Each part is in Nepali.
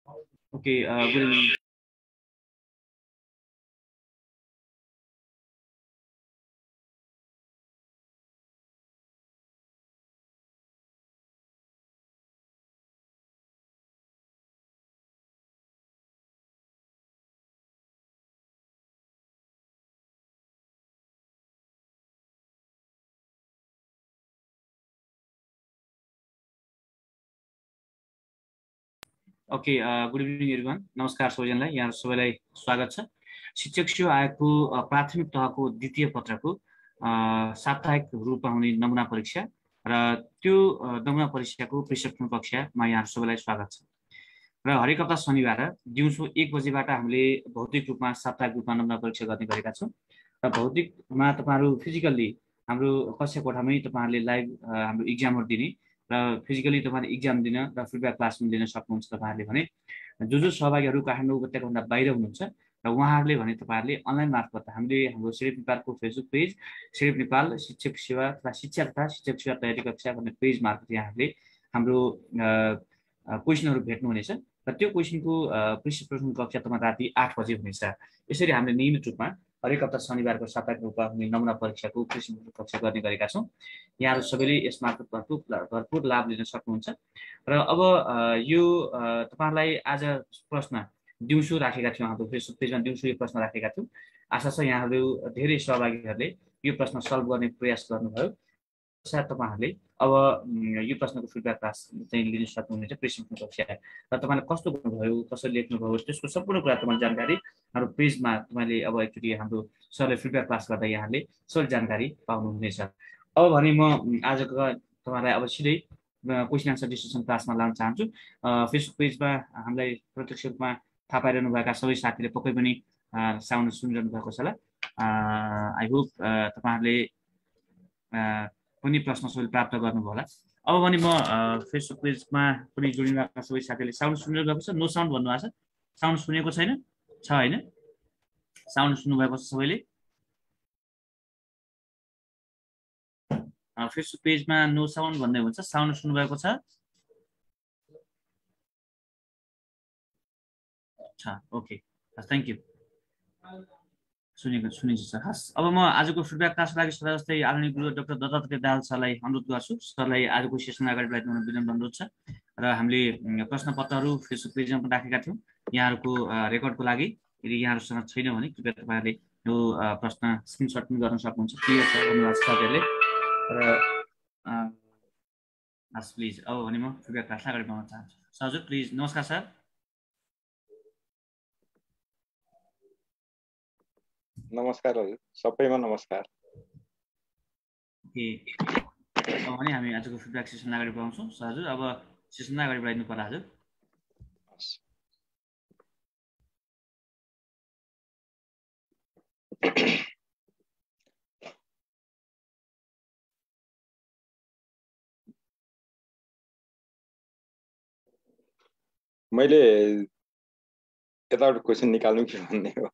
Okay, good evening. Okay, good evening everyone. नमस्कार सबैजनालाई, यहाँ सबैलाई स्वागत छ। शिक्षक सेवा आयोगको प्राथमिक तहको द्वितीय पत्रको साप्ताहिक रूपमा हुने नमुना परीक्षा र त्यो नमुना परीक्षाको पृष्ठभूमि कक्षामा यहाँ सबैलाई स्वागत छ। र हरेक हप्ता शनिबार दिउँसो 1 बजेबाट हामीले भौतिक रूपमा साप्ताहिक रूपमा नमुना परीक्षा गर्ने गरेका छौँ। र भौतिकमा तपाईँहरू फिजिकल्ली हाम्रो कक्षा कोठामै तपाईँहरूले लाइभ हाम्रो इक्जामहरू दिने र फिजिकली तपाईँले इक्जाम दिन र फिडब्याक क्लास पनि दिन सक्नुहुन्छ। तपाईँहरूले भने जो सहभागीहरू काठमाडौँ उपत्यकाभन्दा बाहिर हुनुहुन्छ र उहाँहरूले भने तपाईँहरूले अनलाइन मार्फत हामीले हाम्रो सिरिप नेपालको फेसबुक पेज सिरिप नेपाल शिक्षक सेवा तथा शिक्षा तथा शिक्षक सेवा तयारी कक्षा भन्ने पेज मार्फत यहाँहरूले हाम्रो क्वेसनहरू भेट्नुहुनेछ र त्यो क्वेसनको पृष्ठ कक्षा तपाईँ राति 8 बजे हुनेछ। यसरी हामीले नियमित रूपमा हरेक हप्ता शनिबारको साप्ताहिक रूपमा हुने नमुना परीक्षाको पृष्ठ कक्षा गर्ने गरेका छौँ। यहाँहरू सबैले यस मार्फत भरपुर लाभ लिन सक्नुहुन्छ। र अब यो तपाईँहरूलाई आज प्रश्न दिउँसो राखेका थियौँ, हाम्रो फेसबुक पेजमा दिउँसो यो प्रश्न राखेका थियौँ। आशा छ यहाँहरू धेरै सहभागीहरूले यो प्रश्न सल्भ गर्ने प्रयास गर्नुभयो। सायद तपाईँहरूले अब यो प्रश्नको फिडब्याक क्लास चाहिँ लिन सक्नुहुनेछ पृष्ठभूमि कक्षा र तपाईँले कस्तो गर्नुभयो, कसरी लेख्नुभयो, त्यसको सम्पूर्ण कुरा तपाईँले जानकारी हाम्रो पेजमा तपाईँले अब एकचोटि हाम्रो सरले फिडब्याक क्लास गर्दा यहाँले सबै जानकारी पाउनुहुनेछ। अब भने म आजको तपाईँलाई अब सिधै क्वेसन एन्सर डिस्कसन क्लासमा लान चाहन्छु। फेसबुक पेजमा हामीलाई प्रत्यक्ष रूपमा थाहा पाइरहनुभएका सबै साथीले पक्कै पनि साउन्ड सुनिरहनु भएको छ होला। आई होप तपाईँहरूले पनि प्रश्न सबैले प्राप्त गर्नुभयो होला। अब भने म फेसबुक पेजमा पनि जोडिनुभएका सबै साथीहरूले साउन्ड सुनिरहनु भएको छ? नो साउन्ड भन्नुभएको छ? साउन्ड सुनेको छैन? छ होइन? साउन्ड सुन्नुभएको छ सबैले? फेसबुक पेजमा नो साउन्ड भन्दै हुन्छ, साउन्ड सुन्नुभएको छ? Okay, thank you. सुनिन्छ सर। हस्, अब म आजको फिडब्याक क्लासको लागि सदा जस्तै आदरणीय गुरु डाक्टर दत्तात्रेय दाहाल सरलाई अनुरोध गर्छु। सरलाई आजको सेसन अगाडि बढाइदिनु विनम्र अनुरोध छ। र हामीले प्रश्नपत्रहरू फेसबुक पेजमा पनि राखेका थियौँ यहाँहरूको रेकर्डको लागि। यदि यहाँहरूसँग छैन भने कृपया तपाईँहरूले यो प्रश्न स्क्रिनसट पनि गर्न सक्नुहुन्छ। क्लियर छ भन्नुभएको छ साथीहरूले। र हस् प्लिज, अब भने म फिडब्याक क्लासलाई अगाडि बढाउन चाहन्छु। हजुर प्लिज। नमस्कार सर। नमस्कार हजुर, सबैमा नमस्कार। ओके, अब भने हामी आजको फिडब्याक सेसन अगाडि बढाउँछौँ। हजुर अब सेसनलाई अगाडि बढाइदिनु पर्ला हजुर। मैले यताबाट क्वेसन निकाल्नु के भन्ने हो?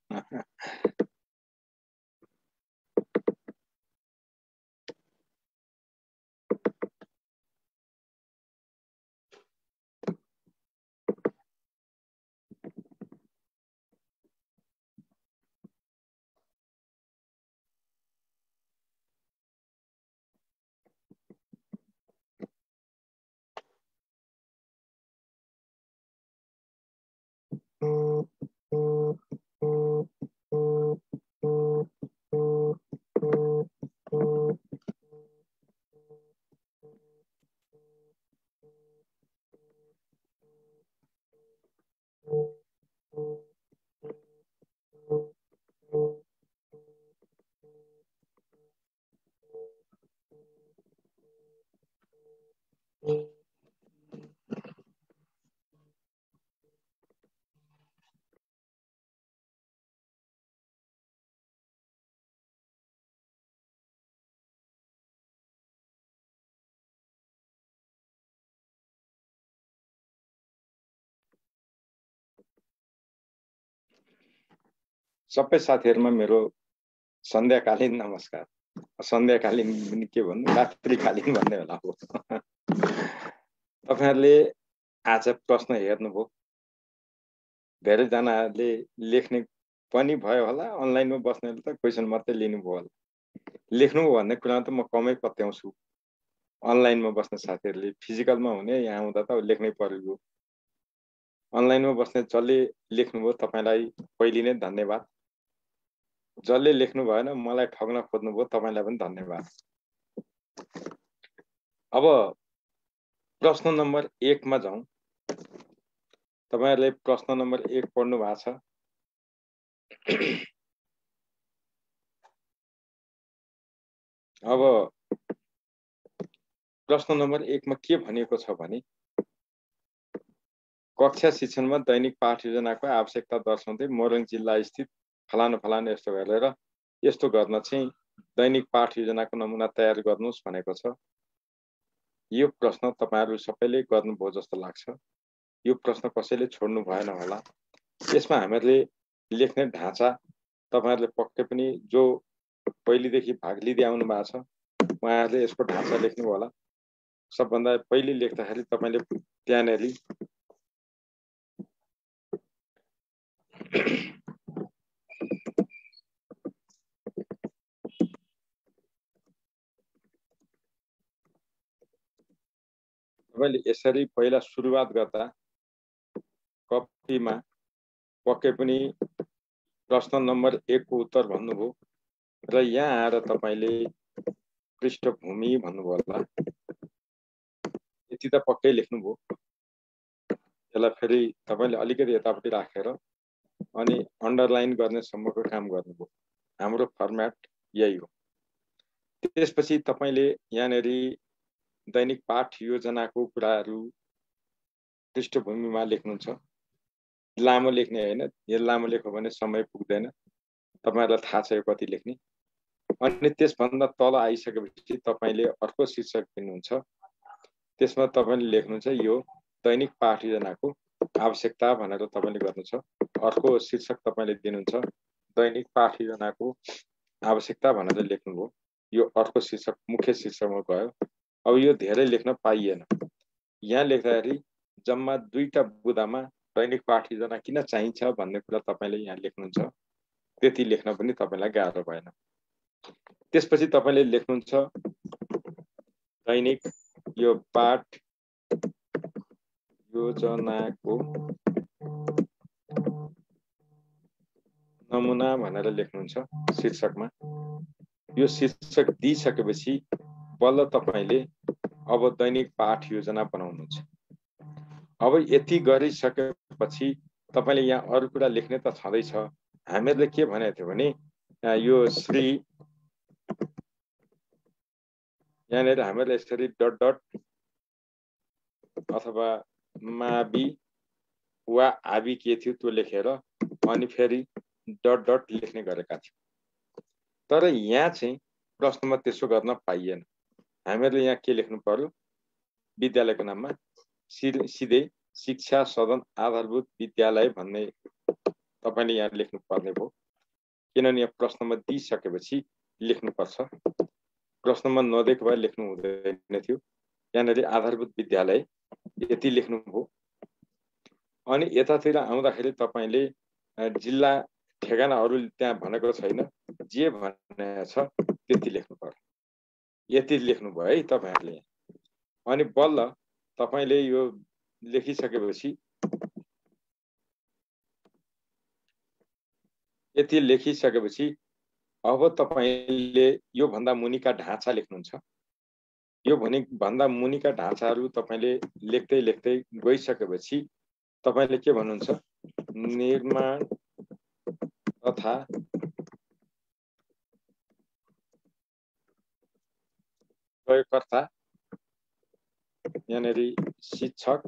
सबै साथीहरुमा मेरो सन्ध्याकालीन नमस्कार। सन्ध्याकालीन पनि के भन्नु, रात्रिकालीन भन्ने होला हो। तपाईहरुले आज प्रश्न हेर्नुभयो, धेरैजनाले लेख्ने पनि भयो होला, अनलाइनमा बस्नेले त क्वेसन मात्रै लिनुभयो होला। लेख्नु भन्ने कुरा त म कमै पत्याउँछु। अनलाइनमा बस्ने साथीहरूले फिजिकलमा हुने यहाँ आउँदा त लेख्नै पर्यो। अनलाइनमा बस्ने जसले लेख्नुभयो तपाईँलाई पहिले नै धन्यवाद। जसले लेख्नु भएन मलाई ठग्न खोज्नुभयो तपाईँलाई पनि धन्यवाद। अब प्रश्न नम्बर 1 मा जाउँ। तपाईहरुले प्रश्न नम्बर 1 पढ्नु भएको छ। अब प्रश्न नम्बर 1 मा के भनिएको छ भने कक्षा शिक्षणमा दैनिक पाठ योजनाको आवश्यकता दर्शाउँदै मोरङ जिल्ला स्थित फलानु फलानु यस्तो गरेर यस्तो गर्न चाहिँ दैनिक पाठ योजनाको नमुना तयार गर्नुस् भनेको छ। यो प्रश्न तपाईहरु सबैले गर्नुभयो जस्तो लाग्छ। यो प्रश्न कसैले छोड्नु भएन होला। यसमा हामीले लेख्ने ढाँचा तपाईहरुले पक्कै पनि जो पहिलेदेखि भाग लिँदै आउनु भएको छ उहाँहरुले यसको ढाँचा लेख्नु होला। सबभन्दा पहिले लेख्दाखेरि तपाईले त्यहाँनेरि तपाईले यसरी पहिला सुरुवात गर्दा कपीमा पक्कै पनि प्रश्न नम्बर 1 को उत्तर भन्नुभयो र यहाँ आएर तपाईले पृष्ठभूमि भन्नुभयो होला। यति त पक्कै लेख्नुभयो। यसलाई फेरि तपाईले अलिकति यतापट्टि राखेर अनि अन्डरलाइन गर्ने सम्मको काम गर्नुभयो। हाम्रो फर्म्याट यही हो। त्यसपछि तपाईले यहाँनेरि दैनिक पाठ योजनाको कुराहरू पृष्ठभूमिमा लेख्नुहुन्छ। लामो लेख्ने हैन। यो लामो लेख्यो भने समय पुग्दैन। तपाईहरुलाई थाहा छ यो कति लेख्ने। अनि त्यसभन्दा तल आइसकेपछि तपाईले अर्को शीर्षक दिनुहुन्छ। त्यसमा तपाईले लेख्नुहुन्छ यो दैनिक पाठ योजनाको आवश्यकता भनेर तपाईले गर्नुहुन्छ। अर्को शीर्षक तपाईले दिनुहुन्छ दैनिक पाठ योजनाको आवश्यकता भनेर लेख्नुभयो। यो अर्को शीर्षक मुख्य शीर्षकमा गयो। अब यो धेरै लेख्न पाइएन। यहाँ लेख्दाखेरि जम्मा 2टा बुदामा दैनिक पाठ योजना किन चाहिन्छ भन्ने कुरा तपाईले यहाँ लेख्नुहुन्छ। त्यति लेख्न पनि तपाईलाई गाह्रो भएन। त्यसपछि तपाईले लेख्नुहुन्छ दैनिक यो पाठ योजनाको नमुना भनेर लेख्नुहुन्छ शीर्षकमा। यो शीर्षक दिइसकेपछि बल्ल तपाईले अब दैनिक पाठ योजना बनाउनुहुन्छ। अब यति गरिसकेपछि तपाईले यहाँ अरु कुरा लेख्ने त छँदै छ। हामीहरूले के भनेको थियो भने यो श्री यहाँनेर हामीहरूले यसरी डट डट अथवा मावि वा आवि के थियो त्यो लेखेर अनि फेरि डट डट लेख्ने गरेका थियौं। तर यहाँ चाहिँ प्रश्नमा त्यसो गर्न पाइएन। हामीहरूले यहाँ के लेख्नु पर्यो? विद्यालयको नाममा सिधै शिक्षा सदन आधारभूत विद्यालय भन्ने तपाईले यहाँ लेख्नु पर्ने भयो। किनभने यहाँ प्रश्नमा दिइसकेपछि लेख्नुपर्छ। प्रश्नमा नदिएको भए लेख्नु हुँदैन थियो। यहाँनेरि आधारभूत विद्यालय यति लेख्नुभयो। अनि यतातिर आउँदाखेरि तपाईले जिल्ला ठेगाना अरु त्यहाँ भनेको छैन। जे भनेको छ त्यति लेख्नु पर्यो। यति लेख्नुभयो है तपाईहरुले। अनि बल्ल तपाईले यो लेखिसकेपछि यति लेखिसकेपछि अब तपाईले यो भन्दा मुनिका ढाँचा लेख्नुहुन्छ। यो भन्दा मुनिका ढाँचाहरू तपाईले लेख्दै लेख्दै गइसकेपछि तपाईले के भन्नुहुन्छ? निर्माण तथा प्रयोगकर्ता यहाँनेरि शिक्षक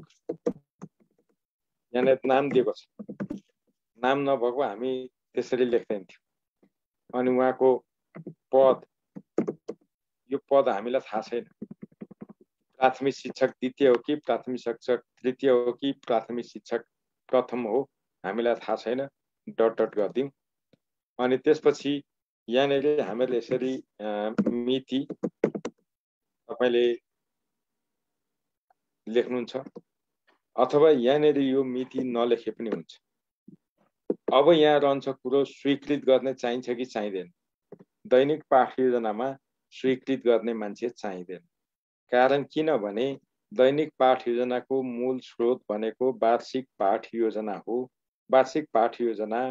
यहाँ नाम दिएको छ। नाम नभएको हामी त्यसरी लेख्दैन थियौं। अनि उहाँको पद यो पद हामीलाई थाहा छैन। प्राथमिक शिक्षक द्वितीय हो कि प्राथमिक शिक्षक तृतीय हो कि प्राथमिक शिक्षक प्रथम हो हामीलाई थाहा छैन। डट डट गर्दियौं। अनि त्यसपछि यहाँनेरि हामीले यसरी मिति तपाईले लेख्नुहुन्छ अथवा यहाँनेरि यो मिति नलेखे पनि हुन्छ। अब यहाँ रहन्छ कुरो स्वीकृत गर्ने चाहिन्छ कि चाहिँदैन। दैनिक पाठ योजनामा स्वीकृत गर्ने मान्छे चाहिँदैन। कारण किनभने दैनिक पाठ योजनाको मूल स्रोत भनेको वार्षिक पाठ योजना हो। वार्षिक पाठ योजना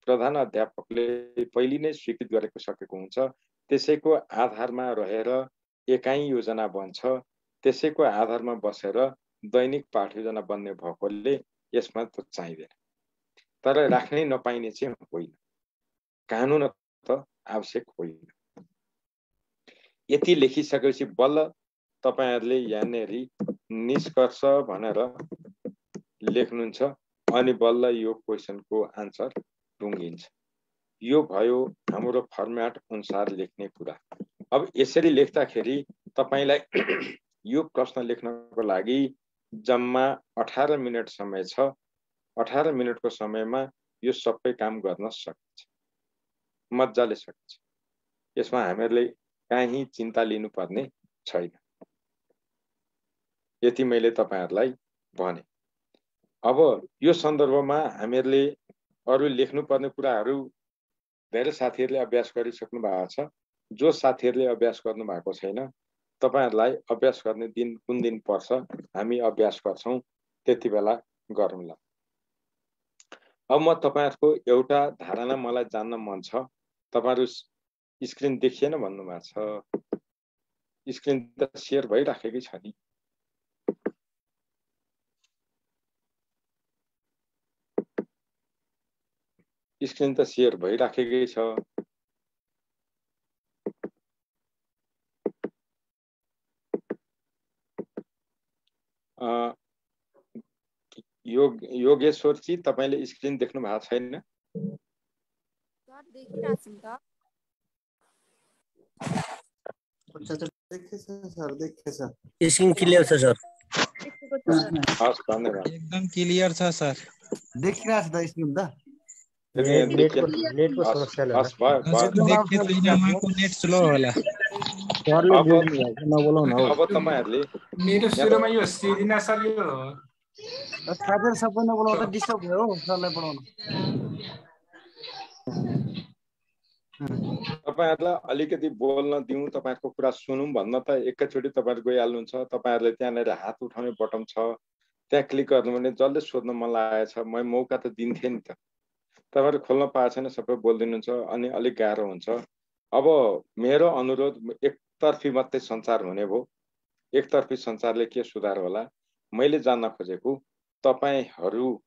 प्रधान अध्यापकले पहिले नै स्वीकृत गरेको सकेको हुन्छ। त्यसैको आधारमा रहेर एकाइ योजना बन्छ। त्यसैको आधारमा बसेर दैनिक पाठ योजना बन्ने भएकोले यसमा त चाहिँदैन। तर राख्नै नपाइने चाहिँ होइन, कानुन त आवश्यक होइन। यति लेखिसकेपछि बल्ल तपाईहरुले यहाँनेरि निष्कर्ष भनेर लेख्नुहुन्छ अनि बल्ल यो क्वेशनको आन्सर टुङ्गिन्छ। यो भयो हाम्रो फर्म्याट अनुसार लेख्ने कुरा। अब यसरी लेख्दाखेरि तपाईलाई यो प्रश्न लेख्नको लागि जम्मा 18 मिनेट समय छ। 18 मिनेटको समयमा यो सबै काम गर्न सकिन्छ, मज्जाले सकिन्छ। यसमा हामीहरूले कहीँ चिन्ता लिनुपर्ने छैन। यति मैले तपाईहरुलाई भने। अब यो सन्दर्भमा हामीहरूले अरु लेख्नुपर्ने कुराहरू धेरै साथीहरूले अभ्यास गरिसक्नु भएको छ। जो साथीहरूले अभ्यास गर्नु भएको छैन तपाईहरुलाई अभ्यास गर्ने दिन कुन दिन पर्छ हामी अभ्यास गर्छौं, त्यति बेला गरौँला। अब म तपाईहरुको एउटा धारणा मलाई जान्न मन छ। तपाईहरु स्क्रिन देखिएन भन्नु भएको छ। स्क्रिन त शेयर भइराखेकै छ नि। स्क्रिन त शेयर भइराखेकै छ। योगेश्वरजी तपाईले स्क्रिन देख्नु भएको छैन? सर देखिराछौं त। देखेछ सर, देखेछ। स्क्रिन क्लियर छ सर। हस् धन्यवाद। एकदम क्लियर छ सर। देखिराछ त स्क्रिन त। नेटको समस्याले होला। हस् भयो। देख्दै छैन, उहाँको नेट स्लो होला। सरले बुझ्नु भएको नबोलाउन हौ। अब तपाईहरुले मेरो सुरुमा यो सिरिना सर यो साथीहरु सबै नबोलाउँदा डिस्टर्ब भयो सरलाई पढाउन। तपाईहरुलाई अलिकति बोल्न दिउँ, तपाईहरुको कुरा सुनौं भन्न त एकैचोटी तपाईहरु गइहाल्नुहुन्छ। तपाईहरुले त्यहाँनेर हात उठाउने बटन छ, त्यहाँ क्लिक गर्नु भने जसले सोध्न मन लागेछ म मौका त दिन्थे नि त। तपाईहरु खोल्न पाएको छैन, सबै बोल्दिनुहुन्छ अनि अलिक गाह्रो हुन्छ। अब मेरो अनुरोध एकतर्फी मात्रै सञ्चार हुने भो। एकतर्फी सञ्चारले के सुधार होला? मैले जान्न खोजेको तपाईहरु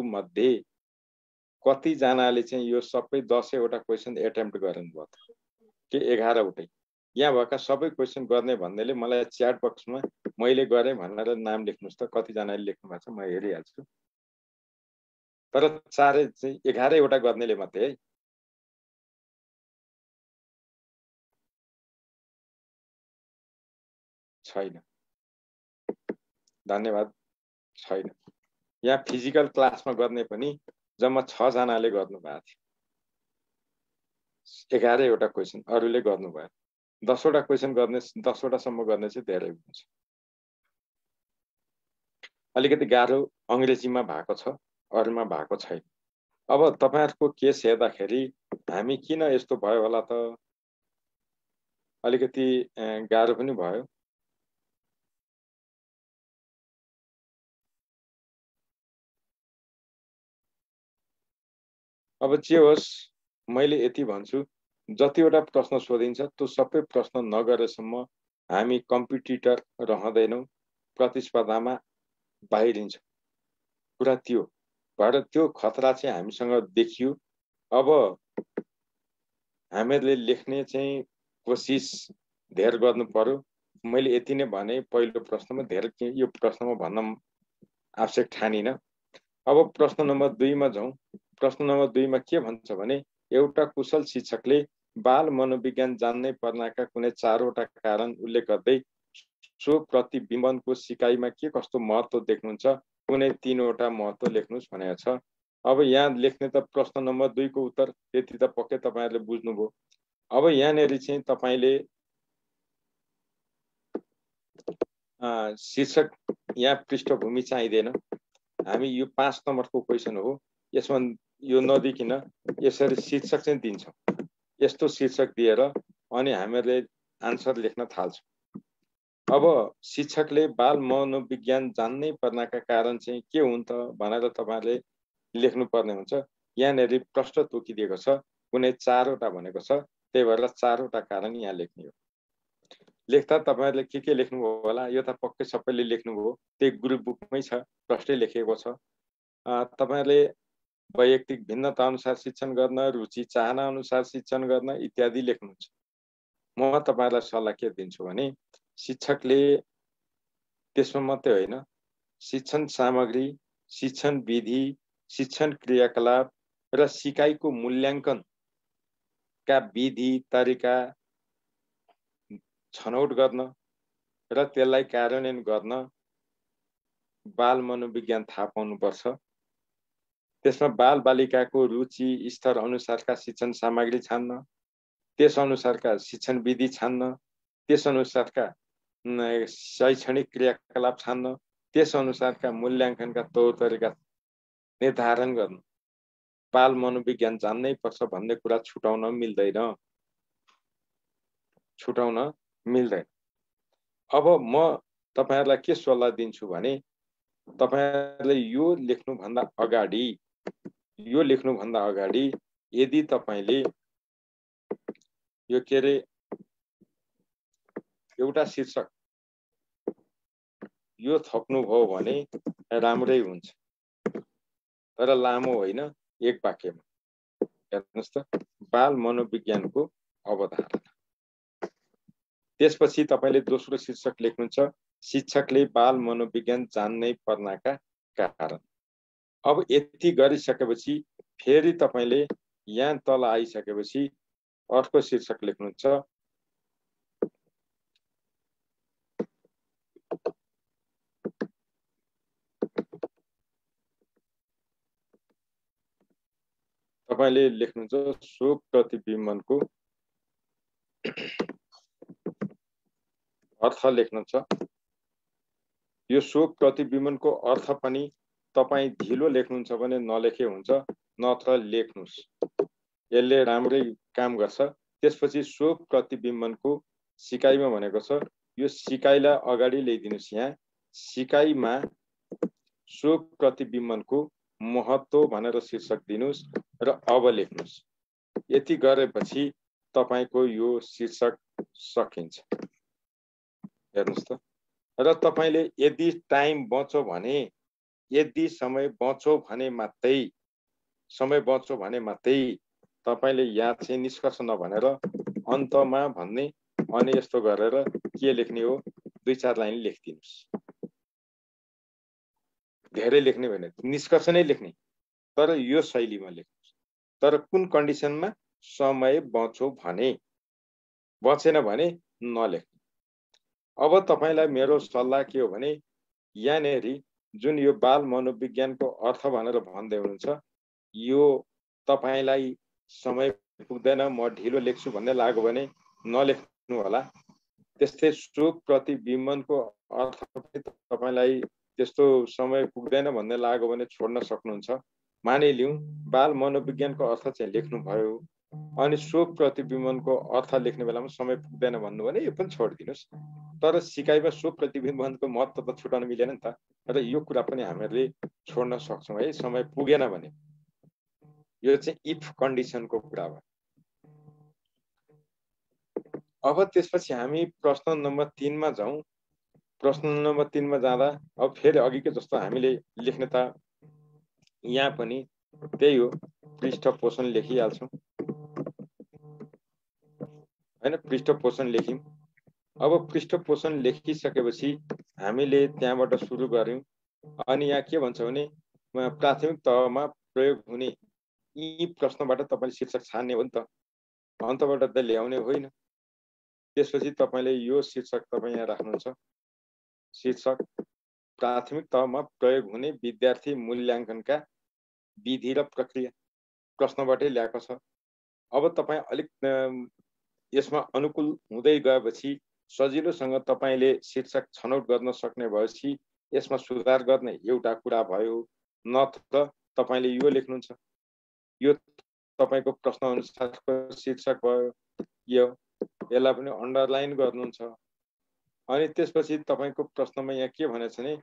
मध्ये कति जनाले चाहिँ यो सबै 10 वटा क्वेशन एटेम्प्ट गर्नुभयो के 11 वटै? यहाँ भएका सबै क्वेशन गर्ने भन्नेले मलाई च्याट बक्समा मैले गरे भनेर नाम लेख्नुस् त। कति जनाले लेख्नु भएको छ म हेरिहाल्छु। तर 11 वटा गर्नेले मात्रै है। छैन, धन्यवाद। छैन। यहाँ फिजिकल क्लासमा गर्ने पनि जम्मा 6 जनाले गर्नु भएको थियो। 11 वटा क्वेशन अरूले गर्नुभयो। 10 वटा क्वेशन गर्ने 10 वटा सम्म गर्ने चाहिँ धेरै हुन्छ। अलिकति गाह्रो अंग्रेजीमा भएको छ, अरूमा भएको छैन। अब तपाईहरुको केस हेर्दाखेरि हामी किन यस्तो भयो होला त? अलिकति गाह्रो पनि भयो। अब जे होस् मैले यति भन्छु, जतिवटा प्रश्न सोधिन्छ त्यो सबै प्रश्न नगरेसम्म हामी कम्पिटिटर रहँदैनौं, प्रतिस्पर्धामा बाहिरिन्छौं। कुरा त्यो भएर त्यो खतरा चाहिँ हामीसँग देखियो। अब हामीहरूले लेख्ने चाहिँ कोसिस धेर गर्नु पर्यो। मैले यति नै भने पहिलो प्रश्नमा, धेरै यो प्रश्नमा भन्न आवश्यक ठानिन। अब प्रश्न नम्बर 2 मा जाउँ। प्रश्न नम्बर 2 मा के भन्छ भने एउटा कुशल शिक्षकले बाल मनोविज्ञान जान्नै पर्नाका कुनै 4 वटा कारण उल्लेख गर्दै सो प्रतिबिम्बनको सिकाइमा के कस्तो महत्त्व देख्नुहुन्छ, कुनै 3 वटा महत्त्व लेख्नुस् भनेको छ। अब यहाँ लेख्ने त प्रश्न नम्बर 2 को उत्तर त्यति त पक्कै तपाईहरुले बुझ्नुभयो। अब यहाँनेरि चाहिँ तपाईले शीर्षक यहाँ पृष्ठभूमि चाहिँदैन। हामी यो 5 नम्बरको क्वेशन हो। यसमा यो नदिकिन यसरी शीर्षक चाहिँ दिन्छौँ। यस्तो शीर्षक दिएर अनि हामीहरूले आन्सर लेख्न थाल्छौँ। अब शिक्षकले बाल मनोविज्ञान जान्नै पर्नका कारण चाहिँ के हुन् त भनेर तपाईँहरूले लेख्नुपर्ने हुन्छ। यहाँनिर प्रश्न तोकिदिएको छ, कुनै 4वटा भनेको छ, त्यही भएर 4वटा कारण यहाँ लेख्ने हो। लेख्दा तपाईँहरूले के लेख्नुभयो होला, यो त पक्कै सबैले लेख्नुभयो, त्यही ग्रुप बुकमै छ, प्रश्नै लेखेको छ। तपाईँहरूले वैयक्तिक भिन्नता अनुसार शिक्षण गर्न, रुचि चाहना अनुसार शिक्षण गर्न इत्यादि लेख्नुहुन्छ। म तपाईँहरूलाई सल्लाह के दिन्छु भने शिक्षकले त्यसमा मात्रै होइन, शिक्षण सामग्री, शिक्षण विधि, शिक्षण क्रियाकलाप र सिकाइको मूल्याङ्कनका विधि तरिका छनौट गर्न र त्यसलाई कार्यान्वयन गर्न बाल मनोविज्ञान थाहा पाउनुपर्छ। त्यसमा बाल बालिकाको रुचि स्तर अनुसारका शिक्षण सामग्री छान्न, त्यस अनुसारका शिक्षण विधि छान्न, त्यस अनुसारका शैक्षणिक क्रियाकलाप छान्न, त्यस अनुसारका मूल्याङ्कनका तौर तरिका निर्धारण गर्नु। बाल मनोविज्ञान जान्नै पर्छ भन्ने कुरा छुटाउन मिल्दैन। अब म तपाईहरुलाई के सल्लाह दिन्छु भने तपाईहरुले यो लेख्नुभन्दा अगाडि यदि तपाईले यो के रे एउटा शीर्षक यो थप्नुभयो भने राम्रै हुन्छ, तर लामो होइन, एक वाक्यमा। हेर्नुस् त, बाल मनोविज्ञानको अवधारणा। त्यसपछि तपाईले दोस्रो शीर्षक लेख्नुहुन्छ, शिक्षकले बाल मनोविज्ञान जान्नै पर्नका कारण। अब यति गरिसकेपछि फेरि तपाईले यहाँ तल आइसकेपछि अर्को शीर्षक लेख्नुहुन्छ, तपाईले लेख्नुहुन्छ शोक प्रतिबिम्बनको अर्थ लेख्नुहुन्छ। यो शोक प्रतिबिम्बनको अर्थ पनि तपाई ढिलो लेख्नुहुन्छ भने नलेखे हुन्छ, नत्र लेख्नुस्, यसले राम्रै काम गर्छ। त्यसपछि शोक प्रतिबिम्बनको सिकाइमा भनेको छ, यो सिकाइलाई अगाडि ल्याइदिनुस्। यहाँ सिकाइमा शोक प्रतिबिम्बनको महत्त्व भनेर शीर्षक दिनुस् र अब लेख्नुस्। यति गरेपछि तपाईको यो शीर्षक सकिन्छ। हेर्नुस् त, र तपाईले यदि टाइम बच्यो भने, यदि समय बच्यो भने मात्रै तपाईले यहाँ चाहिँ निष्कर्ष नभनेर अन्तमा भन्ने अनि यस्तो गरेर के लेख्ने हो, 2-4 लाइन लेखिदिनुस्। धेरै लेख्ने भने निष्कर्ष नै लेख्ने, तर यो शैलीमा लेख्नुस्। तर कुन कन्डिसनमा, समय बच्यो भने, बचेन भने नलेख्नु। अब तपाईलाई मेरो सल्लाह के हो भने यहाँनेरि जुन यो बाल मनोविज्ञानको अर्थ भनेर भन्दै हुनुहुन्छ, यो तपाईलाई समय पुग्दैन, म ढिलो लेख्छु भन्ने लाग्यो भने नलेख्नु होला। त्यस्तै शोक प्रतिबिम्बनको अर्थ पनि तपाईलाई त्यस्तो समय पुग्दैन भन्ने लाग्यो भने छोड्न सक्नुहुन्छ। मानिलिउँ बाल मनोविज्ञानको अर्थ चाहिँ लेख्नुभयो, अनि शोक प्रतिबिम्बनको अर्थ लेख्ने बेलामा समय पुग्दैन भन्नु भने यो पनि छोडिदिनुस्। तर सिकाइमा शोक प्रतिबिम्बनको महत्त्व त छुटाउन मिलेन नि त, र यो कुरा पनि हामीले छोड्न सक्छौँ है, समय पुगेन भने। यो चाहिँ इफ कन्डिसनको कुरा भयो। अब त्यसपछि हामी प्रश्न नम्बर 3 मा जाउँ। प्रश्न नम्बर 3 मा जाँदा अब फेरि अघिकै जस्तो हामीले लेख्ने त यहाँ पनि त्यही हो, पृष्ठपोषण लेखिहाल्छौँ हैन, पृष्ठपोषण लेख्यौँ। अब पृष्ठपोषण लेखिसकेपछि हामीले त्यहाँबाट सुरु गर्यौँ। अनि यहाँ के भन्छ भने प्राथमिक तहमा प्रयोग हुने यी प्रश्नबाट तपाईले शीर्षक छान्ने हो नि त, अन्तबाट त ल्याउने होइन। त्यसपछि तपाईले यो शीर्षक तपाईँ यहाँ राख्नुहुन्छ, शीर्षक प्राथमिक तहमा प्रयोग हुने विद्यार्थी मूल्याङ्कनका विधि र प्रक्रिया, प्रश्नबाटै ल्याएको छ। अब तपाईँ अलिक यसमा अनुकूल हुँदै गएपछि सजिलोसँग तपाईले शीर्षक छनौट गर्न सक्ने भएपछि यसमा सुधार गर्ने एउटा कुरा भयो, नत्र तपाईले यो लेख्नुहुन्छ। यो तपाईको प्रश्न अनुसारको शीर्षक भयो। यसलाई पनि अन्डरलाइन गर्नुहुन्छ। अनि त्यसपछि तपाईको प्रश्नमा यहाँ के भनेछ भने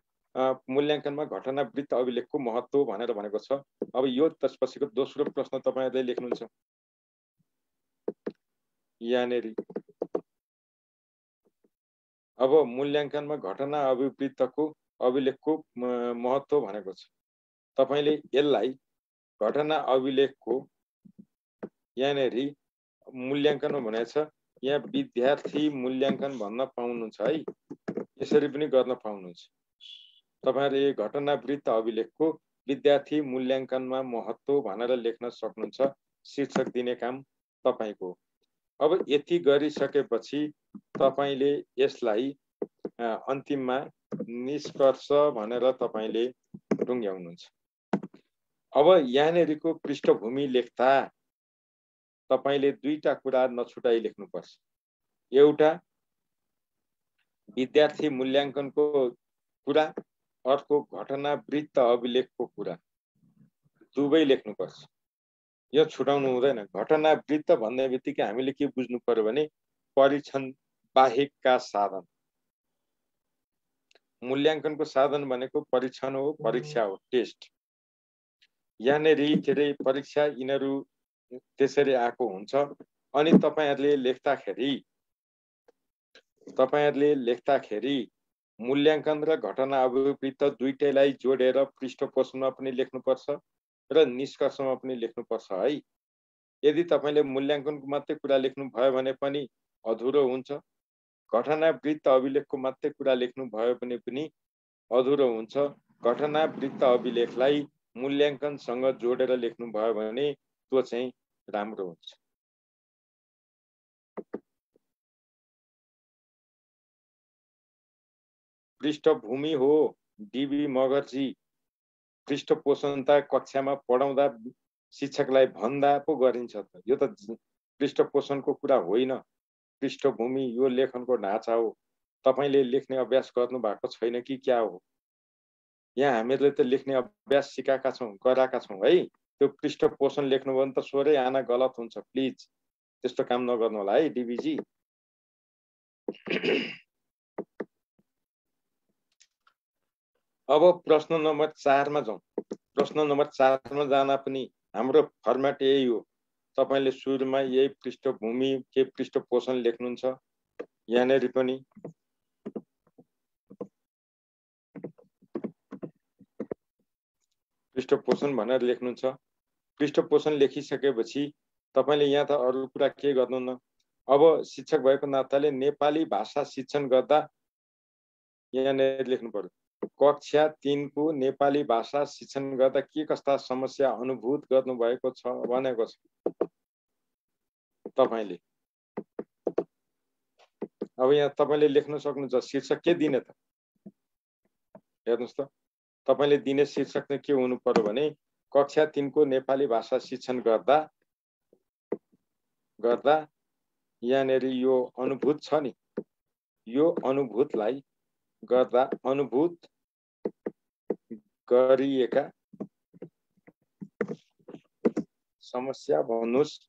मूल्याङ्कनमा घटनावृत्त अभिलेखको महत्त्व भनेर भनेको छ। अब यो त्यसपछिको दोस्रो प्रश्न तपाईहरुले लेख्नुहुन्छ यहाँनेरि। अब मूल्याङ्कनमा घटना अभिवृत्तको अभिलेखको महत्त्व भनेको छ। तपाईले यसलाई घटना अभिलेखको यहाँनेरि मूल्याङ्कनमा भनेछ। यहाँ विद्यार्थी मूल्याङ्कन भन्न पाउनुहुन्छ है। यसरी पनि गर्न पाउनुहुन्छ। तपाईहरुले घटनावृत्त अभिलेखको विद्यार्थी मूल्याङ्कनमा महत्त्व भनेर लेख्न सक्नुहुन्छ। शीर्षक दिने काम तपाईको। अब यति गरिसकेपछि तपाईले यसलाई अन्तिममा निष्कर्ष भनेर तपाईले टुङ्ग्याउनुहुन्छ। अब यहाँनेरिको पृष्ठभूमि लेख्दा तपाईले दुईटा कुरा नछुटाई लेख्नुपर्छ। एउटा विद्यार्थी मूल्याङ्कनको कुरा, अर्को घटनावृत्त अभिलेखको कुरा, दुवै लेख्नुपर्छ। यो छुटाउनु हुँदैन। घटनावृत्त भन्ने बित्तिकै हामीले के बुझ्नु पर्यो भने परीक्षण बाहेकका साधन। मूल्याङ्कनको साधन भनेको परीक्षण हो, परीक्षा हो, टेस्ट। यहाँनेरि के अरे परीक्षा यिनीहरू त्यसरी आएको हुन्छ। अनि तपाईहरुले लेख्दाखेरि मूल्याङ्कन र घटना अभिवृत्त दुईटैलाई जोडेर पृष्ठपोषणमा पनि लेख्नुपर्छ र निष्कर्षमा पनि लेख्नुपर्छ है। यदि तपाईले मूल्याङ्कनको मात्रै कुरा लेख्नु भयो भने पनि अधुरो हुन्छ। घटनावृत्त अभिलेखको मात्रै कुरा लेख्नु भयो भने पनि अधुरो हुन्छ। घटनावृत्त अभिलेखलाई मूल्याङ्कनसँग जोडेर लेख्नु भयो भने त्यो चाहिँ राम्रो हुन्छ। पृष्ठभूमि हो डीबी मगरजी। पृष्ठपोषण त कक्षामा पढाउँदा शिक्षकलाई भन्दा पो गरिन्छ त। यो त पृष्ठपोषणको कुरा होइन। पृष्ठभूमि यो लेखनको ढाँचा हो। तपाईले लेख्ने अभ्यास गर्नु भएको छैन कि क्या हो? यहाँ हामीले त लेख्ने अभ्यास सिकाएका छौँ, गराएका छौँ है। त्यो पृष्ठपोषण लेख्नु भने त स्वरै आना गलत हुन्छ। प्लिज त्यस्तो काम नगर्नु होला है डीबीजी। अब प्रश्न नम्बर 4 मा जाउँ। प्रश्न नम्बर 4 मा जाँदा पनि हाम्रो फर्मेट यही हो। तपाईले सुरुमा यही पृष्ठभूमि के पृष्ठपोषण लेख्नुहुन्छ। यहाँनेरि पनि पृष्ठपोषण भनेर लेख्नुहुन्छ। पृष्ठपोषण लेखिसकेपछि तपाईले यहाँ त अरु कुरा के गर्नुहुन्न। अब शिक्षक भएको नाताले नेपाली भाषा शिक्षण गर्दा यहाँनेरि लेख्नु पर्यो। कक्षा 3 को नेपाली भाषा शिक्षण गर्दा के कस्ता समस्या अनुभूत गर्नु भएको छ भनेको छ तपाईले। अब यहाँ तपाईले लेख्न सक्नुहुन्छ। शीर्षक के दिने त हेर्नुस् त। तपाईले दिने शीर्षक चाहिँ के हुनु पर्यो भने कक्षा 3 को नेपाली भाषा शिक्षण गर्दा यहाँनेरि यो अनुभूत छ नि। यो अनुभूतलाई गर्दा अनुभूत गरिएका समस्या भन्नुस्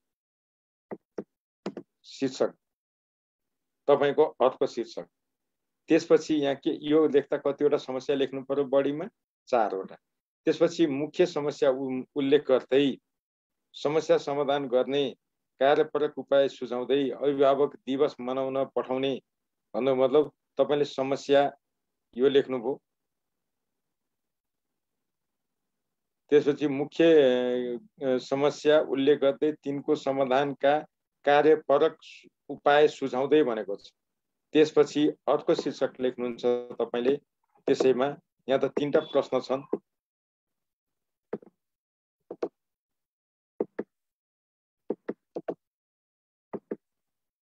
शीर्षक तपाईको अर्को शीर्षक। त्यसपछि यहाँ के यो लेख्दा कतिवटा समस्या लेख्नु पर्यो? बढीमा 4 वटा। त्यसपछि मुख्य समस्या उल्लेख गर्दै समस्या समाधान गर्ने कार्यपरक उपाय सुझाउँदै अभिभावक दिवस मनाउन पठाउने भन्नु मतलब तपाईले समस्या यो लेख्नुभयो। त्यसपछि मुख्य समस्या उल्लेख गर्दै तिनको समाधानका कार्यपरक उपाय सुझाउँदै भनेको छ। त्यसपछि अर्को शीर्षक लेख्नुहुन्छ तपाईले। त्यसैमा यहाँ त 3टा प्रश्न छन्।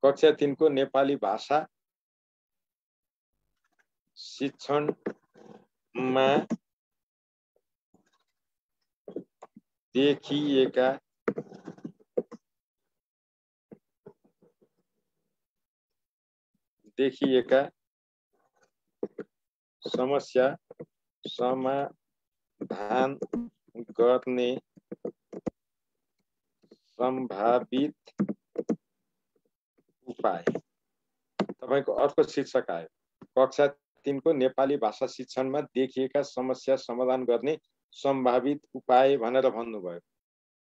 कक्षा 3 को नेपाली भाषा शिक्षणमा देखिएका समस्या समाधान गर्ने सम्भावित उपाय। तपाईको अर्को शीर्षक आयो, कक्षा 3 को नेपाली भाषा शिक्षणमा देखिएका समस्या समाधान गर्ने सम्भावित उपाय भनेर भन्नुभयो।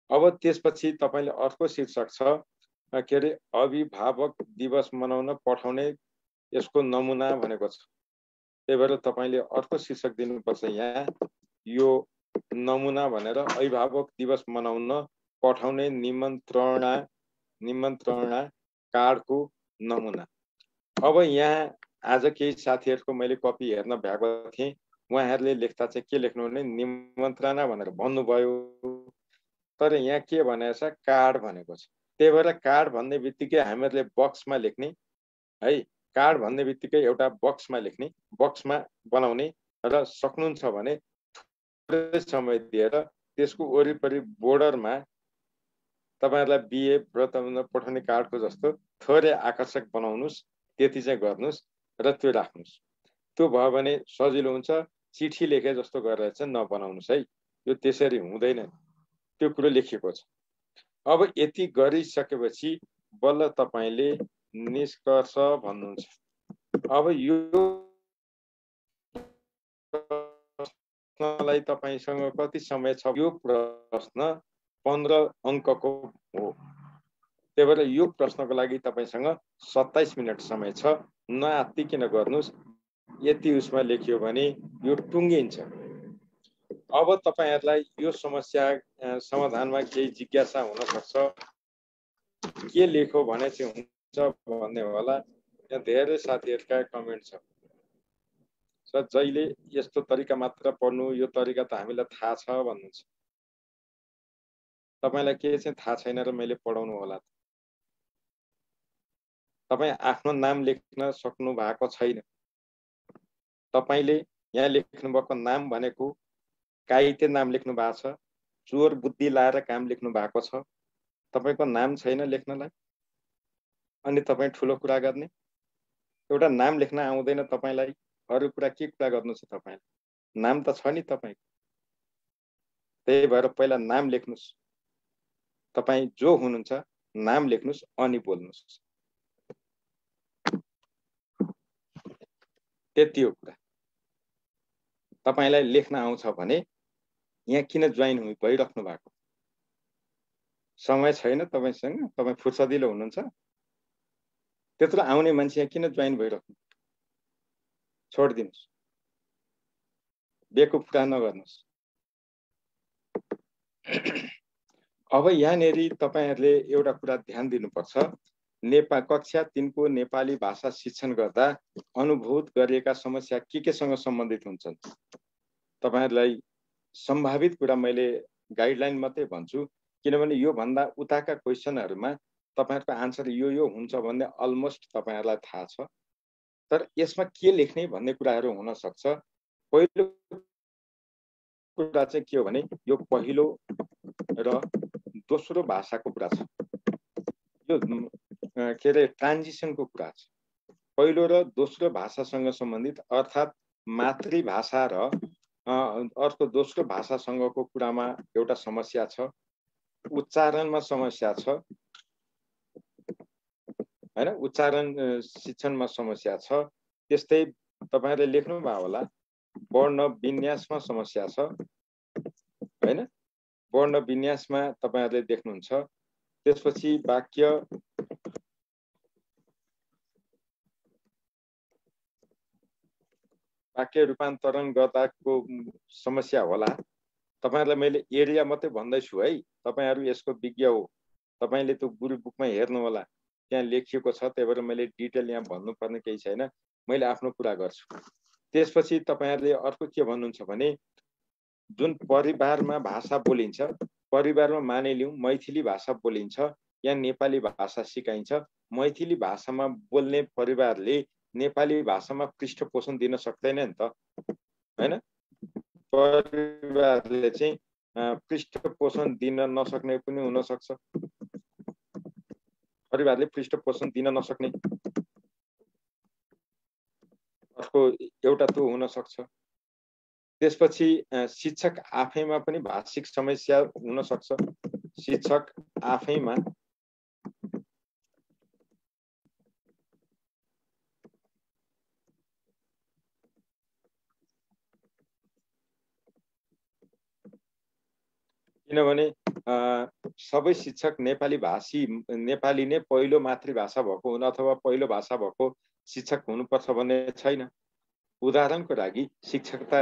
अब त्यसपछि तपाईले अर्को शीर्षक छ के अरे अभिभावक दिवस मनाउन पठाउने यसको नमुना भनेको छ। त्यही भएर तपाईले अर्को शीर्षक दिनुपर्छ यहाँ, यो नमुना भनेर अभिभावक दिवस मनाउन पठाउने निमन्त्रणा कार्डको नमुना। अब यहाँ आज केही साथीहरुको मैले कपी हेर्न भ्याएको थिएँ, उहाँहरूले लेख्दा चाहिँ के लेख्नु भने निमन्त्रणा भनेर भन्नुभयो, तर यहाँ के भनेको छ कार्ड भनेको छ। त्यही भएर कार्ड भन्ने बित्तिकै हामीहरूले बक्समा लेख्ने है, कार्ड भन्ने बित्तिकै एउटा बक्समा लेख्ने, बक्समा बनाउने र सक्नुहुन्छ भने थोरै समय दिएर त्यसको वरिपरि बोर्डरमा तपाईहरुलाई बिए व्रत पठाउने कार्डको जस्तो थोरै आकर्षक बनाउनुस्, त्यति चाहिँ गर्नुस् र त्यो राख्नुस्। त्यो भयो भने सजिलो हुन्छ, चिठी लेखे जस्तो गरेर चाहिँ नबनाउनुस् है, यो त्यसरी हुँदैन, त्यो कुरो लेखिएको छ। अब यति गरिसकेपछि बल्ल तपाईले निष्कर्ष भन्नुहुन्छ। अब यो प्रश्नलाई तपाईसँग कति समय छ? यो प्रश्न 15 अङ्कको हो। त्यही भएर यो प्रश्नको लागि तपाईसँग 27 मिनेट समय छ, नआत्तिकिन गर्नुस्। यति उसमा लेखियो भने यो टुङ्गिन्छ। अब तपाईहरुलाई यो समस्या समाधानमा केही जिज्ञासा हुन सक्छ, के लेखो भने चाहिँ हुन्छ भन्ने होला। यहाँ धेरै साथीहरुका कमेन्ट छ, सर जहिले यस्तो तरिका मात्र पढ्नु, यो तरिका त हामीलाई थाहा छ भन्नुहुन्छ। तपाईलाई के चाहिँ थाहा छैन र मैले पढाउनु होला? तपाई आफ्नो नाम लेख्न सक्नु भएको छैन। तपाईले यहाँ लेख्नु भएको नाम भनेको काइते नाम लेख्नु भएको छ, चोर बुद्धि लाएर काम लेख्नु भएको छ। तपाईको नाम छैन लेख्नलाई, अनि तपाई ठुलो कुरा गर्ने? एउटा नाम लेख्न आउँदैन तपाईलाई, अरु कुरा के कुरा गर्नु छ तपाईले? नाम त छ नि तपाईको। त्यही भएर पहिला नाम लेख्नुस्। तपाई जो हुनुहुन्छ नाम लेख्नुस् अनि बोल्नुस्। त्यति हो कुरा। तपाईलाई लेख्न आउँछ भने यहाँ किन जोइन भइराख्नु भएको? समय छैन तपाईसँग? तपाई फुर्सदिलो हुनुहुन्छ? त्यत्रो आउने मान्छे यहाँ किन जोइन भइराख्नु? छोड्दिनुस्, बेकुफ कुरा नगर्नुस्। अब यहाँनेरि तपाईहरुले एउटा कुरा ध्यान दिनुपर्छ, कक्षा 3 को नेपाली भाषा शिक्षण गर्दा अनुभूत गरिएका समस्या के सँग सम्बन्धित हुन्छन्? तपाईहरुलाई सम्भावित कुरा मैले गाइडलाइन मात्रै भन्छु, किनभने यो भन्दा उताका क्वेशनहरुमा तपाईहरुको आन्सर यो हुन्छ भन्ने अलमोस्ट तपाईहरुलाई थाहा छ। तर यसमा के लेख्ने भन्ने कुराहरु हुन सक्छ। पहिलो कुरा चाहिँ के हो भने यो पहिलो र दोस्रो भाषाको कुरा छ। यो के रे ट्रान्जिसनको कुरा छ। पहिलो र दोस्रो भाषासँग सम्बन्धित, अर्थात् मातृभाषा र अर्को दोस्रो भाषासँगको कुरामा एउटा समस्या छ, उच्चारणमा समस्या छ हैन, उच्चारण शिक्षणमा समस्या छ। त्यस्तै तपाईहरुले लेख्नु भयो होला वर्ण विन्यासमा समस्या छ हैन, वर्ण विन्यासमा तपाईहरुले देख्नुहुन्छ। त्यसपछि वाक्य रूपान्तरण गर्दाको समस्या होला। तपाईहरुलाई मैले एरिया मात्रै भन्दैछु है, तपाईहरु यसको विज्ञ हो, तपाईले त्यो गुरु बुकमा हेर्नु होला, त्यहाँ लेखिएको छ। त्यही भएर मैले डिटेल यहाँ भन्नुपर्ने केही छैन, मैले आफ्नो कुरा गर्छु। त्यसपछि तपाईहरुले अर्को के भन्नुहुन्छ भने जुन परिवारमा भाषा बोलिन्छ, परिवारमा मानिलिउँ मैथिली भाषा बोलिन्छ, यहाँ नेपाली भाषा सिकाइन्छ, मैथिली भाषामा बोल्ने परिवारले नेपाली भाषामा पृष्ठपोषण दिन सक्दैन नि त हैन। परिवारले चाहिँ पृष्ठपोषण दिन नसक्ने पनि हुन सक्छ, परिवारले पृष्ठपोषण दिन नसक्ने अर्को एउटा त्यो हुन सक्छ। त्यसपछि शिक्षक आफैमा पनि भाषिक समस्या हुन सक्छ। शिक्षक आफैमा किनभने सबै शिक्षक नेपाली भाषी नेपाली नै पहिलो मातृभाषा भएको हुन अथवा पहिलो भाषा भएको शिक्षक हुनुपर्छ भन्ने छैन। उदाहरणको लागि शिक्षक त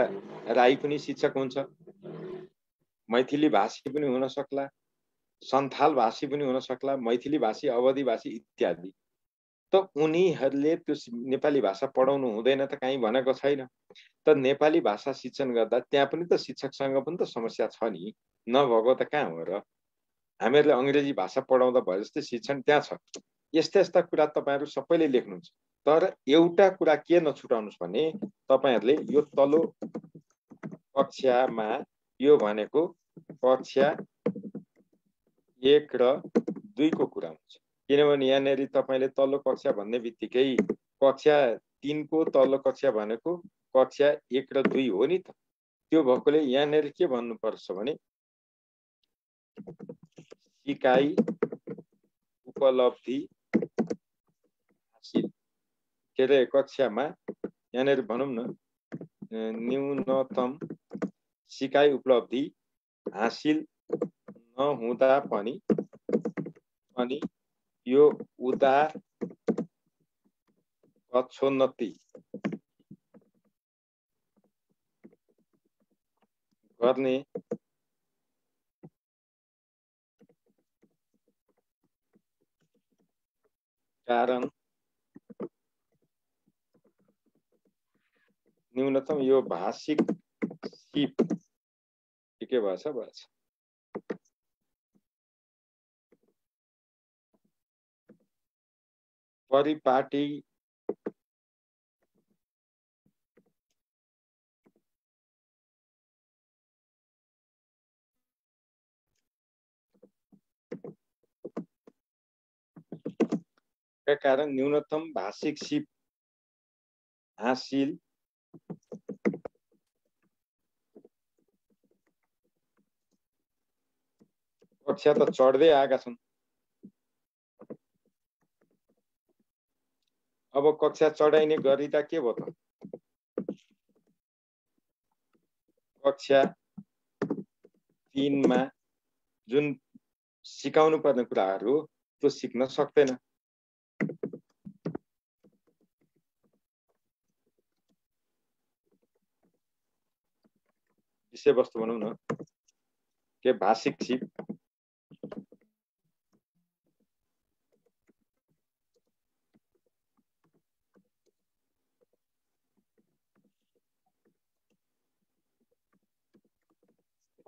राई पनि शिक्षक हुन्छ, मैथिली भाषी पनि हुन सक्ला, सन्थाल भाषी पनि हुन सक्ला, मैथिली भाषी, अवधी भाषी इत्यादि। त उनीहरूले त्यो नेपाली भाषा पढाउनु हुँदैन त कहीँ भनेको छैन। त नेपाली भाषा शिक्षण गर्दा त्यहाँ पनि त शिक्षकसँग पनि त समस्या छ नि, नभएको त कहाँ हो र? हामीहरूले अङ्ग्रेजी भाषा पढाउँदा भए जस्तै शिक्षण त्यहाँ छ। यस्ता यस्ता कुरा तपाईँहरू सबैले लेख्नुहुन्छ। तर एउटा कुरा के नछुटाउनुहोस् भने तपाईँहरूले यो तल्लो कक्षामा यो भनेको कक्षा 1 र 2 को कुरा हुन्छ। किनभने यहाँनिर तपाईँले तल्लो कक्षा भन्ने बित्तिकै कक्षा 3 को तल्लो कक्षा भनेको कक्षा 1 र 2 हो नि त। त्यो भएकोले यहाँनिर के भन्नुपर्छ भने सिकाइ उपलब्धि हासिल के अरे कक्षामा यहाँनिर भनौँ न न्यूनतम सिकाइ उपलब्धि हासिल नहुँदा पनि यो उदार पक्षोन्नति गर्ने कारण न्यूनतम यो भाषिक सिप के भाषा परिपाटी का कारण न्यूनतम भाषिक सिप हासिल कक्षा त चढ्दै आएका छन्। अब कक्षा चढाइने गरिदा के भयो त? कक्षा 3 मा जुन सिकाउनु पर्ने कुराहरू त्यो सिक्न सक्दैन। विषयवस्तु भनौँ न के भाषिक सिप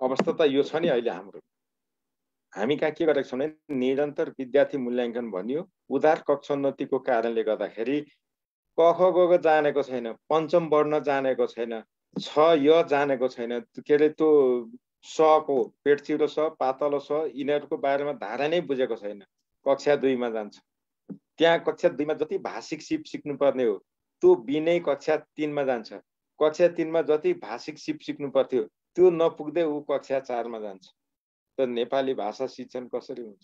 अवस्था त यो छ नि। अहिले हामी कहाँ के गरेका छौँ भने निरन्तर विद्यार्थी मूल्याङ्कन भनियो। उदार कक्षोन्नतिको कारणले गर्दाखेरि क ख ग घ जानेको छैन, पञ्चम वर्ण जानेको छैन, छ य जानेको छैन, के अरे त्यो सको पेटचिरो स पातलो स यिनीहरूको बारेमा धारा नै बुझेको छैन। कक्षा 2 मा जान्छ। त्यहाँ कक्षा 2 मा जति भाषिक सिप सिक्नुपर्ने हो त्यो बिनै कक्षा 3 मा जान्छ। कक्षा 3 मा जति भाषिक सिप सिक्नु पर्थ्यो त्यो नपुग्दै ऊ कक्षा 4 मा जान्छ। त नेपाली भाषा शिक्षण कसरी हुन्छ?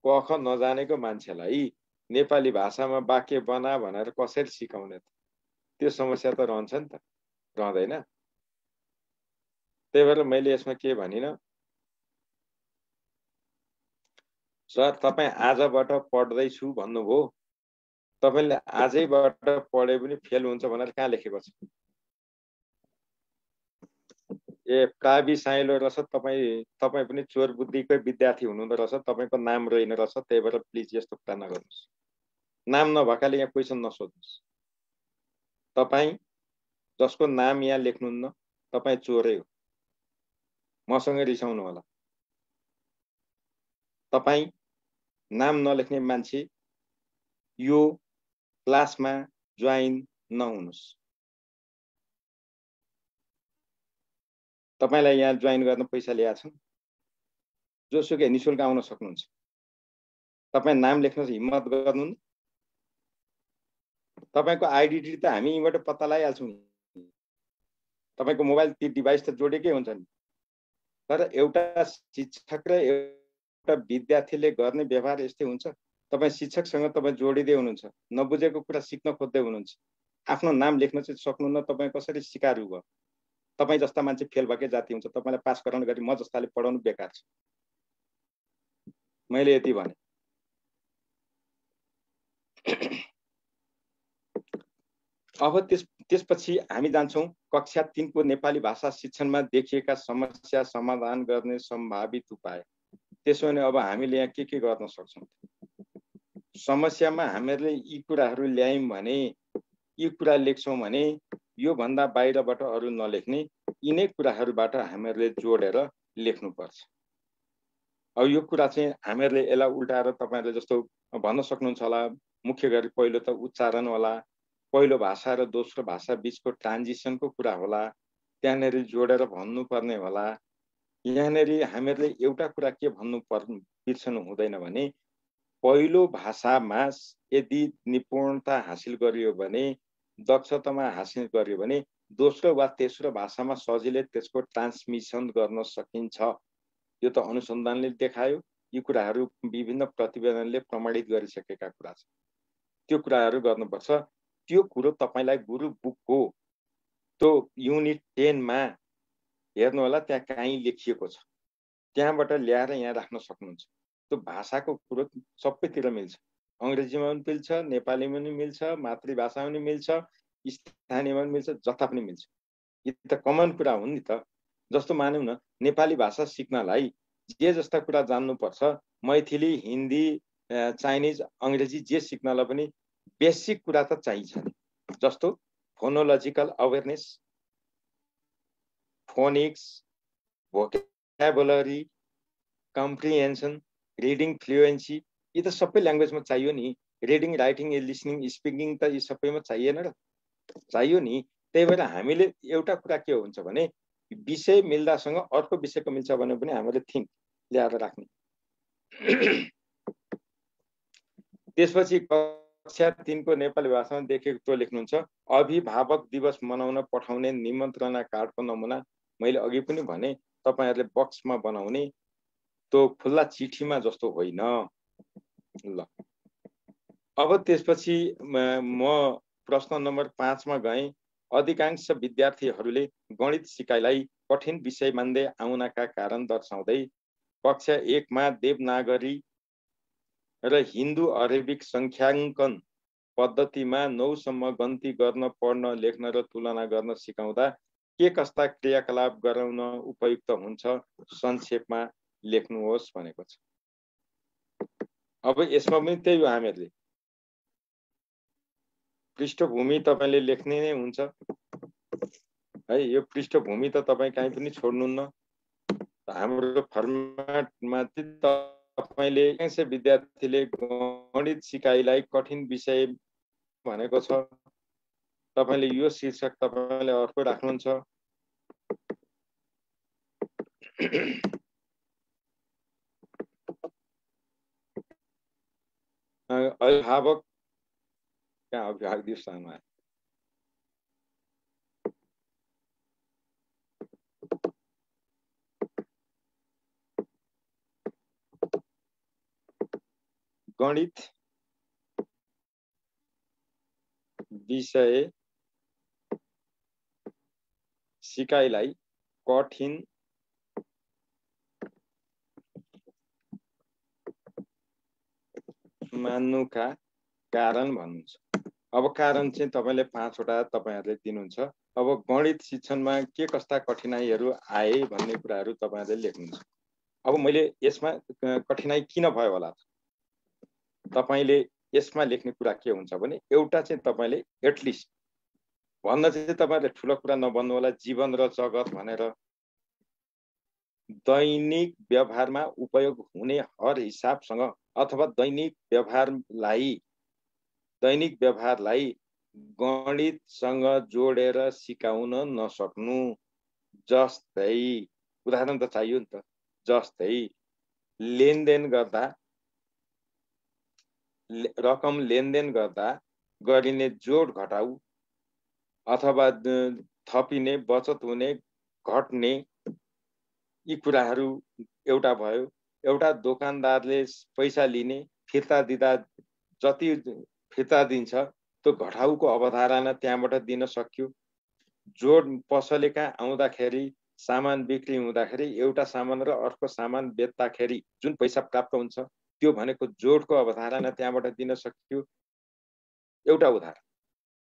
क ख नजानेको मान्छेलाई नेपाली भाषामा वाक्य बना भनेर कसरी सिकाउने त? त्यो समस्या त रहन्छ नि त, रहँदैन? त्यही भएर मैले यसमा के भनिन, सर तपाईँ आजबाट पढ्दैछु भन्नुभयो, तपाईँले आजैबाट पढे पनि फेल हुन्छ भनेर कहाँ लेखेको छ? ए प्रावि साइलो रहेछ, तपाईँ पनि चोर बुद्धिकै विद्यार्थी हुनुहुँदो रहेछ, तपाईँको नाम रहेन रहेछ। त्यही भएर प्लिज यस्तो कुरा नगर्नुहोस्। नाम नभएकाले यहाँ क्वेसन नसोध्नुहोस्। तपाईँ जसको नाम यहाँ लेख्नुहुन्न तपाईँ चोरै हो। मसँग रिसाउनु होला। तपाईँ नाम नलेख्ने मान्छे यो क्लासमा जोइन नहुनुहोस्। तपाईलाई यहाँ जोइन गर्न पैसा ल्याएको छन्, जोसुकै निशुल्क आउन सक्नुहुन्छ। तपाईँ नाम लेख्न हिम्मत गर्नु। तपाईको आइडेन्टिटी त हामी यहीँबाट पत्ता लगाइहाल्छौँ। तपाईको मोबाइल ती डिभाइस त जोडेकै हुन्छ नि। तर एउटा शिक्षक र एउटा विद्यार्थीले गर्ने व्यवहार यस्तै हुन्छ। तपाई शिक्षकसँग तपाई जोडिदै हुनुहुन्छ, नबुझेको कुरा सिक्न खोज्दै हुनुहुन्छ, आफ्नो नाम लेख्न चाहिँ सक्नुहुन्न, तपाई कसरी सिकारु भयो? तपाई जस्ता मान्छे फेल भएकै जाति हुन्छ। तपाईलाई पास गराउन गरी म जस्ताले पढाउनु बेकार छ। मैले यति भने। अब त्यसपछि हामी जान्छौं कक्षा 3 को नेपाली भाषा शिक्षणमा देखिएका समस्या समाधान गर्ने सम्भावित उपाय। त्यसो भने अब हामीले यहाँ के गर्न सक्छौं? समस्यामा हामीले यी कुराहरू ल्यायौं भने, यी कुरा लेख्छौं भने यो भन्दा बाहिरबाट अरु नलेख्ने यिनै कुराहरूबाट हामीहरूले जोडेर लेख्नुपर्छ। अब यो कुरा चाहिँ हामीहरूले यसलाई उल्टाएर तपाईहरुले जस्तो भन्न सक्नुहुन्छ होला, मुख्य गरी पहिलो त उच्चारण होला, पहिलो भाषा र दोस्रो भाषा बीचको ट्रान्जिसनको कुरा होला, त्यहाँनेरि जोडेर भन्नुपर्ने होला। यहाँनेरि हामीहरूले एउटा कुरा के भन्नु बिर्सनु हुँदैन भने पहिलो भाषामा यदि निपुणता हासिल गरियो भने, दक्षतामा हासिल गरियो भने दोस्रो वा तेस्रो भाषामा सजिलै त्यसको ट्रान्समिसन गर्न सकिन्छ। यो त अनुसन्धानले देखायो। यी कुराहरू विभिन्न प्रतिवेदनले प्रमाणित गरिसकेका कुरा छन्। त्यो कुराहरू गर्नुपर्छ। त्यो कुरो तपाईलाई गुरु बुकको त्यो युनिट 10 मा हेर्नु होला, त्यहाँ कहीँ लेखिएको छ। त्यहाँबाट ल्याएर यहाँ राख्न सक्नुहुन्छ। त्यो भाषाको कुरो सबैतिर मिल्छ। अंग्रेजीमा पनि मिल्छ, नेपालीमा पनि मिल्छ, मातृभाषामा पनि मिल्छ, स्थानीयमा पनि मिल्छ, जता पनि मिल्छ। यी त कमन कुरा हुन् नि त। जस्तो मानौँ न, नेपाली भाषा सिक्नलाई जे जस्ता कुरा जान्नुपर्छ, मैथिली, हिन्दी, चाइनिज, अंग्रेजी जे सिक्नलाई पनि बेसिक कुरा त चाहिन्छ नि। जस्तो phonological awareness, phonics, vocabulary, comprehension, reading fluency, यी त सबै ल्याङ्ग्वेजमा चाहियो नि। रिडिङ, राइटिङ, लिसनिङ, स्पिकिङ त यी सबैमा चाहिएन र? चाहियो नि। त्यही भएर हामीले एउटा कुरा के हुन्छ भने विषय मिल्दासँग अर्को विषयको मिल्छ भने पनि हामीले थिङ्क ल्याएर राख्ने। त्यसपछि कक्षा 3 को नेपाली भाषामा देखेको त्यो लेख्नुहुन्छ। अभिभावक दिवस मनाउन पठाउने निमन्त्रणा कार्डको नमुना मैले अघि पनि भने तपाईहरुले बक्समा बनाउने त्यो खुल्ला चिठीमा जस्तो होइन। ल अब त्यसपछि म प्रश्न नम्बर 5 मा गएँ। अधिकांश विद्यार्थीहरूले गणित सिकाइलाई कठिन विषय मान्दै आउनका कारण दर्शाउँदै कक्षा 1 मा देवनागरी र हिन्दू अरेबिक संख्याङ्कन पद्धतिमा 9 सम्म गन्ती गर्न, पढ्न, लेख्न र तुलना गर्न सिकाउँदा के कस्ता क्रियाकलाप गराउन उपयुक्त हुन्छ संक्षेपमा लेख्नुहोस् भनेको छ। अब यसमा पनि त्यही हो, हामीहरूले पृष्ठभूमि तपाईले लेख्ने नै हुन्छ है। यो पृष्ठभूमि त तपाई कहीँ पनि छोड्नुहुन्न। हाम्रो फर्मेटमा चाहिँ तपाईले विद्यार्थीले गणित सिकाइलाई कठिन विषय भनेको छ। तपाईले यो शीर्षक तपाईले अर्को राख्नुहुन्छ। अभिभावक कहाँ अभिभावक दिवसमा गणित विषय सिकाइलाई कठिन मान्नुका कारण भन्नुहुन्छ। अब कारण चाहिँ तपाईले 5 वटा तपाईहरुले दिनुहुन्छ। अब गणित शिक्षणमा के कस्ता कठिनाइहरू आए भन्ने कुराहरू तपाईहरुले लेख्नुहुन्छ। अब मैले यसमा कठिनाइ किन भयो होला त? तपाईले यसमा लेख्ने कुरा के हुन्छ भने एउटा चाहिँ तपाईले एटलिस्ट भन्न चाहिँ तपाईहरुले ठूलो कुरा नभन्नु होला, जीवन र जगत भनेर दैनिक व्यवहारमा उपयोग हुने हर हिसाबसँग अथवा दैनिक व्यवहारलाई गणितसँग जोडेर सिकाउन नसक्नु। जस्तै उदाहरण त चाहियो नि त। जस्तै लेनदेन गर्दा, रकम लेनदेन गर्दा गरिने जोड घटाउ अथवा थपिने बचत हुने घट्ने यी कुराहरू एउटा भयो। एउटा दोकानदारले पैसा लिने फिर्ता दिँदा जति फिर्ता दिन्छ त्यो घटाउको अवधारणा त्यहाँबाट दिन सक्यो। जोड पसलेका आउँदाखेरि सामान बिक्री हुँदाखेरि एउटा सामान र अर्को सामान बेच्दाखेरि जुन पैसा प्राप्त हुन्छ त्यो भनेको जोडको अवधारणा त्यहाँबाट दिन सक्यो। एउटा उदाहरण।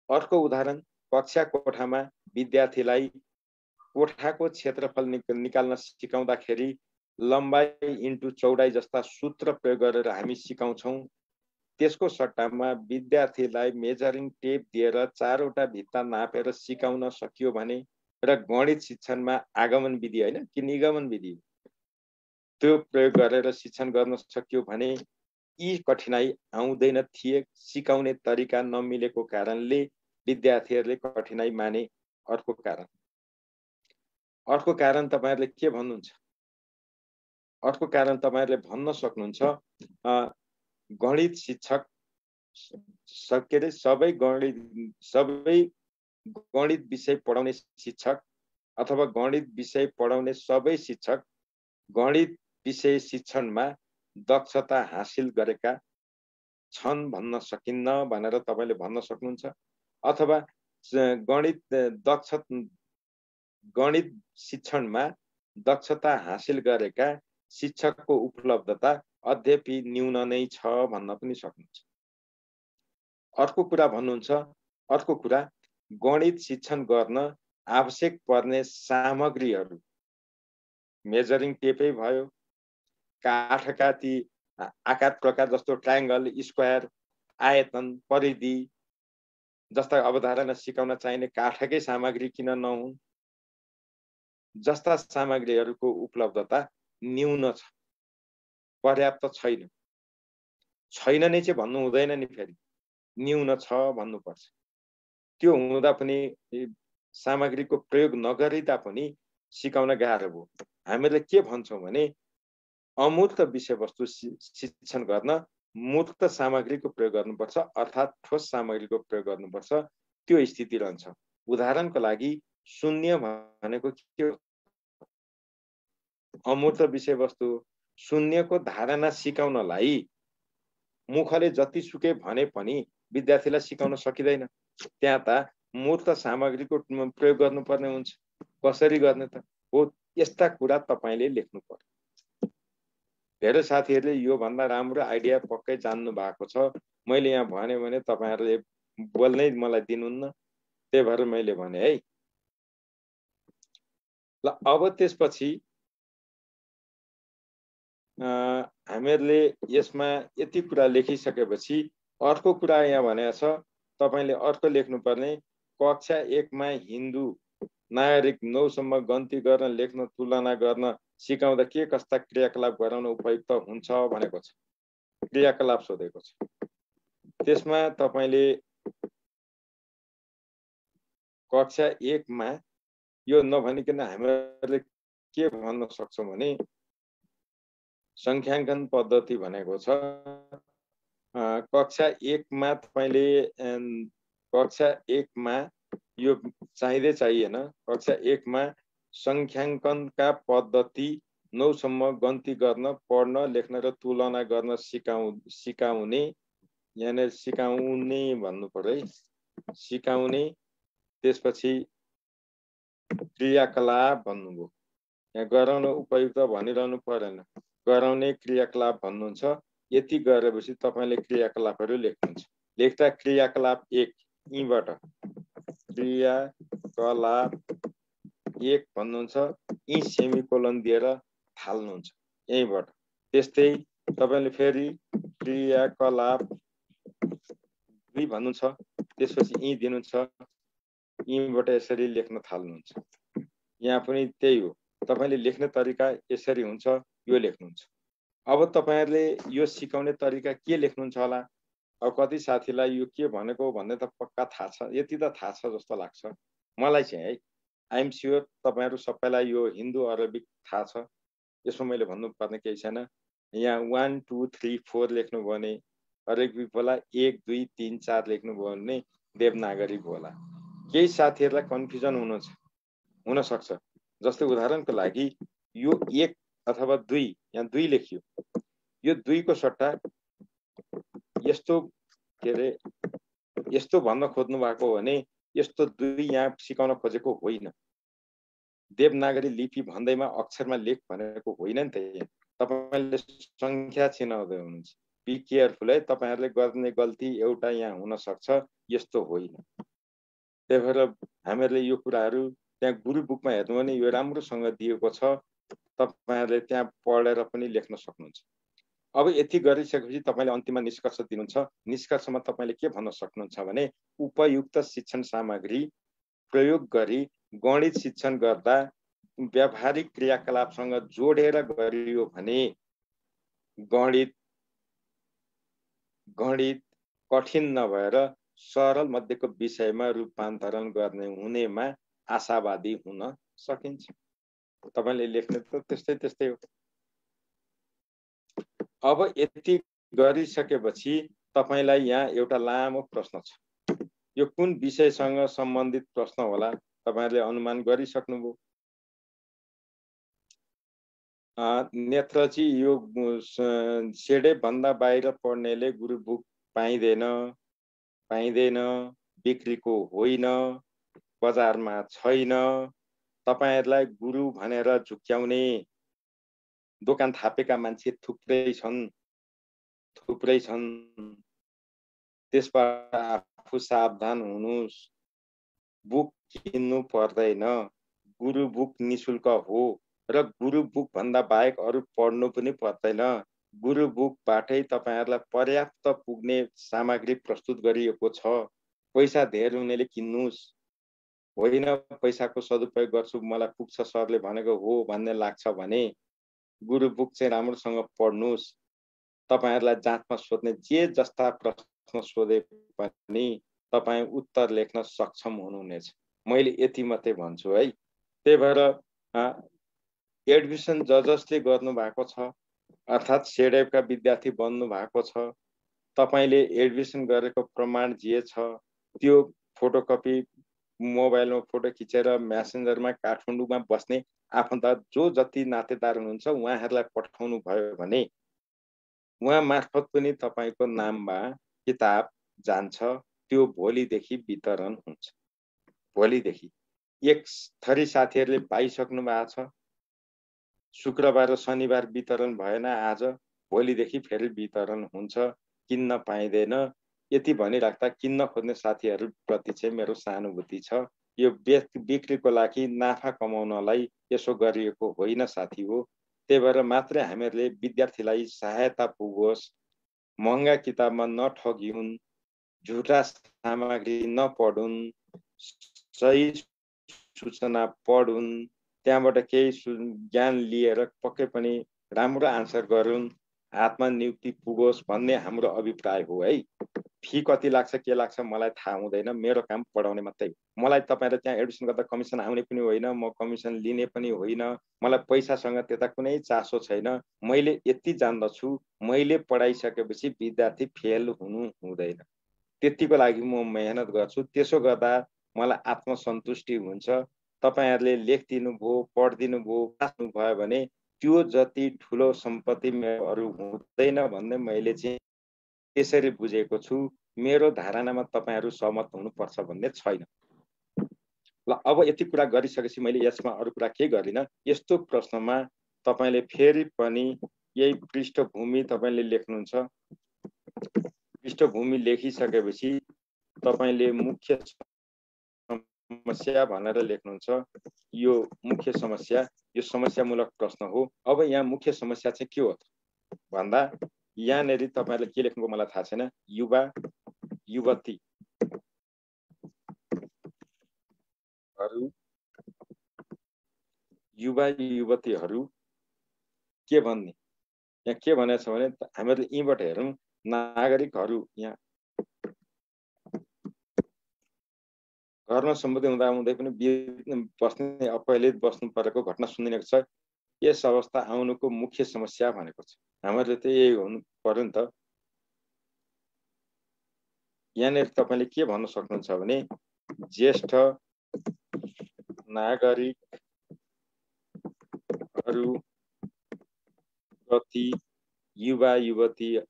अर्को उदाहरण, कक्षा कोठामा विद्यार्थीलाई कोठाको क्षेत्रफल निकाल्न सिकाउँदाखेरि लम्बाई इन्टु चौडाई जस्ता सूत्र प्रयोग गरेर हामी सिकाउँछौँ। त्यसको सट्टामा विद्यार्थीलाई मेजरिङ टेप दिएर 4 वटा भित्ता नापेर सिकाउन सकियो भने र गणित शिक्षणमा आगमन विधि होइन कि निगमन विधि त्यो प्रयोग गरेर शिक्षण गर्न सकियो भने यी कठिनाई आउँदैन थिए। सिकाउने तरिका नमिलेको कारणले विद्यार्थीहरूले कठिनाई माने। अर्को कारण तपाईहरुले के भन्नुहुन्छ? अर्को कारण तपाईहरुले भन्न सक्नुहुन्छ गणित शिक्षक सकेले सबै गणित विषय पढाउने शिक्षक अथवा गणित विषय पढाउने सबै शिक्षक गणित विषय शिक्षणमा दक्षता हासिल गरेका छन् भन्न सकिन्न भनेर तपाईले भन्न सक्नुहुन्छ। अथवा गणित शिक्षणमा दक्षता हासिल गरेका शिक्षकको उपलब्धता अद्यपि न्यून नै छ भन्न पनि सक्नुहुन्छ। अर्को कुरा गणित शिक्षण गर्न आवश्यक पर्ने सामग्रीहरू मेजरिङ टेपै भयो, काठका ती आकार प्रकार जस्तो ट्रायंगल, स्क्वायर, आयतन, परिधि जस्ता अवधारणा सिकाउन चाहिने काठकै सामग्री किन नहुन् जस्ता सामग्रीहरूको उपलब्धता न्यून छ, पर्याप्त छैन नै चाहिँ भन्नु हुँदैन नि, फेरि न्यून छ भन्नुपर्छ। त्यो हुँदा पनि सामग्रीको प्रयोग नगरिदा पनि सिकाउन गाह्रो भयो। हामीले के भन्छौं भने अमूर्त विषयवस्तु शिक्षण गर्न मूर्त सामग्रीको प्रयोग गर्नुपर्छ, अर्थात् ठोस सामग्रीको प्रयोग गर्नुपर्छ। त्यो स्थिति रहन्छ। उदाहरणको लागि शून्य भनेको के हो? अमूर्त विषयवस्तु। शून्यको धारणा सिकाउनलाई मुखले जतिसुकै भने पनि विद्यार्थीलाई सिकाउन सकिँदैन। त्यहाँ त मूर्त सामग्रीको प्रयोग गर्नुपर्ने हुन्छ। कसरी गर्ने त? हो, यस्ता कुरा तपाईले लेख्नु पर्यो। धेरै साथीहरूले यो भन्दा राम्रो आइडिया पक्कै जान्नु भएको छ। मैले यहाँ भने भने तपाईहरुले बोल्नै मलाई दिनुहुन्न, त्यही भएर मैले भने है। ल अब त्यसपछि हामीहरूले यसमा यति कुरा लेखिसकेपछि अर्को कुरा यहाँ भनेको छ, तपाईले अर्को लेख्नुपर्ने कक्षा 1 मा हिन्दू नागरिक 9 सम्म गन्ती गर्न, लेख्न, तुलना गर्न सिकाउँदा के कस्ता क्रियाकलाप गराउन उपयुक्त हुन्छ भनेको छ। क्रियाकलाप सोधेको छ। त्यसमा तपाईले कक्षा 1 मा यो नभनिकन हामीहरूले के भन्न सक्छौं भने संख्याङ्कन पद्धति भनेको छ। कक्षा 1 मा तपाईले कक्षा 1 मा यो चाहिँदै चाहिएन। कक्षा 1 मा संख्याङ्कनका पद्धति 9 सम्म गन्ती गर्न, पढ्न, लेख्न र तुलना गर्न सिकाउने यानी सिकाउने भन्नु पर्यो है। सिकाउने, त्यसपछि क्रियाकलाप भन्नुभयो। यहाँ गराउन उपयुक्त भनिरहनु परेन, गराउने क्रियाकलाप भन्नुहुन्छ। यति गरेपछि तपाईले क्रियाकलापहरू लेख्नुहुन्छ। लेख्दा क्रियाकलाप 1 यीबाट क्रियाकलाप 1 भन्नुहुन्छ, यी सेमिकोलन दिएर थाल्नुहुन्छ यहीबाट। त्यस्तै तपाईले फेरि क्रियाकलाप 2 भन्नुहुन्छ, त्यसपछि यी दिनुहुन्छ, यीबाट यसरी लेख्न थाल्नुहुन्छ। यहाँ पनि त्यही हो, तपाईले लेख्ने तरिका यसरी हुन्छ, यो लेख्नुहुन्छ। अब तपाईहरुले यो सिकाउने तरिका के लेख्नुहुन्छ होला? अब कति साथीलाई यो के भनेको भन्ने त पक्का थाहा छ, यति त थाहा छ जस्तो लाग्छ मलाई चाहिँ है। आई एम स्योर तपाईहरु सबैलाई यो हिन्दू अरबिक थाहा छ। यसमा मैले भन्नुपर्ने केही छैन। यहाँ 1 2 3 4 लेख्नुभयो भने अरबिक होला, 1 2 3 4 लेख्नुभयो भने देवनागरी होला। केही साथीहरूलाई कन्फ्युजन हुन सक्छ। जस्तै उदाहरणको लागि यो 1 अथवा 2 यहाँ 2 लेखियो, यो 2 को सट्टा यस्तो के अरे यस्तो भन्न खोज्नु भएको हो भने यस्तो 2 यहाँ सिकाउन खोजेको होइन। देवनागरी लिपि भन्दैमा अक्षरमा लेख भनेको होइन नि त। तपाईले संख्या चिनाउँदै हुनुहुन्छ। बी केयरफुल है, तपाईहरुले गर्ने गल्ती एउटा यहाँ हुन सक्छ, यस्तो होइन। त्यही भएर हामीहरूले यो कुराहरू त्यहाँ गुरु बुकमा हेर्नु भने यो राम्रोसँग दिएको छ, तपाईहरुले त्यहाँ पढेर पनि लेख्न सक्नुहुन्छ। अब यति गरिसकेपछि तपाईले अन्तिममा निष्कर्ष दिनुहुन्छ। निष्कर्षमा तपाईले के भन्न सक्नुहुन्छ भने उपयुक्त शिक्षण सामग्री प्रयोग गरी गणित शिक्षण गर्दा व्यावहारिक क्रियाकलापसँग जोडेर गरियो भने गणित कठिन नभएर सरल मध्येको विषयमा रूपान्तरण गर्ने हुनेमा आशावादी हुन सकिन्छ। तपाईले लेख्ने त त्यस्तै हो। अब यति गरिसकेपछि तपाईलाई यहाँ एउटा लामो प्रश्न छ। यो कुन विषयसँग सम्बन्धित प्रश्न होला तपाईहरुले अनुमान गरिसक्नुभयो। नेत्रजी यो सेडे भन्दा बाहिर पढ्नेले गुरु बुक पाइँदैन, बिक्रीको होइन, बजारमा छैन। तपाईहरुलाई गुरु भनेर झुक्क्याउने दोकान थापेका मान्छे थुप्रै छन्। त्यसबाट आफू सावधान हुनुस्। बुक किन्नु पर्दैन, गुरु बुक निशुल्क हो र गुरु बुक भन्दा बाहेक अरु पढ्नु पनि पर्दैन। गुरु बुकबाटै तपाईहरुलाई पर्याप्त पुग्ने सामग्री प्रस्तुत गरिएको छ। पैसा धेर हुनेले किन्नुस्। होइन पैसाको सदुपयोग गर्छु, मलाई पुग्छ सरले भनेको हो भन्ने लाग्छ भने गुरु बुक चाहिँ राम्रोसँग पढ्नुस्। तपाईहरुलाई जाँचमा सोध्ने जे जस्ता प्रश्न सोधे पनि तपाई उत्तर लेख्न सक्षम हुनुहुनेछ। मैले यति मात्रै भन्छु है। त्यही भएर एडमिसन जसले गर्नु भएको छ अर्थात् सेडेफका विद्यार्थी बन्नु भएको छ, तपाईले एडमिसन गरेको प्रमाण जे छ त्यो फोटोकपी मोबाइलमा फोटो खिचेर मेसेन्जरमा काठमाडौँमा बस्ने आफन्त जो जति नातेदार हुनुहुन्छ उहाँहरूलाई पठाउनु भयो भने उहाँ मार्फत पनि तपाईको नाममा किताब जान्छ। त्यो भोलिदेखि वितरण हुन्छ। भोलिदेखि एक थरी साथीहरूले पाइसक्नु भएको छ। शुक्रबार र शनिबार वितरण भएन, आज भोलिदेखि फेरि वितरण हुन्छ। किन्न पाइँदैन। यति भनिराख्दा किन्न खोज्ने साथीहरूप्रति चाहिँ मेरो सहानुभूति छ। यो बिक्रीको लागि नाफा कमाउनलाई यसो गरिएको होइन साथी हो। त्यही भएर मात्रै हामीहरूले विद्यार्थीलाई सहायता पुगोस्, महँगा किताबमा नठगिउन्, झुटा सामग्री नपढुन्, सही सूचना पढुन्, त्यहाँबाट केही ज्ञान लिएर पक्कै पनि राम्रो आन्सर गरून्, हातमा नियुक्ति पुगोस् भन्ने हाम्रो अभिप्राय हो है। फी कति लाग्छ के लाग्छ मलाई थाहा हुँदैन, मेरो काम पढाउने मात्रै हो। मलाई तपाईहरुले त्यहाँ एडमिसन गर्दा कमिसन आउने पनि होइन, म कमिसन लिने पनि होइन, मलाई पैसासँग त्यता कुनै चासो छैन। मैले यति जान्दछु, मैले पढाइसकेपछि विद्यार्थी फेल हुनु हुँदैन। त्यतिको लागि म मेहनत गर्छु। त्यसो गर्दा मलाई आत्मसन्तुष्टि हुन्छ। तपाईहरुले लेखदिनु भो, पढ्दिनु भो, पास्नु भयो भने त्यो जति ठुलो सम्पत्ति मेरो हुँदैन भन्ने मैले चाहिँ त्यसरी बुझेको छु। मेरो धारणामा तपाईहरु सहमत हुनुपर्छ भन्ने छैन। ल अब यति कुरा गरिसकेपछि मैले यसमा अरु कुरा के गरिन। यस्तो प्रश्नमा तपाईले फेरि पनि यही पृष्ठभूमि तपाईले लेख्नुहुन्छ। पृष्ठभूमि लेखिसकेपछि तपाईले मुख्य समस्या भनेर लेख्नुहुन्छ। यो मुख्य समस्या, यो समस्यामूलक प्रश्न हो। अब यहाँ मुख्य समस्या चाहिँ के हो भन्दा यहाँनेरि तपाईहरुले के लेख्नुको मलाई थाहा छैन। युवा युवतीहरू के भन्ने, यहाँ के भनेको छ भने हामीहरूले यहीँबाट हेरौँ। नागरिकहरू यहाँ घरमा सम्बोधन हुँदा हुँदै पनि बस्ने पहिले बस्नु परेको घटना सुनिएको छ। यस अवस्था आउनुको मुख्य समस्या भनेको छ। हामीहरूले त यही हुनु पर्यो नि त। यहाँनिर तपाईले के भन्न सक्नुहुन्छ भने ज्येष्ठ नागरिकहरू प्रति युवा युवतीहरूको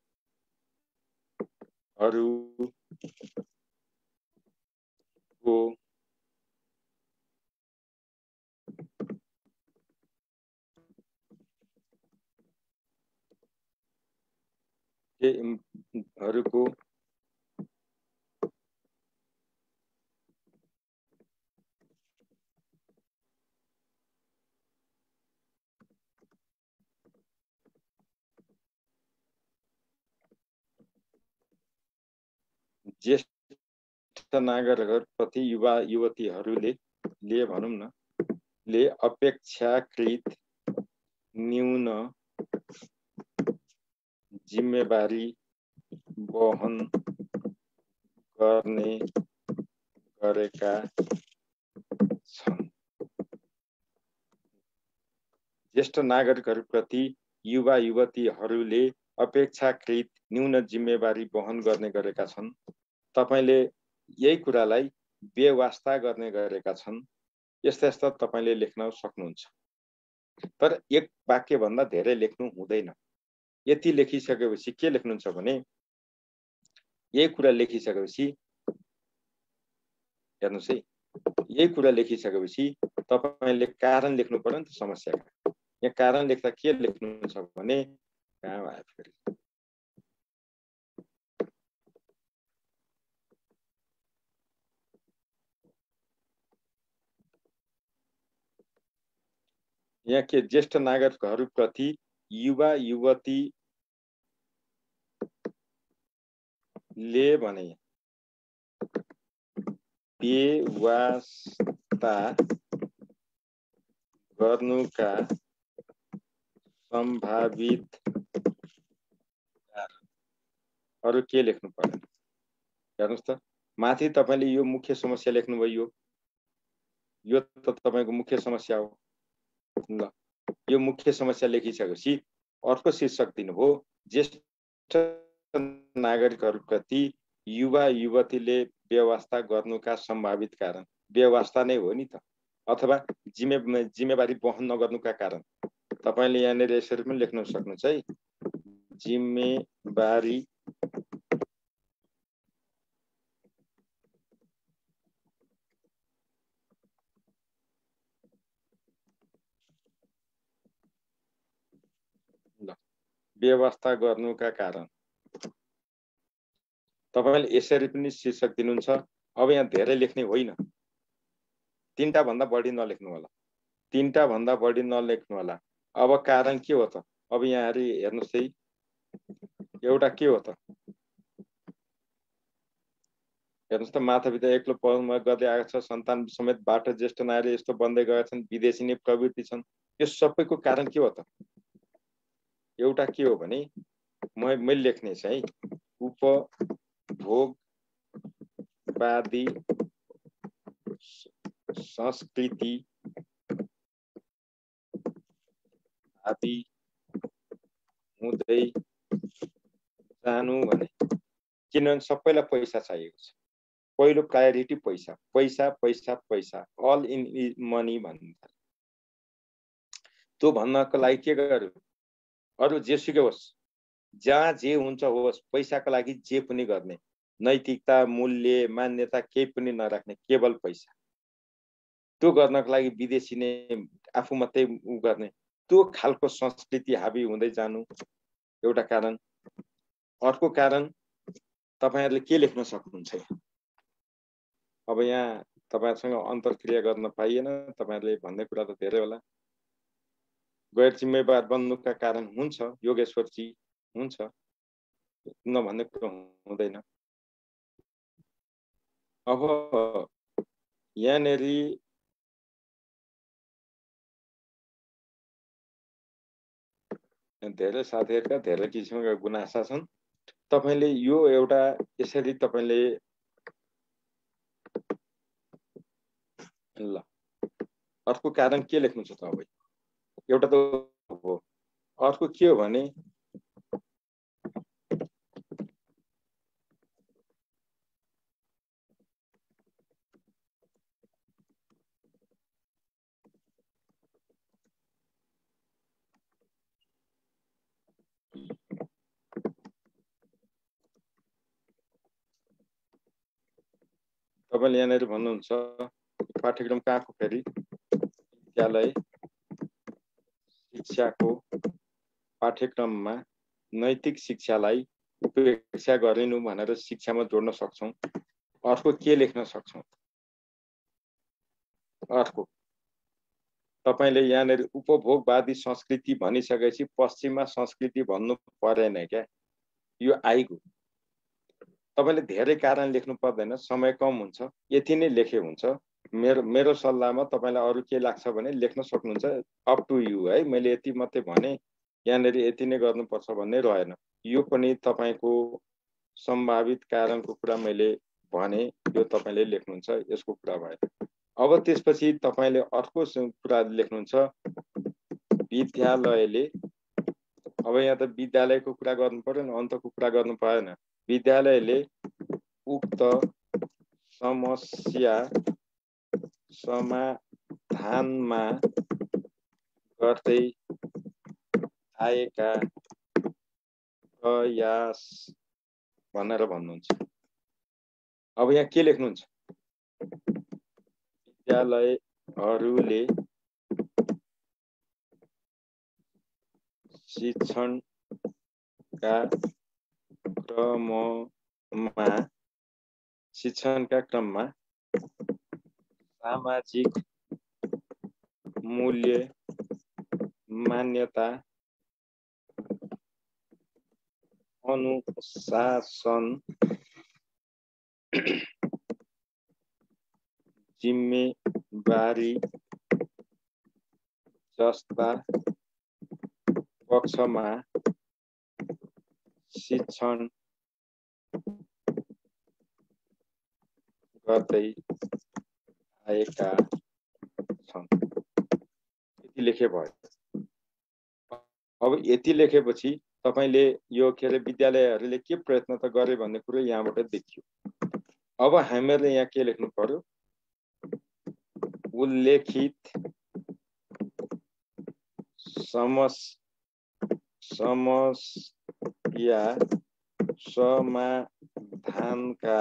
ज्येष्ठ नागरिकप्रति युवा युवतीहरूले भनौं न ले अपेक्षाकृत न्यून जिम्मेवारी वहन गर्ने गरेका छन्। ज्येष्ठ नागरिकहरूप्रति युवा युवतीहरूले अपेक्षाकृत न्यून जिम्मेवारी वहन गर्ने गरेका छन्। तपाईले यही कुरालाई बेवास्ता गर्ने गरेका छन्। यस्ता यस्ता तपाईले लेख्न सक्नुहुन्छ। तर एक वाक्य भन्दा धेरै लेख्नु हुँदैन। यति लेखिसकेपछि के लेख्नुहुन्छ भने यही कुरा लेखिसकेपछि हेर्नुस् है, यही कुरा लेखिसकेपछि तपाईले कारण लेख्नु पर्यो नि त समस्याको। यहाँ कारण लेख्दा के लेख्नुहुन्छ भने कहाँ आयो फेरि यहाँ के ज्येष्ठ नागरिकहरूप्रति युवा युवतीले भने बेवास्ता गर्नुका सम्भावित अरु के लेख्नु पर्यो हेर्नुस् त। माथि तपाईले यो मुख्य समस्या लेख्नुभयो, यो त तपाईको मुख्य समस्या हो। ल यो मुख्य समस्या लेखिसकेपछि अर्को शीर्षक दिनुभयो ज्येष्ठ नागरिकहरूप्रति युवा युवतीले व्यवस्था गर्नुका सम्भावित कारण। व्यवस्था नै हो नि त, अथवा जिम्मेवारी वहन नगर्नुका कारण। तपाईले यहाँनिर यसरी पनि लेख्न सक्नुहुन्छ है, जिम्मेवारी व्यवस्था गर्नुका कारण। तपाईले यसरी पनि शीर्षक दिनुहुन्छ। अब यहाँ धेरै लेख्ने होइन, 3टा भन्दा बढी नलेख्नु होला, 3टा भन्दा बढी नलेख्नु होला। अब कारण के हो त? अब यहाँ हेर्नुस् है, एउटा के हो त हेर्नुस् त, माथापिता एक्लो पदमा गर्दै आएको छ, सन्तान समेतबाट ज्येष्ठ नागरिक यस्तो बन्दै गएका छन्, विदेशी नै प्रवृत्ति छन्। यो सबैको कारण के हो त? एउटा के हो भने मैले लेख्ने छ है, उपभोगवादी संस्कृति हाबी हुँदै जानु भने। किनभने सबैलाई पैसा चाहिएको छ। पहिलो प्रायोरिटी पैसा, पैसा पैसा पैसा, अल इन मनी भन्छ। त्यो भन्नको लागि के गर्यो? अरु जेसुकै होस्, जहाँ जे हुन्छ होस्, पैसाको लागि जे पनि गर्ने, नैतिकता मूल्य मान्यता केही पनि नराख्ने, केवल पैसा। त्यो गर्नको लागि विदेशी नै आफू मात्रै गर्ने, त्यो खालको संस्कृति हाबी हुँदै जानु एउटा कारण। अर्को कारण तपाईहरुले के लेख्न सक्नुहुन्छ? अब यहाँ तपाईहरुसँग अन्तरक्रिया गर्न पाइएन, तपाईहरुले भन्ने कुरा त धेरै होला। गैर जिम्मेवार बन्नुका कारण हुन्छ योगेश्वरजी, हुन्छ, नभन्ने कुरा हुँदैन। अब यहाँनेरि धेरै साथीहरुका धेरै किसिमका गुनासा छन्। तपाईले यो एउटा यसरी तपाईले ल अर्को कारण के लेख्नु छ त? अब एउटा त हो, अर्को के हो भने तपाईँले यहाँनिर भन्नुहुन्छ पाठ्यक्रम कहाँको फेरि विद्यालय शिक्षाको पाठ्यक्रममा नैतिक शिक्षालाई उपेक्षा गरिनु भनेर शिक्षामा जोड्न सक्छौं। अर्को के लेख्न सक्छौं? अर्को तपाईले यहाँनिर उपभोगवादी संस्कृति भनिसकेपछि पश्चिमा संस्कृति भन्नु परेन क्या, यो आइगो। तपाईले धेरै कारण लेख्नु पर्दैन, समय कम हुन्छ, यति नै लेखे हुन्छ। मेरो सल्लाहमा तपाईलाई अरु के लाग्छ भने लेख्न सक्नुहुन्छ, अप टु यु है। मैले यति मात्रै भने यहाँनिर यति नै गर्नुपर्छ भन्ने रहेन। यो पनि तपाईको सम्भावित कारणको कुरा मैले भने, यो तपाईले लेख्नुहुन्छ, यसको कुरा भयो। अब त्यसपछि तपाईले अर्को कुरा लेख्नुहुन्छ विद्यालयले, अब यहाँ त विद्यालयको कुरा गर्नु पर्यो नि, अन्तको कुरा गर्नु पाएन। विद्यालयले उक्त समस्या समाधानमा गर्दै आएका प्रयास भनेर भन्नुहुन्छ। अब यहाँ के लेख्नुहुन्छ? विद्यालयहरूले शिक्षणका क्रममा सामाजिक मूल्य मान्यता अनुशासन जिम्मेवारी जस्ता पक्षमा शिक्षण गर्दै आएका छन्। यति लेखे भयो। अब यति लेखेपछि तपाईले यो के अरे विद्यालयहरूले के प्रयत्न त गरे भन्ने कुरो यहाँबाट देखियो। अब हामीहरूले यहाँ के लेख्नु पर्यो? उल्लेखित समस्या समाधानका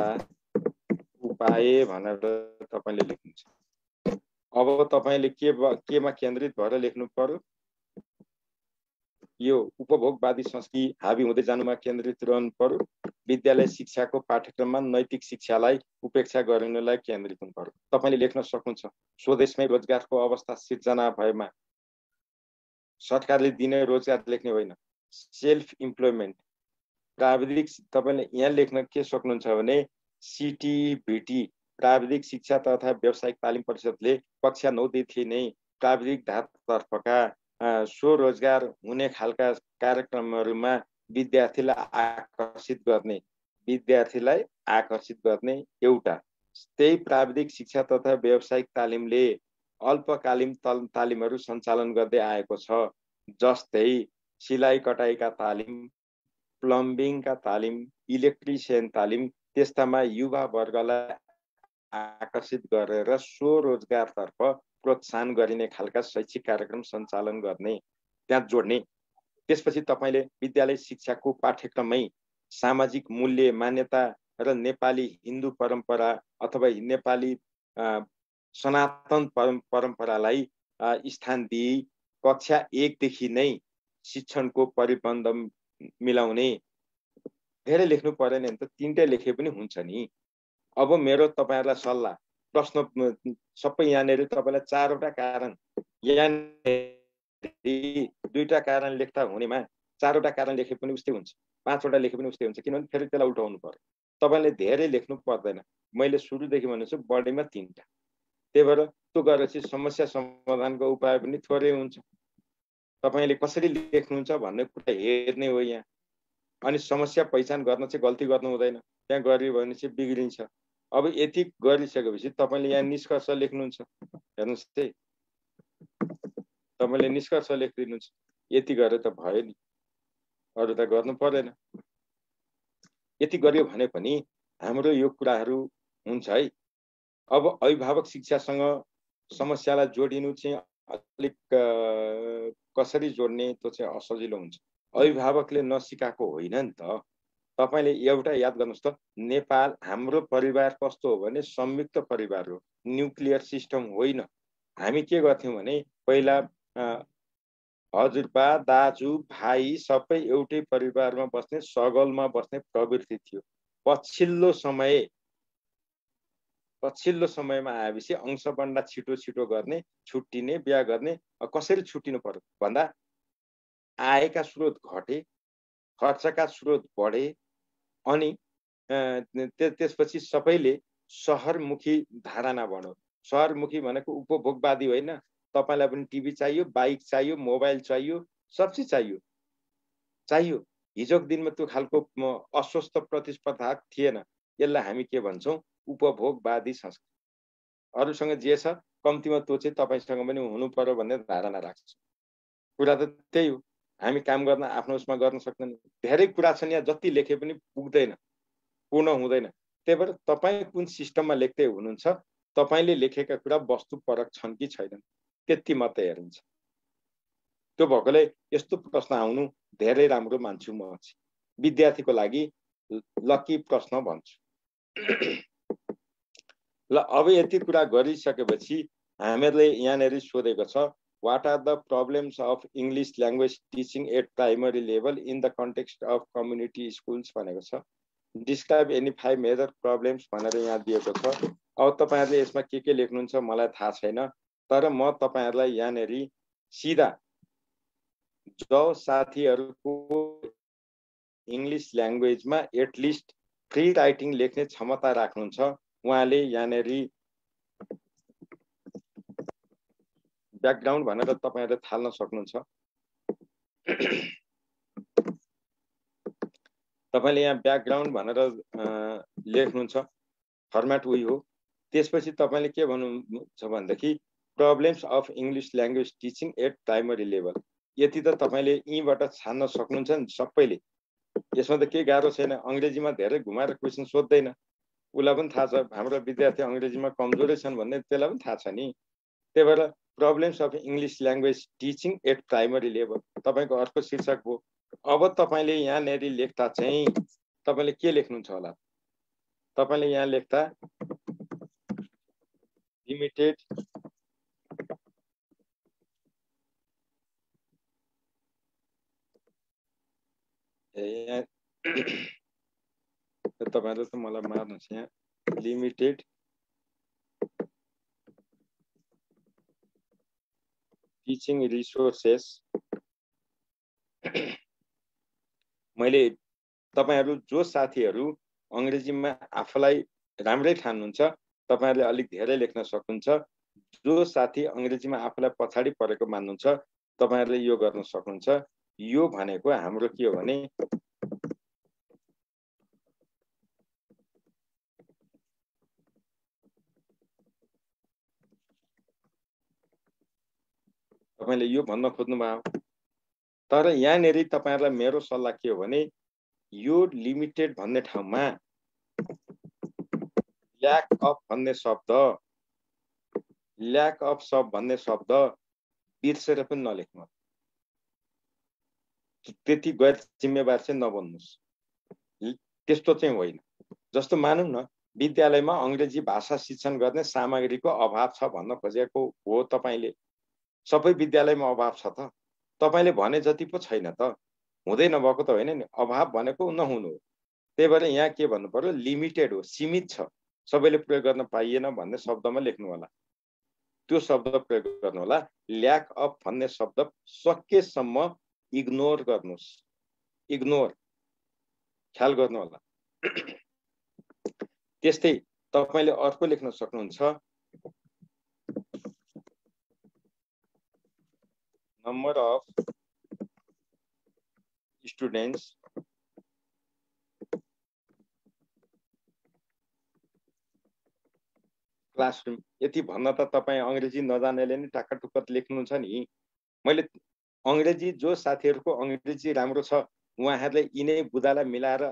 उपाय भनेर तपाईले लेख्नुहुन्छ। अब तपाईले केमा केन्द्रित भएर लेख्नु पर्यो? यो उपभोगवादी संस्कृति हावी हुँदै जानुमा केन्द्रित रहनु पर्यो। विद्यालय शिक्षाको पाठ्यक्रममा नैतिक शिक्षालाई उपेक्षा गरिनुलाई केन्द्रित हुनु पर्यो। तपाईले लेख्न सक्नुहुन्छ स्वदेशमै रोजगारको अवस्था सिर्जना भएमा सरकारले दिने रोजगार लेख्ने होइन, सेल्फ इम्प्लोइमेन्ट प्राविधिक। तपाईले यहाँ लेख्न के सक्नुहुन्छ भने सीटीबीटी प्राविधिक शिक्षा तथा व्यावसायिक तालिम परिषदले कक्षा 9 देखि नै प्राविधिक धारतर्फका स्वरोजगार हुने खालका कार्यक्रमहरूमा विद्यार्थीलाई आकर्षित गर्ने एउटा त्यही प्राविधिक शिक्षा तथा व्यावसायिक तालिमले अल्पकालीन तालिमहरू सञ्चालन गर्दै आएको छ। जस्तै सिलाइ कटाइका तालिम, प्लम्बिङका तालिम, इलेक्ट्रिसियन तालिम। त्यस्तामा युवा वर्गलाई आकर्षित गरेर स्वरोजगारतर्फ प्रोत्साहन गरिने खालका शैक्षिक कार्यक्रम सञ्चालन गर्ने, त्यहाँ जोड्ने। त्यसपछि तपाईले विद्यालय शिक्षाको पाठ्यक्रममै सामाजिक मूल्य मान्यता र नेपाली हिन्दू परम्परा अथवा नेपाली सनातन परम्परालाई स्थान दिई कक्षा 1 देखि नै शिक्षणको परिबन्ध मिलाउने। धेरै लेख्नु परेन नि त, 3टै लेखे पनि हुन्छ नि। अब मेरो तपाईहरुलाई सल्लाह, प्रश्न सबै यहाँनिर तपाईलाई 4वटा कारण, यहाँ 2टा कारण लेख्दा हुनेमा 4वटा कारण लेखे पनि उस्तै हुन्छ, 5वटा लेखे पनि उस्तै हुन्छ, किनभने फेरि त्यसलाई उल्टाउनु पर्यो। तपाईले धेरै लेख्नु पर्दैन, मैले सुरुदेखि भन्छु बढीमा 3टा। त्यही भएर त्यो गरेपछि समस्या समाधानको उपाय पनि थोरै हुन्छ। तपाईले कसरी लेख्नुहुन्छ भन्ने कुरा हेर्ने हो यहाँ। अनि समस्या पहिचान गर्न चाहिँ गल्ती गर्नु हुँदैन, त्यहाँ गरियो भने चाहिँ बिग्रिन्छ। अब यति गरिसकेपछि तपाईले यहाँ निष्कर्ष लेख्नुहुन्छ। हेर्नुस् है, तपाईले निष्कर्ष लेखिदिनुहुन्छ। यति गरे त भयो नि, अरु त गर्नु पर्दैन। यति गर्यो भने पनि हाम्रो यो कुराहरू हुन्छ है। अब अभिभावक शिक्षासँग समस्यालाई जोडिनु चाहिँ अलिक कसरी जोड्ने त्यो चाहिँ असजिलो हुन्छ। अभिभावकले नसिकाएको होइन नि त, तपाईले एउटा याद गर्नुस् त, नेपाल हाम्रो परिवार कस्तो हो भने संयुक्त परिवार हो, न्युक्लियर सिस्टम होइन। हामी के गर्थ्यौं भने पहिला हजुरबा दाजु भाइ सबै एउटै परिवारमा बस्ने, सगलमा बस्ने प्रवृत्ति थियो। पछिल्लो समयमा आएपछि अंशबन्डा छिटो छिटो गर्ने, छुट्टिने, बिहा गर्ने। कसरी छुट्टिनु पर्यो भन्दा आयका स्रोत घटे, खर्चका स्रोत बढे, अनि त्यसपछि सबैले शहरमुखी धारणा बन्यो। शहरमुखी भनेको उपभोगवादी होइन, तपाईलाई पनि टिभी चाहियो, बाइक चाहियो, मोबाइल चाहियो, सब चिज चाहियो। हिजोको दिनमा त्यो खालको अस्वस्थ प्रतिस्पर्धा थिएन। यसलाई हामी के भन्छौँ? उपभोगवादी संस्कृति। अरूसँग जे छ कम्तीमा त्यो चाहिँ तपाईसँग पनि हुनु पर्यो भन्ने धारणा राख्छ। कुरा त त्यही हो। हामी काम गर्न आफ्नो उसमा गर्न सक्दैन। धेरै कुरा छन् यहाँ, जति लेखे पनि पुग्दैन, पूर्ण हुँदैन। त्यही भएर तपाईँ कुन सिस्टममा लेख्दै हुनुहुन्छ, तपाईले लेखेका कुरा वस्तुपरक छन् कि छैनन्, त्यति मात्रै हेरिन्छ। त्यो भएकोले यस्तो प्रश्न आउनु धेरै राम्रो मान्छु म। विद्यार्थीको लागि लकी प्रश्न भन्छु। ल अब यति कुरा गरिसकेपछि हामीहरूले यहाँनेरि सोधेको छ, what are the problems of English language teaching at primary level in the context of community schools भनेको छ। describe any 5 major problems भनेर यहाँ दिएको छ। अब तपाईहरुले यसमा के लेख्नुहुन्छ मलाई थाहा छैन, तर म तपाईहरुलाई यहाँनेरि सिधा जो साथीहरुको इंग्लिश ल्याङ्ग्वेजमा एटलिस्ट फ्री राइटिङ लेख्ने क्षमता राख्नुहुन्छ, उहाँले यहाँनेरि ब्याकग्राउन्ड भनेर तपाईहरुले थाल्न सक्नुहुन्छ। तपाईले यहाँ ब्याकग्राउन्ड भनेर लेख्नुहुन्छ, फर्म्याट उही हो। त्यसपछि तपाईले के भन्नुहुन्छ भनेदेखि problems of English language teaching at primary level. यति त तपाईले यहीबाट छान्न सक्नुहुन्छ नि सबैले। यसमा त केही गाह्रो छैन। अंग्रेजीमा धेरै घुमाएर क्वेशन सोध्दैन, उलाई पनि थाहा छ हाम्रो विद्यार्थी अंग्रेजीमा कमजोरै छन् भन्ने त्यसलाई पनि थाहा छ नि। त्यही भएर problems of English language teaching at primary level तपाईको अर्को शीर्षक हो। अब तपाईले यहाँनेरि लेख्दा चाहिँ तपाईले के लेख्नुहुन्छ होला? तपाईले यहाँ लेख्दा लिमिटेड तपाईहरुले त मलाई मार्नुहुन्छ यहाँ। Limited teaching resources. मैले तपाईहरु जो साथीहरु अंग्रेजीमा आफूलाई राम्रै ठान्नुहुन्छ तपाईहरुले अलिक धेरै लेख्न सक्नुहुन्छ। जो साथी अंग्रेजीमा आफूलाई पछाडी परेको मान्नुहुन्छ तपाईहरुले यो गर्न सक्नुहुन्छ। यो भनेको हाम्रो के हो भने तपाईले यो भन्न खोज्नु भयो। तर यहाँनेरि तपाईहरुलाई मेरो सल्लाह के हो भने यो लिमिटेड भन्ने ठाउँमा ल्याक अफ भन्ने शब्द बिर्सेर पनि नलेख्नु। त्यति गैर जिम्मेवार चाहिँ नबन्नुस्। त्यस्तो चाहिँ होइन। जस्तो मानौँ न विद्यालयमा अंग्रेजी भाषा शिक्षण गर्ने सामग्रीको अभाव छ भन्न खोजेको हो तपाईले। सबै विद्यालयमा अभाव छ त? तपाईले भने जति पो छैन त? हुँदै नभएको त होइन नि। अभाव भनेको नहुनु हो। त्यही भएर यहाँ के भन्नु पर्यो? लिमिटेड हो, सीमित छ, सबैले प्रयोग गर्न पाइएन भन्ने शब्दमा लेख्नु होला। त्यो शब्द प्रयोग गर्नु होला। ल्याक अफ भन्ने शब्द सकेसम्म इग्नोर गर्नुस्। इग्नोर ख्याल गर्नु होला। त्यस्तै तपाईले अर्को लेख्न सक्नुहुन्छ नम्बर अफ स्टुडेन्ट्स क्लासरुम। यति भन्न त तपाई अंग्रेजी नजानेले नि टाक्काटुक्क लेख्नुहुन्छ नि। मैले अंग्रेजी जो साथीहरुको अंग्रेजी राम्रो छ उहाँहरुले यिनै बुदालाई मिलाएर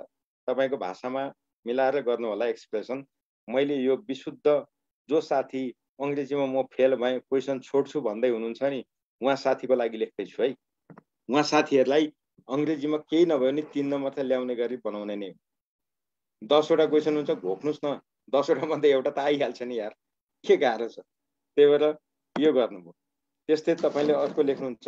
तपाईको भाषामा मिलाएर गर्नु होला एक्सप्रेसन। मैले यो विशुद्ध जो साथी अंग्रेजीमा म फेल भएँ क्वेशन छोड्छु भन्दै हुनुहुन्छ नि उहाँ साथीको लागि लेख्दै छु है। उहाँ साथीहरुलाई अङ्ग्रेजीमा केही नभए पनि 3 नम्बर त ल्याउने गरी बनाउने नै हो। 10 वटा क्वेसन हुन्छ, घोक्नुस् न, 10 वटा मध्ये एउटा त आइहाल्छ नि यार, के गाह्रो छ। त्यही भएर यो गर्नुभयो। त्यस्तै तपाईले अर्को लेख्नुहुन्छ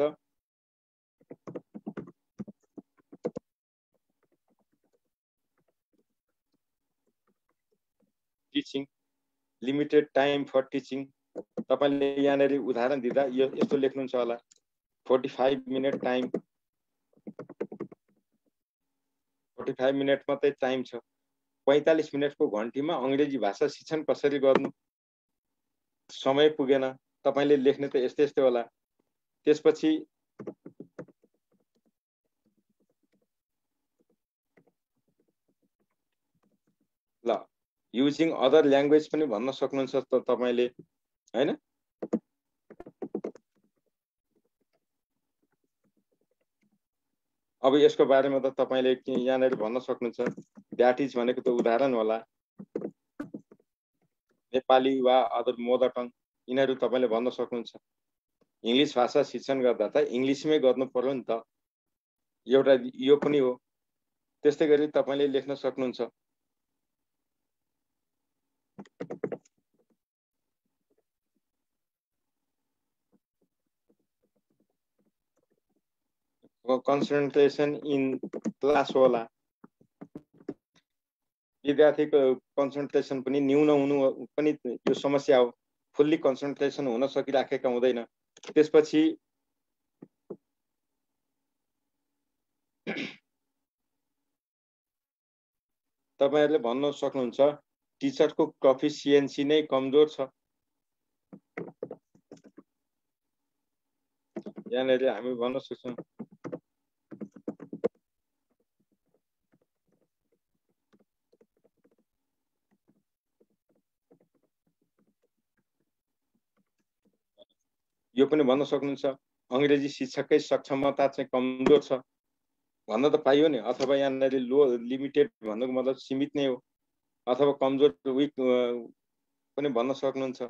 teaching, limited time for teaching. तपाईले यहाँनेर उदाहरण दिँदा यस्तो लेख्नुहुन्छ होला, 45 मिनट टाइम, 45 मिनट मात्रै टाइम छ, 45 मिनटको घन्टीमा अङ्ग्रेजी भाषा शिक्षण कसरी गर्नु, समय पुगेन। तपाईले लेख्ने त यस्तै यस्तै होला। त्यसपछि ल युजिङ अदर ल्याङ्ग्वेज पनि भन्न सक्नुहुन्छ त तपाईले, हैन? अब यसको बारेमा त तपाईले यहाँनेर भन्न सक्नुहुन्छ, द्याट इज भनेको त उदाहरण होला। नेपाली वा अदर मदर टङ यिनीहरू तपाईले भन्न सक्नुहुन्छ। इङ्ग्लिस भाषा शिक्षण गर्दा त इङ्ग्लिसमै गर्नु पर्यो नि त, एउटा यो पनि हो। त्यस्तै गरी तपाईले लेख्न सक्नुहुन्छ कन्सन्ट्रेसन इन क्लास होला। विद्यार्थीको कन्सन्ट्रेसन पनि न्यून हुनु पनि यो समस्या हो। फुल्ली कन्सन्ट्रेसन हुन सकिराखेका हुँदैन। त्यसपछि तपाईहरुले भन्न सक्नुहुन्छ टिचरको प्रोफिसिएन्सी नै कमजोर छ। यहाँनेर हामी भन्न सक्छौं यो पनि भन्न सक्नुहुन्छ अंग्रेजी शिक्षककै सक्षमता चाहिँ कमजोर छ भन्न त पाइयो नि। अथवा यहाँनेर लो लिमिटेड भन्नुको मतलब सीमित नै हो, अथवा कमजोर विक पनि भन्न सक्नुहुन्छ,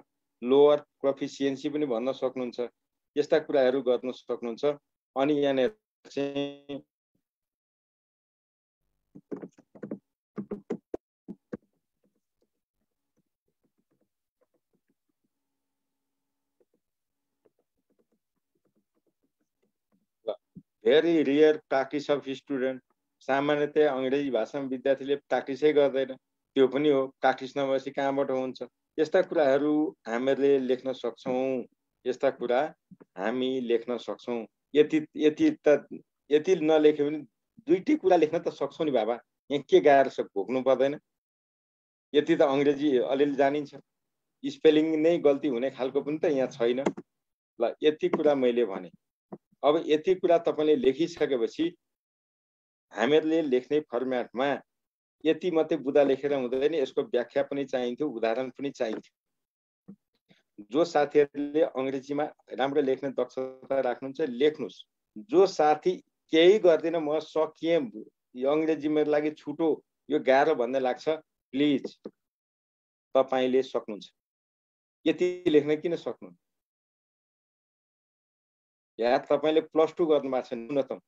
लोअर प्रोफिसिएन्सी पनि भन्न सक्नुहुन्छ। यस्ता कुराहरू गर्न सक्नुहुन्छ। अनि यहाँनेर चाहिँ very rear practice of student, सामान्यतया अंग्रेजी भाषामा विद्यार्थीले प्र्याक्टिसै गर्दैन। त्यो पनि हो, प्र्याक्टिस नभएपछि कहाँबाट हुन्छ। यस्ता कुराहरू हामीले लेख्न सक्छौं। यस्ता कुरा हामी लेख्न सक्छौं। यति नलेखे पनि दुईटै कुरा लेख्न त सक्छौं नि बाबा। यहाँ के गाह्रो छ, भोग्नु पर्दैन। यति त अंग्रेजी अलिअलि जानिन्छ, स्पेलिङ नै गल्ती हुने खालको पनि त यहाँ छैन। ल यति कुरा मैले भने। अब यति कुरा तपाईले लेखिसकेपछि हामीहरूले लेख्ने फर्म्याटमा यति मात्रै बुदा लेखेर हुँदैन, यसको व्याख्या पनि चाहिन्थ्यो, उदाहरण पनि चाहिन्थ्यो। जो साथीहरूले अंग्रेजीमा राम्रो लेख्ने दक्षता राख्नुहुन्छ लेख्नुस्। जो साथी केही गर्दिन म सकिए अंग्रेजी मेरो लागि छुटो, यो गाह्रो भन्ने लाग्छ, प्लिज तपाईले सक्नुहुन्छ। यति लेख्न किन सक्नु? या तपाईले +2 गर्नुभएको छ न्यूनतम,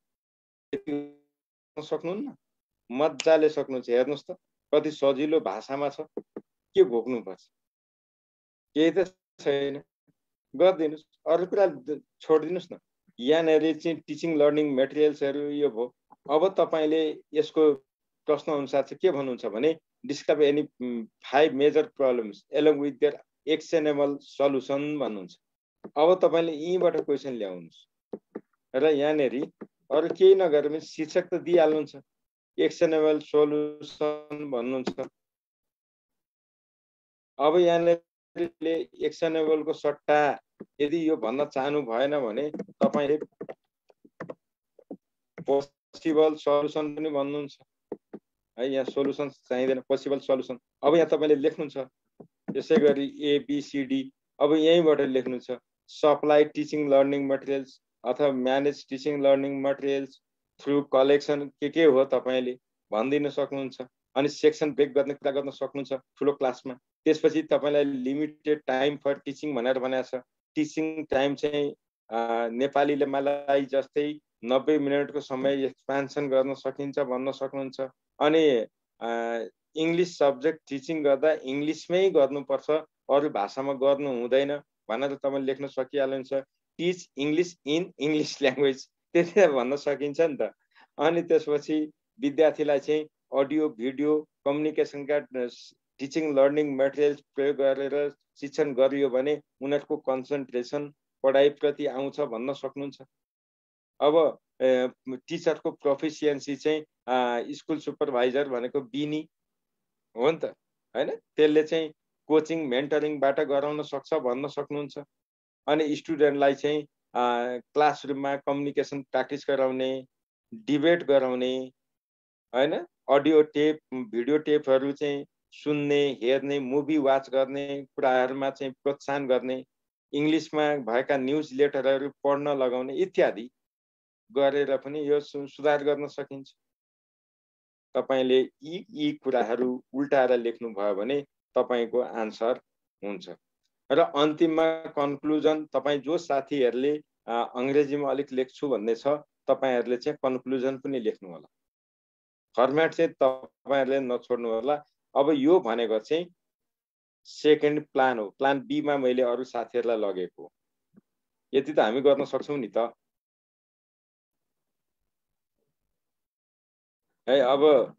सक्नुहुन्न? मजाले सक्नुहुन्छ। हेर्नुस् त कति सजिलो भाषामा छ, के भोग्नुपर्छ? केही त छैन, गर्दिनुस्। अरु कुरा छोड्दिनुस् न। यहाँनेर चाहिँ टिचिङ लर्निङ मेटेरियल्सहरु यो भयो। अब तपाईले यसको प्रश्न अनुसार चाहिँ के भन्नुहुन्छ भने describe any 5 major problems along with their actionable solution भन्नुहुन्छ। अब तपाईले यहीबाट क्वेशन ल्याउनुस् र यहाँनेरी अरु केही नगरे पनि शीर्षक त दिइहाल्नुहुन्छ, एक्सनेबल सल्युसन भन्नुहुन्छ। अब यहाँले एक्सनेबलको सट्टा यदि यो भन्न चाहनु भएन भने तपाईले पोसिबल सल्युसन पनि भन्नुहुन्छ है। यहाँ सोलुसन चाहिँदैन, पोसिबल सल्युसन। अब यहाँ तपाईले लेख्नुहुन्छ त्यसैगरी एबीसीडी। अब यहीँबाट लेख्नुहुन्छ सप्लाई टिचिङ लर्निङ मटेरियल्स अथवा manage teaching learning materials through collection के हो तपाईले भनिदिन सक्नुहुन्छ। अनि सेक्सन ब्रेक गर्ने कुरा गर्न सक्नुहुन्छ ठुलो क्लासमा। त्यसपछि तपाईलाई लिमिटेड टाइम फर टिचिङ भनेर भनेको छ। टिचिङ टाइम चाहिँ नेपालीले मलाई जस्तै 90 मिनटको समय एक्सपेन्सन गर्न सकिन्छ भन्न सक्नुहुन्छ। अनि इङ्ग्लिस सब्जेक्ट टिचिङ गर्दा इङ्ग्लिसमै गर्नुपर्छ, अरू भाषामा गर्नु हुँदैन भनेर तपाईले लेख्न सकिहाल्नुहुन्छ। Teach English in English language त्यति भन्न सकिन्छ नि त। अनि त्यसपछि विद्यार्थीलाई चाहिँ अडियो भिडियो कम्युनिकेसनका टिचिङ लर्निङ मेटेरियल्स प्रयोग गरेर शिक्षण गरियो भने उनीहरूको कन्सन्ट्रेसन पढाइप्रति आउँछ भन्न सक्नुहुन्छ। अब टिचरको प्रोफिसियन्सी चाहिँ स्कुल सुपरभाइजर भनेको बिनी हो नि त हैन, त्यसले चाहिँ कोचिङ मेन्टरिङबाट गराउन सक्छ भन्न सक्नुहुन्छ। अनि स्टुडेन्टलाई चाहिँ क्लासरुममा कम्युनिकेसन प्र्याक्टिस गराउने, डिबेट गराउने हैन, अडियो टेप भिडियो टेपहरू चाहिँ सुन्ने, हेर्ने, मुभी वाच गर्ने कुराहरूमा चाहिँ प्रोत्साहन गर्ने, इङ्ग्लिसमा भएका न्युज लेटरहरू पढ्न लगाउने इत्यादि गरेर पनि यो सुधार गर्न सकिन्छ। तपाईले यी कुराहरू उल्टाएर लेख्नु भयो भने तपाईको आन्सर हुन्छ। र अन्तिममा कन्क्लुजन, तपाईँ जो साथीहरूले अङ्ग्रेजीमा अलिक लेख्छु भन्ने छ तपाईहरूले चाहिँ कन्क्लुजन पनि लेख्नु होला। फर्मेट चाहिँ तपाईहरूले नछोड्नु होला। अब यो भनेको चाहिँ सेकेन्ड प्लान हो। प्लान बी मा मैले अरू साथीहरूलाई लगेको, यति त हामी गर्न सक्छौँ नि त है। अब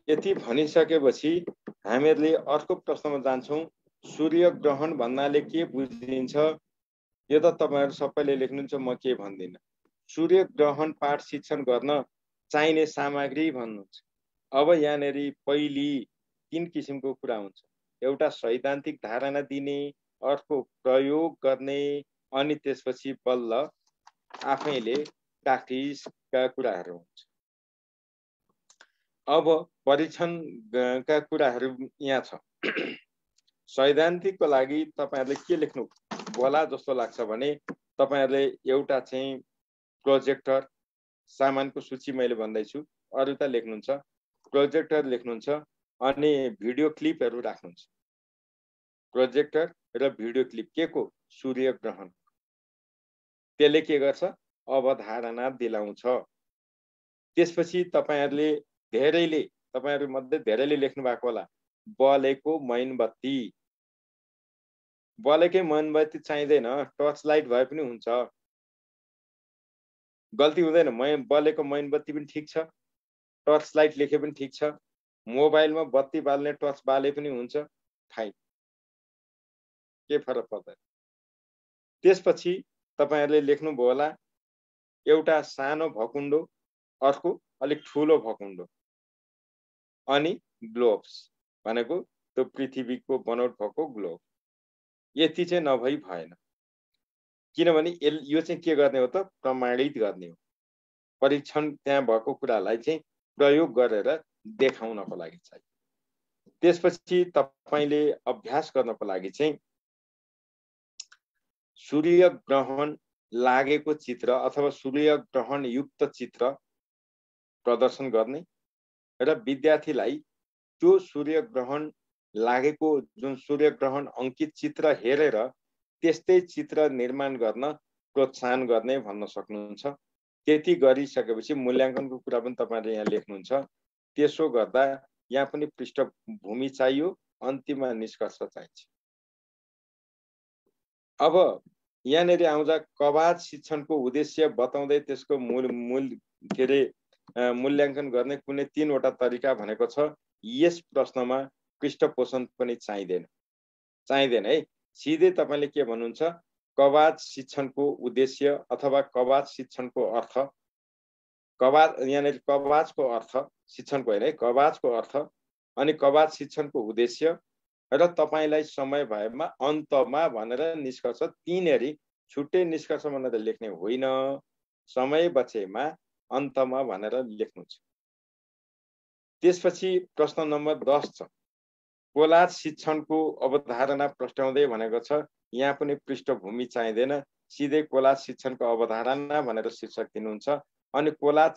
यति भनिसकेपछि हामीहरूले अर्को प्रश्नमा जान्छौँ। सूर्य ग्रहण भन्नाले के बुझिन्छ? यो त तपाईहरु सबैले लेख्नुहुन्छ, म के भन्दिनँ। सूर्य ग्रहण पाठ शिक्षण गर्न चाहिने सामग्री भन्नुहुन्छ। अब यहाँनेरि पहिली 3 किसिमको कुरा हुन्छ। एउटा सैद्धान्तिक धारणा दिने, अर्को प्रयोग गर्ने, अनि त्यसपछि बल्ल आफैले प्र्याक्टिसका कुराहरू हुन्छ। अब परीक्षणका कुराहरू यहाँ छ। सैद्धान्तिकको लागि तपाईहरुले के लेख्नु होला जस्तो लाग्छ भने तपाईहरुले एउटा चाहिँ प्रोजेक्टर, सामानको सूची मैले भन्दैछु, अरु त लेख्नुहुन्छ। प्रोजेक्टर लेख्नुहुन्छ अनि भिडियो क्लिपहरू राख्नुहुन्छ। प्रोजेक्टर र भिडियो क्लिप के को? सूर्य ग्रहण। त्यसले के गर्छ? अवधारणा दिलाउँछ। त्यसपछि तपाईहरु मध्ये धेरैले लेख्नु भएको होला बलेको मैनबत्ती। बलेकै मैनबत्ती चाहिँदैन, टर्च लाइट भए पनि हुन्छ। गल्ती हुँदैन। बलेको मैनबत्ती पनि ठिक छ, टर्च लाइट लेखे पनि ठिक छ, मोबाइलमा बत्ती बाल्ने टर्च बाले पनि हुन्छ, फाइन, के फरक पर्दैन। त्यसपछि तपाईहरुले लेख्नुभयो होला एउटा सानो भकुण्डो, अर्को अलिक ठूलो भकुण्डो, अनि ग्लोब्स भनेको त्यो पृथ्वीको बनोट भएको ग्लोब। यति चाहिँ नभई भएन, किनभने यो चाहिँ के गर्ने हो त? प्रमाणित गर्ने हो। परीक्षण त्यहाँ भएको कुरालाई चाहिँ प्रयोग गरेर देखाउनको लागि चाहिँ। त्यसपछि तपाईले अभ्यास गर्नको लागि चाहिँ सूर्य ग्रहण लागेको चित्र अथवा सूर्य ग्रहण युक्त चित्र प्रदर्शन गर्ने र विद्यार्थीलाई त्यो सूर्य ग्रहण लागेको जुन सूर्य ग्रहण अंकित चित्र हेरेर त्यस्तै चित्र निर्माण गर्न प्रोत्साहन गर्ने भन्न सक्नुहुन्छ। त्यति गरिसकेपछि मूल्याङ्कनको कुरा पनि तपाईले यहाँ लेख्नुहुन्छ। त्यसो गर्दा यहाँ पनि पृष्ठभूमि चाहियो, अन्तिममा निष्कर्ष चाहिन्छ। अब यहाँनेरि आउँछ कवाच शिक्षणको उद्देश्य बताउँदै त्यसको मूल्याङ्कन गर्ने कुनै 3 वटा तरिका भनेको छ। यस प्रश्नमा पृष्ठपोषण पनि चाहिँदैन है। सिधै तपाईले के भन्नुहुन्छ? कवाच शिक्षणको उद्देश्य अथवा कवाच शिक्षणको अर्थ। यहाँनेरि कवाचको अर्थ शिक्षणको हैन है, कवाचको अर्थ अनि कवाच शिक्षणको उद्देश्य र तपाईलाई समय भएमा अन्तमा भनेर निष्कर्ष। तीनरी छुट्टै निष्कर्ष भनेर लेख्ने होइन, समय बचेमा अन्तमा भनेर लेख्नुहुन्छ। त्यसपछि प्रश्न नम्बर 10 छ। कोलाज शिक्षणको अवधारणा प्रस्ताउँदै भनेको छ। यहाँ पनि पृष्ठभूमि चाहिँदैन, सिधै कोलाज शिक्षणको अवधारणा भनेर शीर्षक दिनुहुन्छ। अनि कोलाज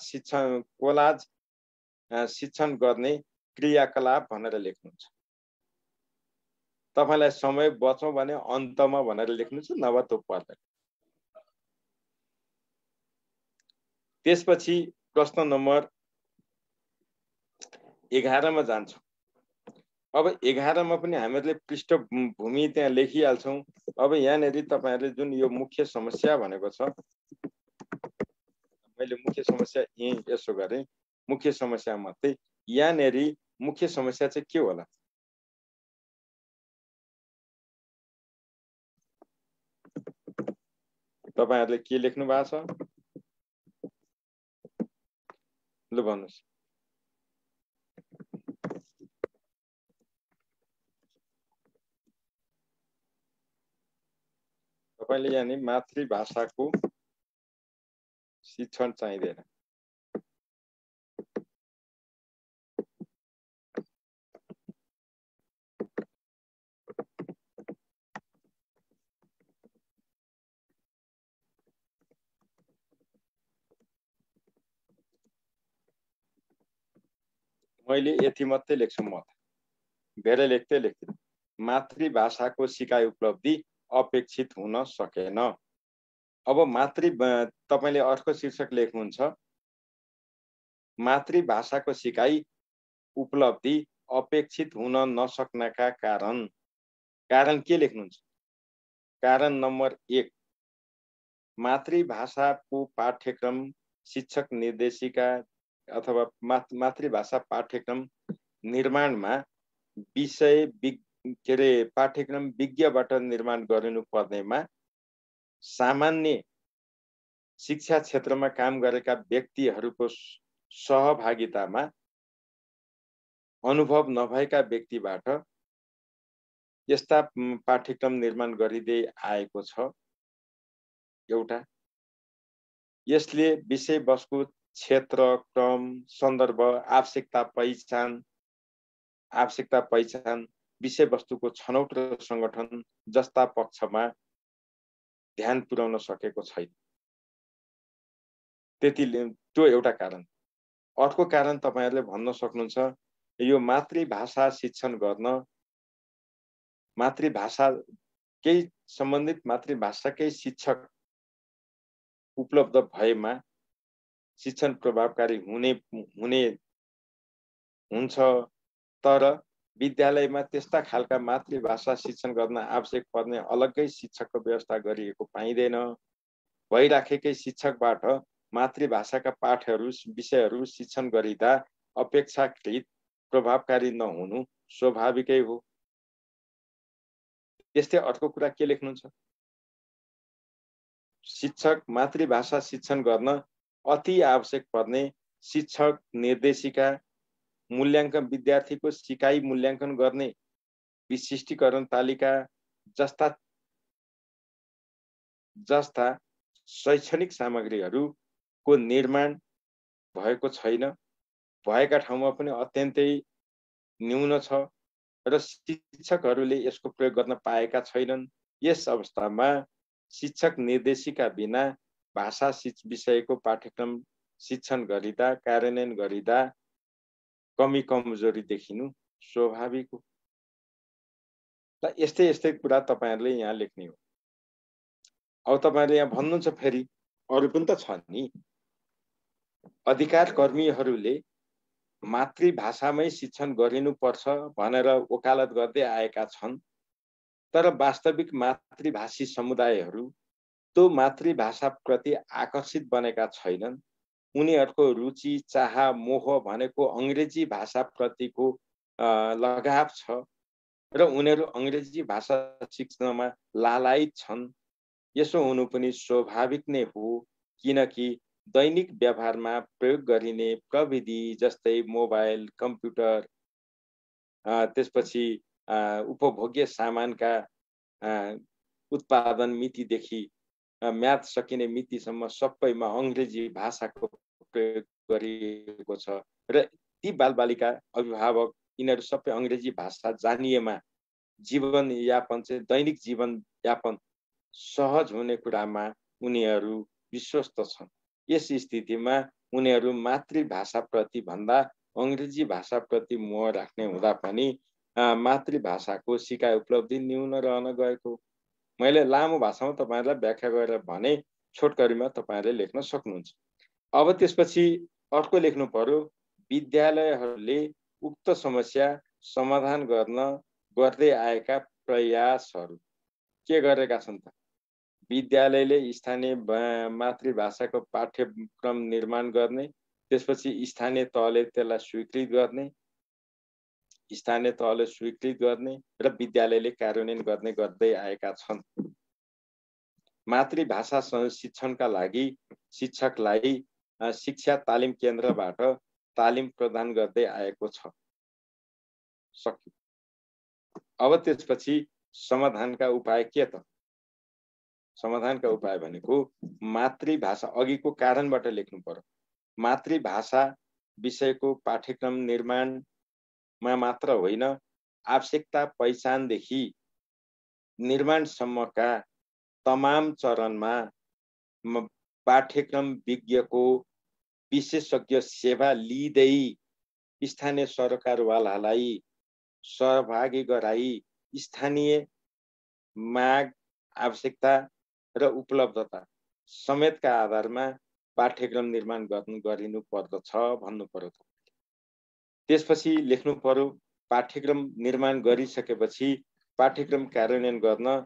शिक्षण गर्ने क्रियाकलाप भनेर लेख्नुहुन्छ। तपाईलाई समय बचौं भने अन्तमा भनेर लेख्नुहुन्छ, नभए त्यो पर्दैन। त्यसपछि प्रश्न नम्बर 11 मा जान्छौँ। अब 11 मा पनि हामीहरूले पृष्ठभूमि त्यहाँ लेखिहाल्छौँ। अब यहाँनेरि तपाईहरुले जुन यो मुख्य समस्या भनेको छ, मैले मुख्य समस्या यसो गरे, मुख्य समस्या मध्ये यहाँनेरि मुख्य समस्या चाहिँ के होला? तपाईहरुले के लेख्नु भएको छ? ल भन्नुस्। तपाईले यानी मातृभाषाको शिक्षण चाहिँदैन। मैले यति मात्रै लेख्छु म, धेरै लेख्दिनँ। मातृभाषाको सिकाइ उपलब्धि अपेक्षित हुन सकेन। अब तपाईले अर्को शीर्षक लेख्नुहुन्छ, मातृभाषाको सिकाइ उपलब्धि अपेक्षित हुन नसक्नका कारण। कारण के लेख्नुहुन्छ? कारण नम्बर 1, मातृभाषाको पाठ्यक्रम शिक्षक निर्देशिका अथवा मातृभाषा पाठ्यक्रम निर्माणमा विषय पाठ्यक्रम विज्ञबाट निर्माण गरिनु पर्नेमा सामान्य शिक्षा क्षेत्रमा काम गरेका व्यक्तिहरूको सहभागितामा अनुभव नभएका व्यक्तिबाट यस्ता पाठ्यक्रम निर्माण गरिँदै आएको छ। एउटा, यसले विषय वस्तु, क्षेत्र, क्रम, सन्दर्भ, आवश्यकता पहिचान, विषय वस्तुको छनौट र संगठन जस्ता पक्षमा ध्यान पुर्याउन सकेको छैन। त्यो एउटा कारण। अर्को कारण तपाईहरुले भन्न सक्नुहुन्छ, यो मातृभाषा शिक्षण गर्न सम्बन्धित मातृभाषाकै शिक्षक उपलब्ध भएमा शिक्षण प्रभावकारी हुन्छ। तर विद्यालयमा त्यस्ता खालका मातृभाषा शिक्षण गर्न आवश्यक पर्ने अलग्गै शिक्षकको व्यवस्था गरिएको पाइँदैन। भइराखेकै शिक्षकबाट मातृभाषाका पाठहरू, विषयहरू शिक्षण गरिँदा अपेक्षाकृत प्रभावकारी नहुनु स्वाभाविकै हो। त्यस्तै अर्को कुरा के लेख्नुहुन्छ? शिक्षक मातृभाषा शिक्षण गर्न अति आवश्यक पर्ने शिक्षक निर्देशिका, मूल्याङ्कन, विद्यार्थीको सिकाइ मूल्याङ्कन गर्ने विशिष्टीकरण तालिका जस्ता शैक्षणिक सामग्रीहरूको निर्माण भएको छैन। भएका ठाउँमा पनि अत्यन्तै न्यून छ र शिक्षकहरूले यसको प्रयोग गर्न पाएका छैनन्। यस अवस्थामा शिक्षक निर्देशिका बिना भाषा विषयको पाठ्यक्रम शिक्षण गरिँदा, कार्यान्वयन गरिँदा कमी कमजोरी देखिनु स्वाभाविक हो। ल यस्तै कुरा तपाईहरुले यहाँ लेख्ने हो। अब तपाईहरुले यहाँ भन्नुहुन्छ, फेरि अरु पनि त छ नि, अधिकार कर्मीहरूले मातृभाषामै शिक्षण गरिनुपर्छ भनेर वकालत गर्दै आएका छन्। तर वास्तविक मातृभाषी समुदायहरू त्यो मातृभाषाप्रति आकर्षित बनेका छैनन्। उनीहरूको रुचि, चाह, मोह भनेको अंग्रेजी भाषाप्रतिको लगाव छ र उनीहरू अंग्रेजी भाषा सिक्नमा लालायित छन्। यसो हुनु पनि स्वाभाविक नै हो, किनकि दैनिक व्यवहारमा प्रयोग गरिने प्रविधि जस्तै मोबाइल, कम्प्युटर, त्यसपछि उपभोग्य सामानका उत्पादन मितिदेखि म्याद सकिने मितिसम्म सबैमा अंग्रेजी भाषाको प्रयोग गरिएको छ र ती बालबालिका, अभिभावक यिनीहरू सबै अंग्रेजी भाषा जानिएमा जीवनयापन चाहिँ दैनिक जीवनयापन सहज हुने कुरामा उनीहरू विश्वस्त छन्। यस स्थितिमा उनीहरू मातृभाषाप्रति भन्दा अंग्रेजी भाषाप्रति मोह राख्ने हुँदा पनि मातृभाषाको सिकाइ उपलब्धि न्यून रहन गएको। मैले लामो भाषामा तपाईहरुलाई व्याख्या गरेर भने छोटकरीमा तपाईहरुले लेख्न सक्नुहुन्छ। अब त्यसपछि अर्को लेख्नु पर्यो, विद्यालयहरूले उक्त समस्या समाधान गर्दै आएका प्रयासहरू के गरेका छन् त? विद्यालयले स्थानीय मातृभाषाको पाठ्यक्रम निर्माण गर्ने, त्यसपछि स्थानीय तहले त्यसलाई स्वीकृत गर्ने र विद्यालयले कार्यान्वयन गर्दै आएका छन्। मातृभाषा शिक्षणका लागि शिक्षकलाई शिक्षा तालिम केन्द्रबाट तालिम प्रदान गर्दै आएको छ। सक्यो। अब त्यसपछि समाधानका उपाय के त? समाधानका उपाय भनेको मातृभाषा अघिको कारणबाट लेख्नु पर्यो। मातृभाषा विषयको पाठ्यक्रम निर्माणमा मात्र होइन, आवश्यकता पहिचानदेखि निर्माणसम्मका तमाम चरणमा पाठ्यक्रम विज्ञको विशेषज्ञ सेवा लिँदै स्थानीय सरकारवालालाई सहभागी गराई स्थानीय माग, आवश्यकता र उपलब्धता समेतका आधारमा पाठ्यक्रम निर्माण गरिनु पर्दछ भन्नु पर्यो। त्यसपछि लेख्नु पर्यो, पाठ्यक्रम निर्माण गरिसकेपछि पाठ्यक्रम कार्यान्वयन गर्न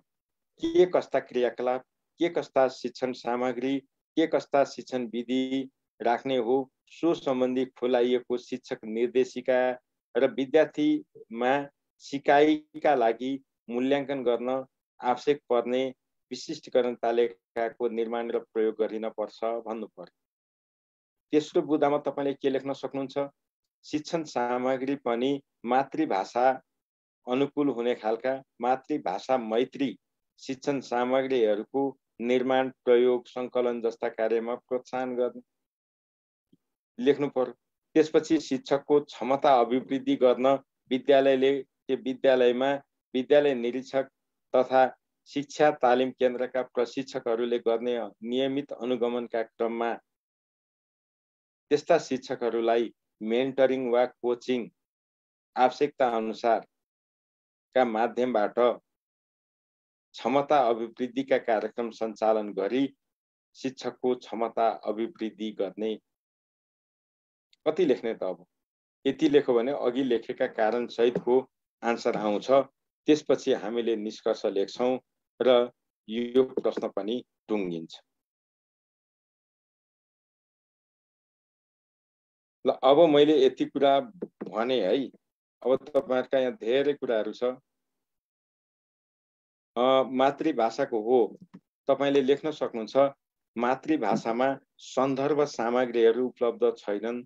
के कस्ता क्रियाकलाप, के कस्ता शिक्षण सामग्री, के कस्ता शिक्षण विधि राख्ने हो, सो सम्बन्धी खुलाइएको शिक्षक निर्देशिका र विद्यार्थीमा सिकाइका लागि मूल्याङ्कन गर्न आवश्यक पर्ने विशिष्टीकरण तालिकाको निर्माण र प्रयोग गरिन पर्छ भन्नु पर्यो। तेस्रो बुँदामा तपाईले के लेख्न सक्नुहुन्छ? शिक्षण सामग्री पनि मातृभाषा अनुकूल हुने खालका मातृभाषा मैत्री शिक्षण सामग्रीहरूको निर्माण, प्रयोग, सङ्कलन जस्ता कार्यमा प्रोत्साहन गर्ने लेख्नु पर्यो। त्यसपछि शिक्षकको क्षमता अभिवृद्धि गर्न विद्यालयमा विद्यालय निरीक्षक तथा शिक्षा तालिम केन्द्रका प्रशिक्षकहरूले गर्ने नियमित अनुगमनका क्रममा त्यस्ता शिक्षकहरूलाई मेन्टरिङ वा कोचिङ आवश्यकता अनुसारका माध्यमबाट क्षमता अभिवृद्धिका कार्यक्रम सञ्चालन गरी शिक्षकको क्षमता अभिवृद्धि गर्ने। कति लेख्ने त? अब यति लेख्यो भने अघि लेखेका कारण सहितको आन्सर आउँछ। त्यसपछि हामीले निष्कर्ष लेख्छौं र यो प्रश्न पनि टुङ्गिन्छ। ल, अब मैले यति कुरा भने है। अब तपाईहरुका यहाँ धेरै कुराहरू छ। मातृभाषाको हो तपाईले लेख्न सक्नुहुन्छ, मातृभाषामा सन्दर्भ सामग्रीहरू उपलब्ध छैनन्,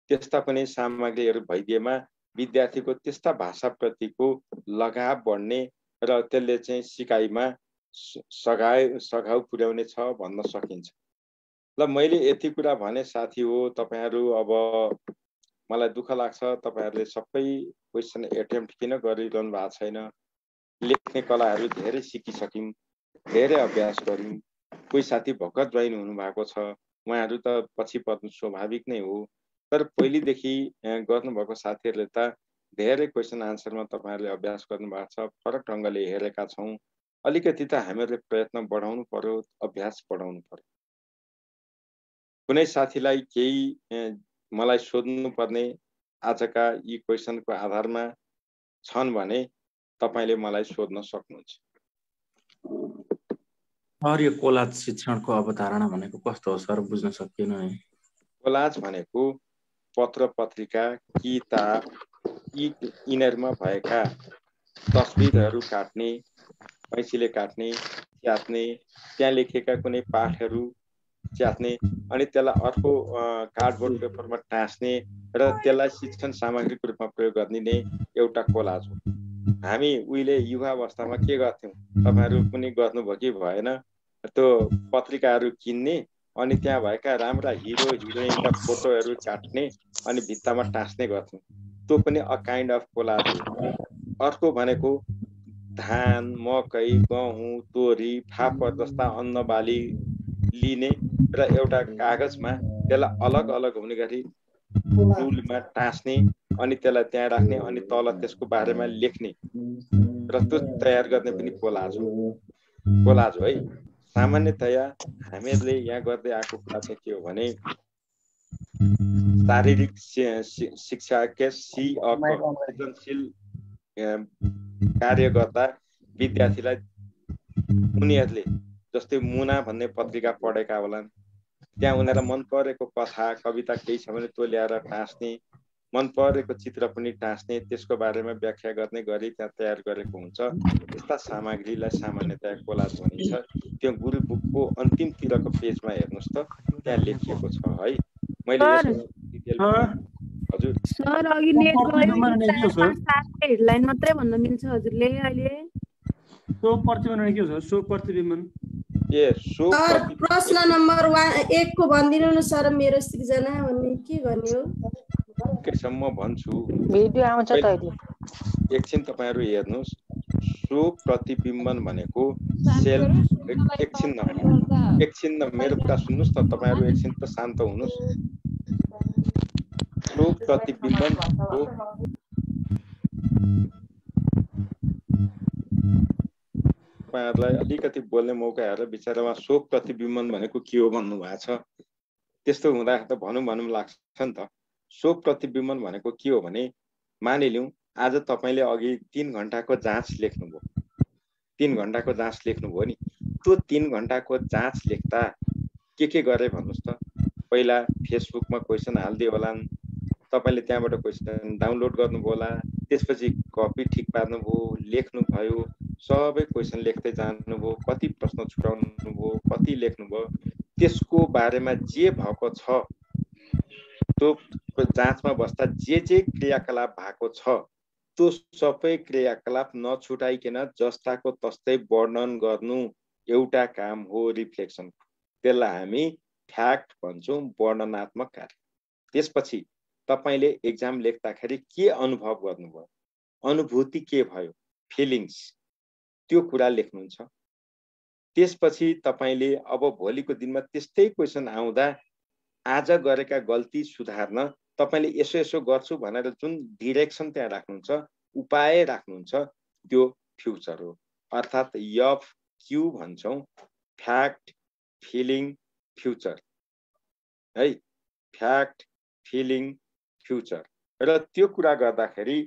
त्यस्ता पनि सामग्रीहरू भइदिएमा विद्यार्थीको त्यस्ता भाषाप्रतिको लगाव बढ्ने र त्यसले चाहिँ सिकाइमा सघाउ पुर्याउने छ भन्न सकिन्छ। ल, मैले यति कुरा भने साथी हो। तपाईहरु अब मलाई दुःख लाग्छ, तपाईहरुले सबै क्वेशन एटेम्प्ट किन गरिरहनु भएको छैन। लेख्ने कलाहरू धेरै सिकिसक्यौं, धेरै अभ्यास गर्यौं। कोही साथी भर्खर जोइन हुनु भएको छ, उहाँहरू त पछि पर्नु स्वाभाविक नै हो। तर पहिलेदेखि गर्नुभएको साथीहरूले त धेरै क्वेशन आन्सरमा तपाईहरुले अभ्यास गर्नुभएको छ, फरक ढंगले हेरेका छौं। अलिकति त हामीहरूले प्रयत्न बढाउनु पर्यो, अभ्यास बढाउनु पर्यो। कुनै साथीलाई केही मलाई सोध्नु पर्ने आजका यी क्वेशनको आधारमा छन् भने तपाईले मलाई सोध्न सक्नुहुन्छ। सर, यो कोलाज शिक्षणको अवधारणा भनेको कस्तो हो सर? बुझ्न सकिएन है। कोलाज भनेको पत्र पत्रिका, किताब, यिनीहरुमा भएका तस्बिरहरू काट्ने, कैंचीले काट्ने, च्यात्ने, त्यहाँ लेखेका कुनै पाठहरू च्यात्ने अनि त्यसलाई अर्को कार्डबोर्ड पेपरमा टाँस्ने र त्यसलाई शिक्षण सामग्रीको रूपमा प्रयोग गर्ने नै एउटा कोलाज हो। हामी उहिले युवा अवस्थामा के गर्थ्यौं, तपाईहरु पनि गर्नुभयो कि भएन, त्यो पत्रिकाहरू किन्ने अनि त्यहाँ भएका राम्रा हिरो हिरोइनका फोटोहरू काट्ने अनि भित्तामा टाँस्ने गर्थ्यौं। त्यो पनि अ काइन्ड अफ कोलाज हो। अर्को भनेको धान, मकै, गहुँ, तोरी, फापर जस्ता अन्न बाली लिने र एउटा कागजमा त्यसलाई अलग अलग हुने गरी रुलमा टाँस्ने अनि त्यसलाई त्यहाँ राख्ने अनि तल त्यसको बारेमा लेख्ने र त्यो तयार गर्ने पनि कोलाज हो। कोलाज हो है। सामान्यतया हामीहरूले यहाँ गर्दै आएको कुरा चाहिँ के हो भने शारीरिक शिक्षा के सी सृजनशील कार्य गर्दा विद्यार्थीलाई उनीहरूले जस्तै मुना भन्ने पत्रिका पढेका होलान्, त्यहाँ उनीहरूलाई मन परेको कथा कविता केही छ भने त्यो ल्याएर टाँस्ने, मन परेको चित्र पनि टाँस्ने, त्यसको बारेमा व्याख्या गर्ने गरी त्यहाँ तयार गरेको हुन्छ। यस्ता सामग्रीलाई सामान्यतया कोलाज भनिन्छ। त्यो गुरु बुकको अन्तिमतिरको पेजमा हेर्नुहोस् त, त्यहाँ लेखिएको छ है। मैले हजुर सर अघि नेट गयो, हेडलाइन मात्रै भन्न मिल्छ हजुरले अहिले। सो प्रतिबिम्बन के हो? सो प्रतिबिम्बन प्रश्न नम्बर 1 को भनिदिनु न सर, मेरो सृजना भन्ने के गर्ने हो? केसम्म भन्छु, भिडियो आउँछ त अहिले, एकछिन तपाईहरु हेर्नुस्। सो प्रतिबिम्बन भनेको सेल्फ, एकछिन मेरो कुरा सुन्नुस् त, तपाईहरु एकछिन त शान्त हुनुस्। सो प्रतिबिम्बन हो तपाईहरुलाई अलिकति बोल्ने मौका हेरेर बिचारामा सो प्रतिबिम्बन भनेको के हो भन्नु भएको छ। त्यस्तो हुँदा त भनौँ लाग्छ नि त। सो प्रतिबिम्बन भनेको के हो भने, मानिलिउँ आज तपाईले अघि 3 घण्टाको जाँच लेख्नुभयो, 3 घण्टाको जाँच लेख्नुभयो नि, त्यो 3 घण्टाको जाँच लेख्दा के गरे भन्नुस् त। पहिला फेसबुकमा क्वेशन हाल्दियो होलान्, तपाईले त्यहाँबाट क्वेशन डाउनलोड गर्नुभयो होला, त्यसपछि कपी ठिक पार्नुभयो, लेख्नुभयो, सबै क्वेशन लेख्दै जानुभयो, कति प्रश्न छुटाउनुभयो, कति लेख्नुभयो, त्यसको बारेमा जे भएको छ, त्यो जाँचमा बस्दा जे क्रियाकलाप भएको छ, त्यो सबै क्रियाकलाप नछुटाइकन जस्ताको तस्तै वर्णन गर्नु एउटा काम हो रिफ्लेक्सन। त्यसलाई हामी फ्याक्ट भन्छौँ, वर्णनात्मक कार्य। त्यसपछि तपाईले एक्जाम लेख्दाखेरि के अनुभव गर्नुभयो, अनुभूति के भयो, फिलिङ्स, त्यो कुरा लेख्नुहुन्छ। त्यसपछि तपाईले अब भोलिको दिनमा त्यस्तै क्वेशन आउँदा आज गरेका गल्ती सुधार्न तपाईले यसो गर्छु भनेर जुन डिरेक्सन त्यहाँ राख्नुहुन्छ, उपाय राख्नुहुन्छ, त्यो फ्युचर हो। अर्थात् एफ क्यू भन्छौँ, फ्याक्ट फिलिङ फ्युचर है, फ्याक्ट फिलिङ फ्युचर। र त्यो कुरा गर्दाखेरि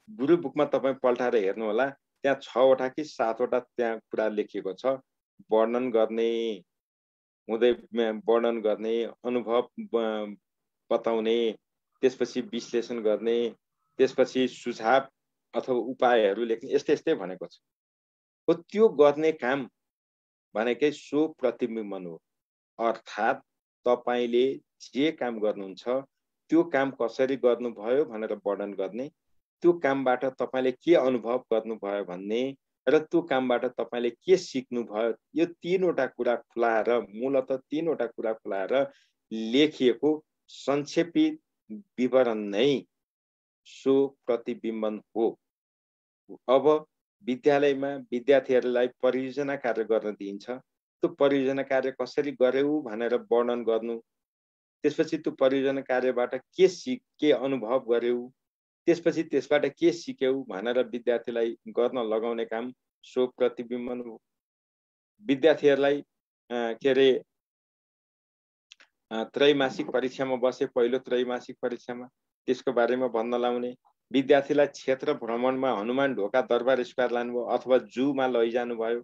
गुरु बुकमा तपाई पल्टाएर हेर्नु होला, त्यहाँ 6 वटा कि 7 वटा त्यहाँ कुरा लेखिएको छ। वर्णन गर्ने, हुँदै वर्णन गर्ने, अनुभव बताउने, त्यसपछि विश्लेषण गर्ने, त्यसपछि सुझाव अथवा उपायहरू लेख्ने, यस्तै भनेको छ। हो त्यो गर्ने काम भनेकै सो प्रतिबिम्बन हो। अर्थात् तपाईले जे काम गर्नुहुन्छ त्यो काम कसरी गर्नुभयो भनेर वर्णन गर्ने, त्यो कामबाट तपाईले के अनुभव गर्नुभयो भन्ने, र त्यो कामबाट तपाईले के सिक्नुभयो, यो 3 वटा कुरा खुलाएर, मूलतः 3 वटा कुरा खुलाएर लेखिएको संक्षेपित विवरण नै सो प्रतिबिम्बन हो। अब विद्यालयमा विद्यार्थीहरूलाई परियोजना कार्य गर्न दिइन्छ, त्यो परियोजना कार्य कसरी गर्यौ भनेर वर्णन गर्नु, त्यसपछि त्यो परियोजना कार्यबाट के अनुभव गर्यौ, त्यसपछि त्यसबाट के सिक्यौ भनेर विद्यार्थीलाई गर्न लगाउने काम सो प्रतिबिम्बन हो। विद्यार्थीहरूलाई के रे त्रैमासिक परीक्षामा बसे, पहिलो त्रैमासिक परीक्षामा त्यसको बारेमा भन्न लाउने, विद्यार्थीलाई क्षेत्र भ्रमणमा हनुमान ढोका दरबार स्क्वायर लानुभयो अथवा जूमा लैजानु भयो,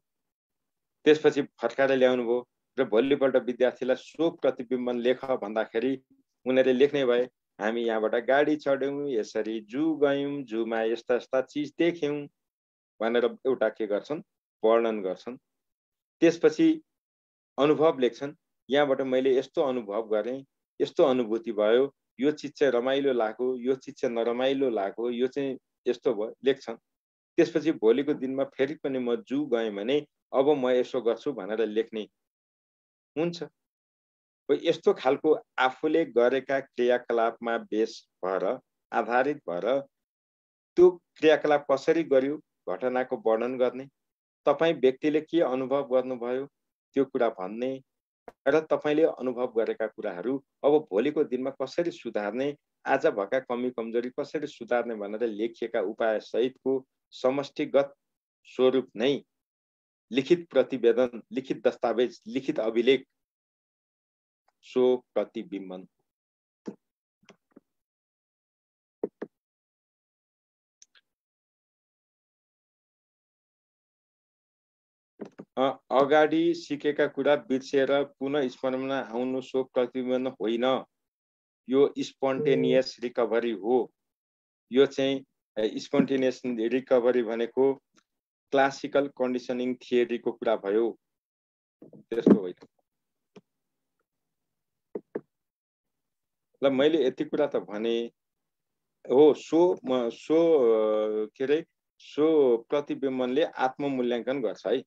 त्यसपछि फर्काएर ल्याउनु भयो र भोलिपल्ट विद्यार्थीलाई सो प्रतिबिम्बन लेख भन्दाखेरि उनीहरूले लेख्ने भए, हामी यहाँबाट गाडी चढ्यौं, यसरी जू गयौं, जूमा यस्ता चीज देख्यौं भनेर एउटा के गर्छन्, वर्णन गर्छन्। त्यसपछि अनुभव लेख्छन्, यहाँबाट मैले यस्तो अनुभव गरेँ, यस्तो अनुभूति भयो, यो चीज चाहिँ रमाइलो लाग्यो, यो चीज चाहिँ नरमाइलो लाग्यो, यो चाहिँ यस्तो भयो, लेख्छन्। त्यसपछि भोलिको दिनमा फेरि पनि म जू गएँ भने अब म यसो गर्छु भनेर लेख्ने हुन्छ। यस्तो खालको आफूले गरेका क्रियाकलापमा बेस भएर, आधारित भएर त्यो क्रियाकलाप कसरी गर्यो घटनाको वर्णन गर्ने, तपाई व्यक्तिले के अनुभव गर्नुभयो त्यो कुरा भन्ने, र तपाईले अनुभव गरेका कुराहरू अब भोलिको दिनमा कसरी सुधार्ने, आज भएका कमी कमजोरी कसरी सुधार्ने भनेर लेखिएका उपाय सहितको समष्टिगत स्वरूप नै लिखित प्रतिवेदन, लिखित दस्तावेज, लिखित अभिलेख सो प्रतिबिम्बन। अगाडि सिकेका कुरा बिर्सेर पुनः स्मरणमा आउनु सो प्रतिबिम्बन होइन, यो स्पोन्टेनियस रिकभरी हो। यो चाहिँ स्पोन्टेनियस रिकभरी भनेको क्लासिकल कन्डिसनिङ थियरीको कुरा भयो, त्यसको होइन। ल मैले यति कुरा त भने हो। के अरे सो प्रतिबिम्बनले आत्ममूल्याङ्कन गर्छ है।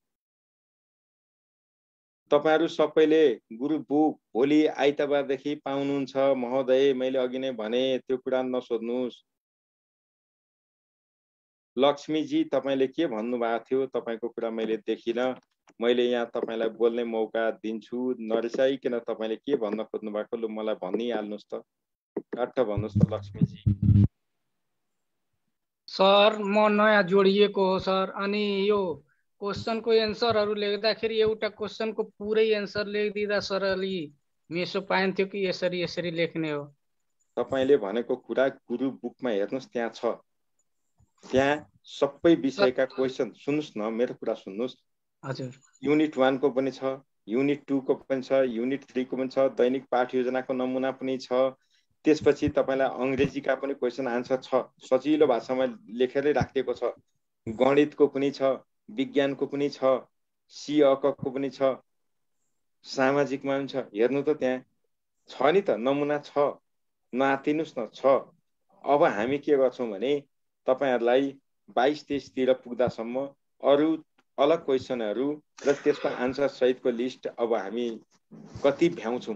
तपाईहरु सबैले गुरु बुक भोलि आइतबारदेखि पाउनुहुन्छ महोदय। मैले अघि नै भने त्यो कुरा नसोध्नुस्। लक्ष्मीजी तपाईले के भन्नुभएको थियो, तपाईको कुरा मैले देखिन। मैले यहाँ तपाईलाई बोल्ने मौका दिन्छु, नरिसाइकन तपाईले के भन्न खोज्नु भएको लु मलाई भनिहाल्नुस् त, काट्ट भन्नुस् त लक्ष्मीजी। सर म नयाँ जोडिएको हो सर, अनि यो क्वेशनको एन्सरहरु लेख्दाखेरि एउटा क्वेशनको पुरै एन्सर लेखिदिँदा सरली मेसो पाइन्थ्यो कि यसरी यसरी लेख्ने हो? तपाईले भनेको कुरा गुरु बुकमा हेर्नुस्, त्यहाँ छ। त्यहाँ सबै विषयका क्वेशन सुन्नुस् न, मेरो कुरा सुन्नुस्। हजुर। युनिट 1 को पनि छ, युनिट 2 को पनि छ, युनिट 3 को पनि छ, दैनिक पाठ योजनाको नमुना पनि छ। त्यसपछि तपाईलाई अंग्रेजीका पनि क्वेशन आन्सर छ, सजिलो भाषामा लेखेरै राखिएको छ। गणितको पनि छ, विज्ञानको पनि छ, सिअकको पनि छ, सामाजिकमा पनि छ। हेर्नु त त्यहाँ छ नि त, नमुना छ, नआतिनुस् न, छ। अब हामी के गर्छौं भने तपाईहरुलाई 22-23 तिर पुग्दासम्म अरु अलग क्वेशनहरु र त्यसको आन्सर सहितको लिस्ट अब हामी कति भ्याउँछौं,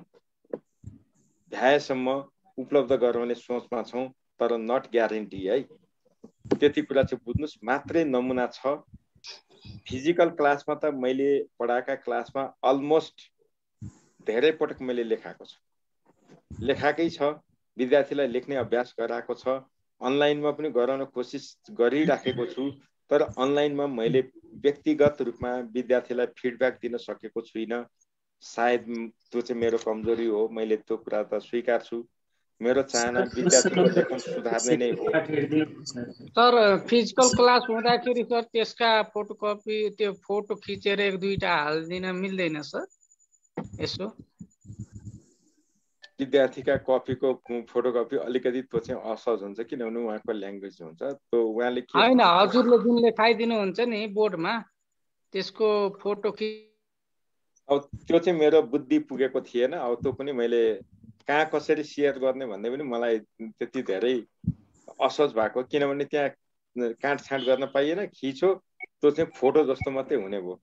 भ्याएसम्म उपलब्ध गराउने सोचमा छौं, तर नट ग्यारेन्टी है। त्यति कुरा चाहिँ बुझ्नुस्। मात्रै नमुना छ। फिजिकल क्लासमा त मैले पढाएका क्लासमा अलमोस्ट धेरै पटक मैले लेखाएको छु, लेखाकै छ। विद्यार्थीलाई लेख्ने अभ्यास गराएको छ। अनलाइनमा पनि गराउन कोसिस गरिराखेको छु, तर अनलाइनमा मैले व्यक्तिगत रूपमा विद्यार्थीलाई फिडब्याक दिन सकेको छुइनँ। सायद त्यो चाहिँ मेरो कमजोरी हो, मैले त्यो कुरा त स्वीकार्छु। मेरो चाहना विद्यार्थीको लेखन सुधार्ने नै हो। सर फिजिकल क्लास हुँदाखेरि सर त्यसका फोटोकपी त्यो फोटो खिचेर एक दुईटा हाल्दिन मिल्दैन सर? यसो विद्यार्थीका कपीको फोटोकपी अलिकति त्यो चाहिँ असहज हुन्छ, किनभने उहाँको ल्याङ्ग्वेज हुन्छ। त्यो उहाँले के हैन, हजुरले जुन लेखाइदिनु हुन्छ नि बोर्डमा त्यसको फोटो अब त्यो चाहिँ मेरो बुद्धि पुगेको थिएन। अब त्यो पनि मैले कहाँ कसरी शेयर गर्ने भन्ने पनि मलाई त्यति धेरै असहज भएको, किनभने त्यहाँ काटछाट गर्न पाइएन। खिचो त्यो चाहिँ फोटो जस्तो मात्रै हुने भयो।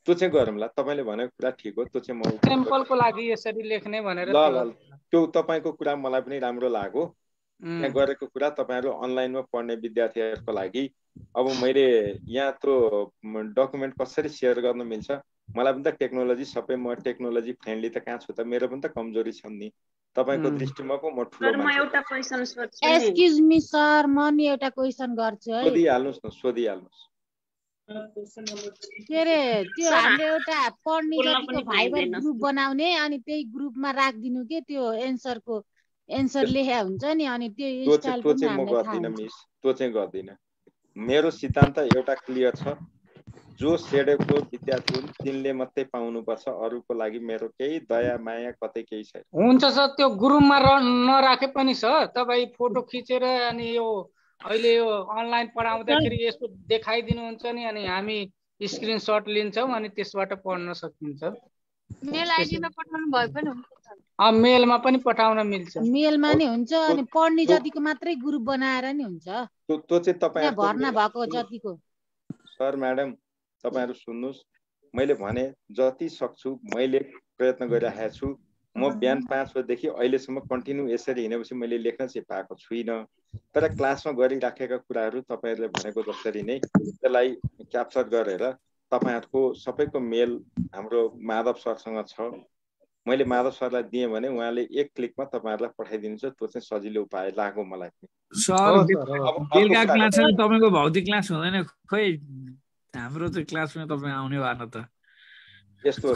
त्यो चाहिँ गरौँला, तपाईले भनेको कुरा ठिक हो। त्यो चाहिँ म स्याम्पलको लागि यसरी लेख्ने भनेर ल त्यो तपाईको कुरा मलाई पनि राम्रो लाग्यो। त्यहाँ गरेको कुरा तपाईहरु अनलाइनमा पढ्ने विद्यार्थीहरुको लागि। अब मैले यहाँ त्यो डकुमेन्ट कसरी शेयर गर्न मिल्छ, मलाई पनि त टेक्नोलोजी सबै, म टेक्नोलोजी फ्रेन्डली त कहाँ छु त, मेरो पनि त कमजोरी छन् नि। तपाईको दृष्टिमा पो म ठुलो म एउटा क्वेशन सोध्छु। एक्सक्युज मी सर, म नि एउटा क्वेशन गर्छु है। सोधिहाल्नुस् न, सोधिहाल्नुस्। के रे त्यो हामीले एउटा पढ्ने जतिको भाइबर ग्रुप बनाउने अनि त्यही ग्रुपमा राखिदिनु के त्यो एन्सर लेख्या हुन्छ नि, अनि त्यो स्टाइल पनि हामीले थाहा हुन्छ। मिस त्यो चाहिँ गर्दिन। मेरो सिद्धान्त एउटा क्लियर छ, जो सेडेको विद्यार्थी हुन् तिनले मात्रै पाउनुपर्छ, अरूको लागि मेरो केही दया माया कतै केही छैन। हुन्छ सर, त्यो ग्रुपमा नराखे पनि सर तपाई फोटो खिचेर अनि यो अहिले यो अनलाइन पढाउँदाखेरि यसो देखाइदिनुहुन्छ नि, अनि हामी स्क्रिनशट लिन्छौं अनि त्यसबाट पढ्न सकिन्छ। मेल आइडीमा पठाउनु भए पनि हुन्छ। मेलमा पनि पठाउन मिल्छ। मेलमा नि हुन्छ, अनि पढ्ने जतिको मात्रै ग्रुप बनाएर नि हुन्छ। त्यो चाहिँ तपाईहरुको भर्ना भएको जतिको। सर म्याडम तपाईहरु सुन्नुस्, मैले भने जति सक्छु मैले प्रयत्न गरिरहेको छु। म बिहान 5 बजेदेखि अहिलेसम्म कन्टिन्यू यसरी हिँडेपछि मैले लेख्न चाहिँ पाएको छुइनँ, तर क्लासमा गरिराखेका कुराहरू तपाईहरुले भनेको जसरी नै त्यसलाई क्याप्चर गरेर तपाईहरुको सबैको मेल हाम्रो माधव सरसँग छ। मैले माधव सरलाई दिएँ भने उहाँले एक क्लिकमा तपाईहरुलाई पठाइदिनुहुन्छ। त्यो चाहिँ सजिलो उपाय लाग्यो मलाई। सर बेलुका क्लासमा तपाईको भौतिक क्लास हुँदैन खै? हाम्रो चाहिँ क्लासमा तपाई आउने भएन त। यस्तो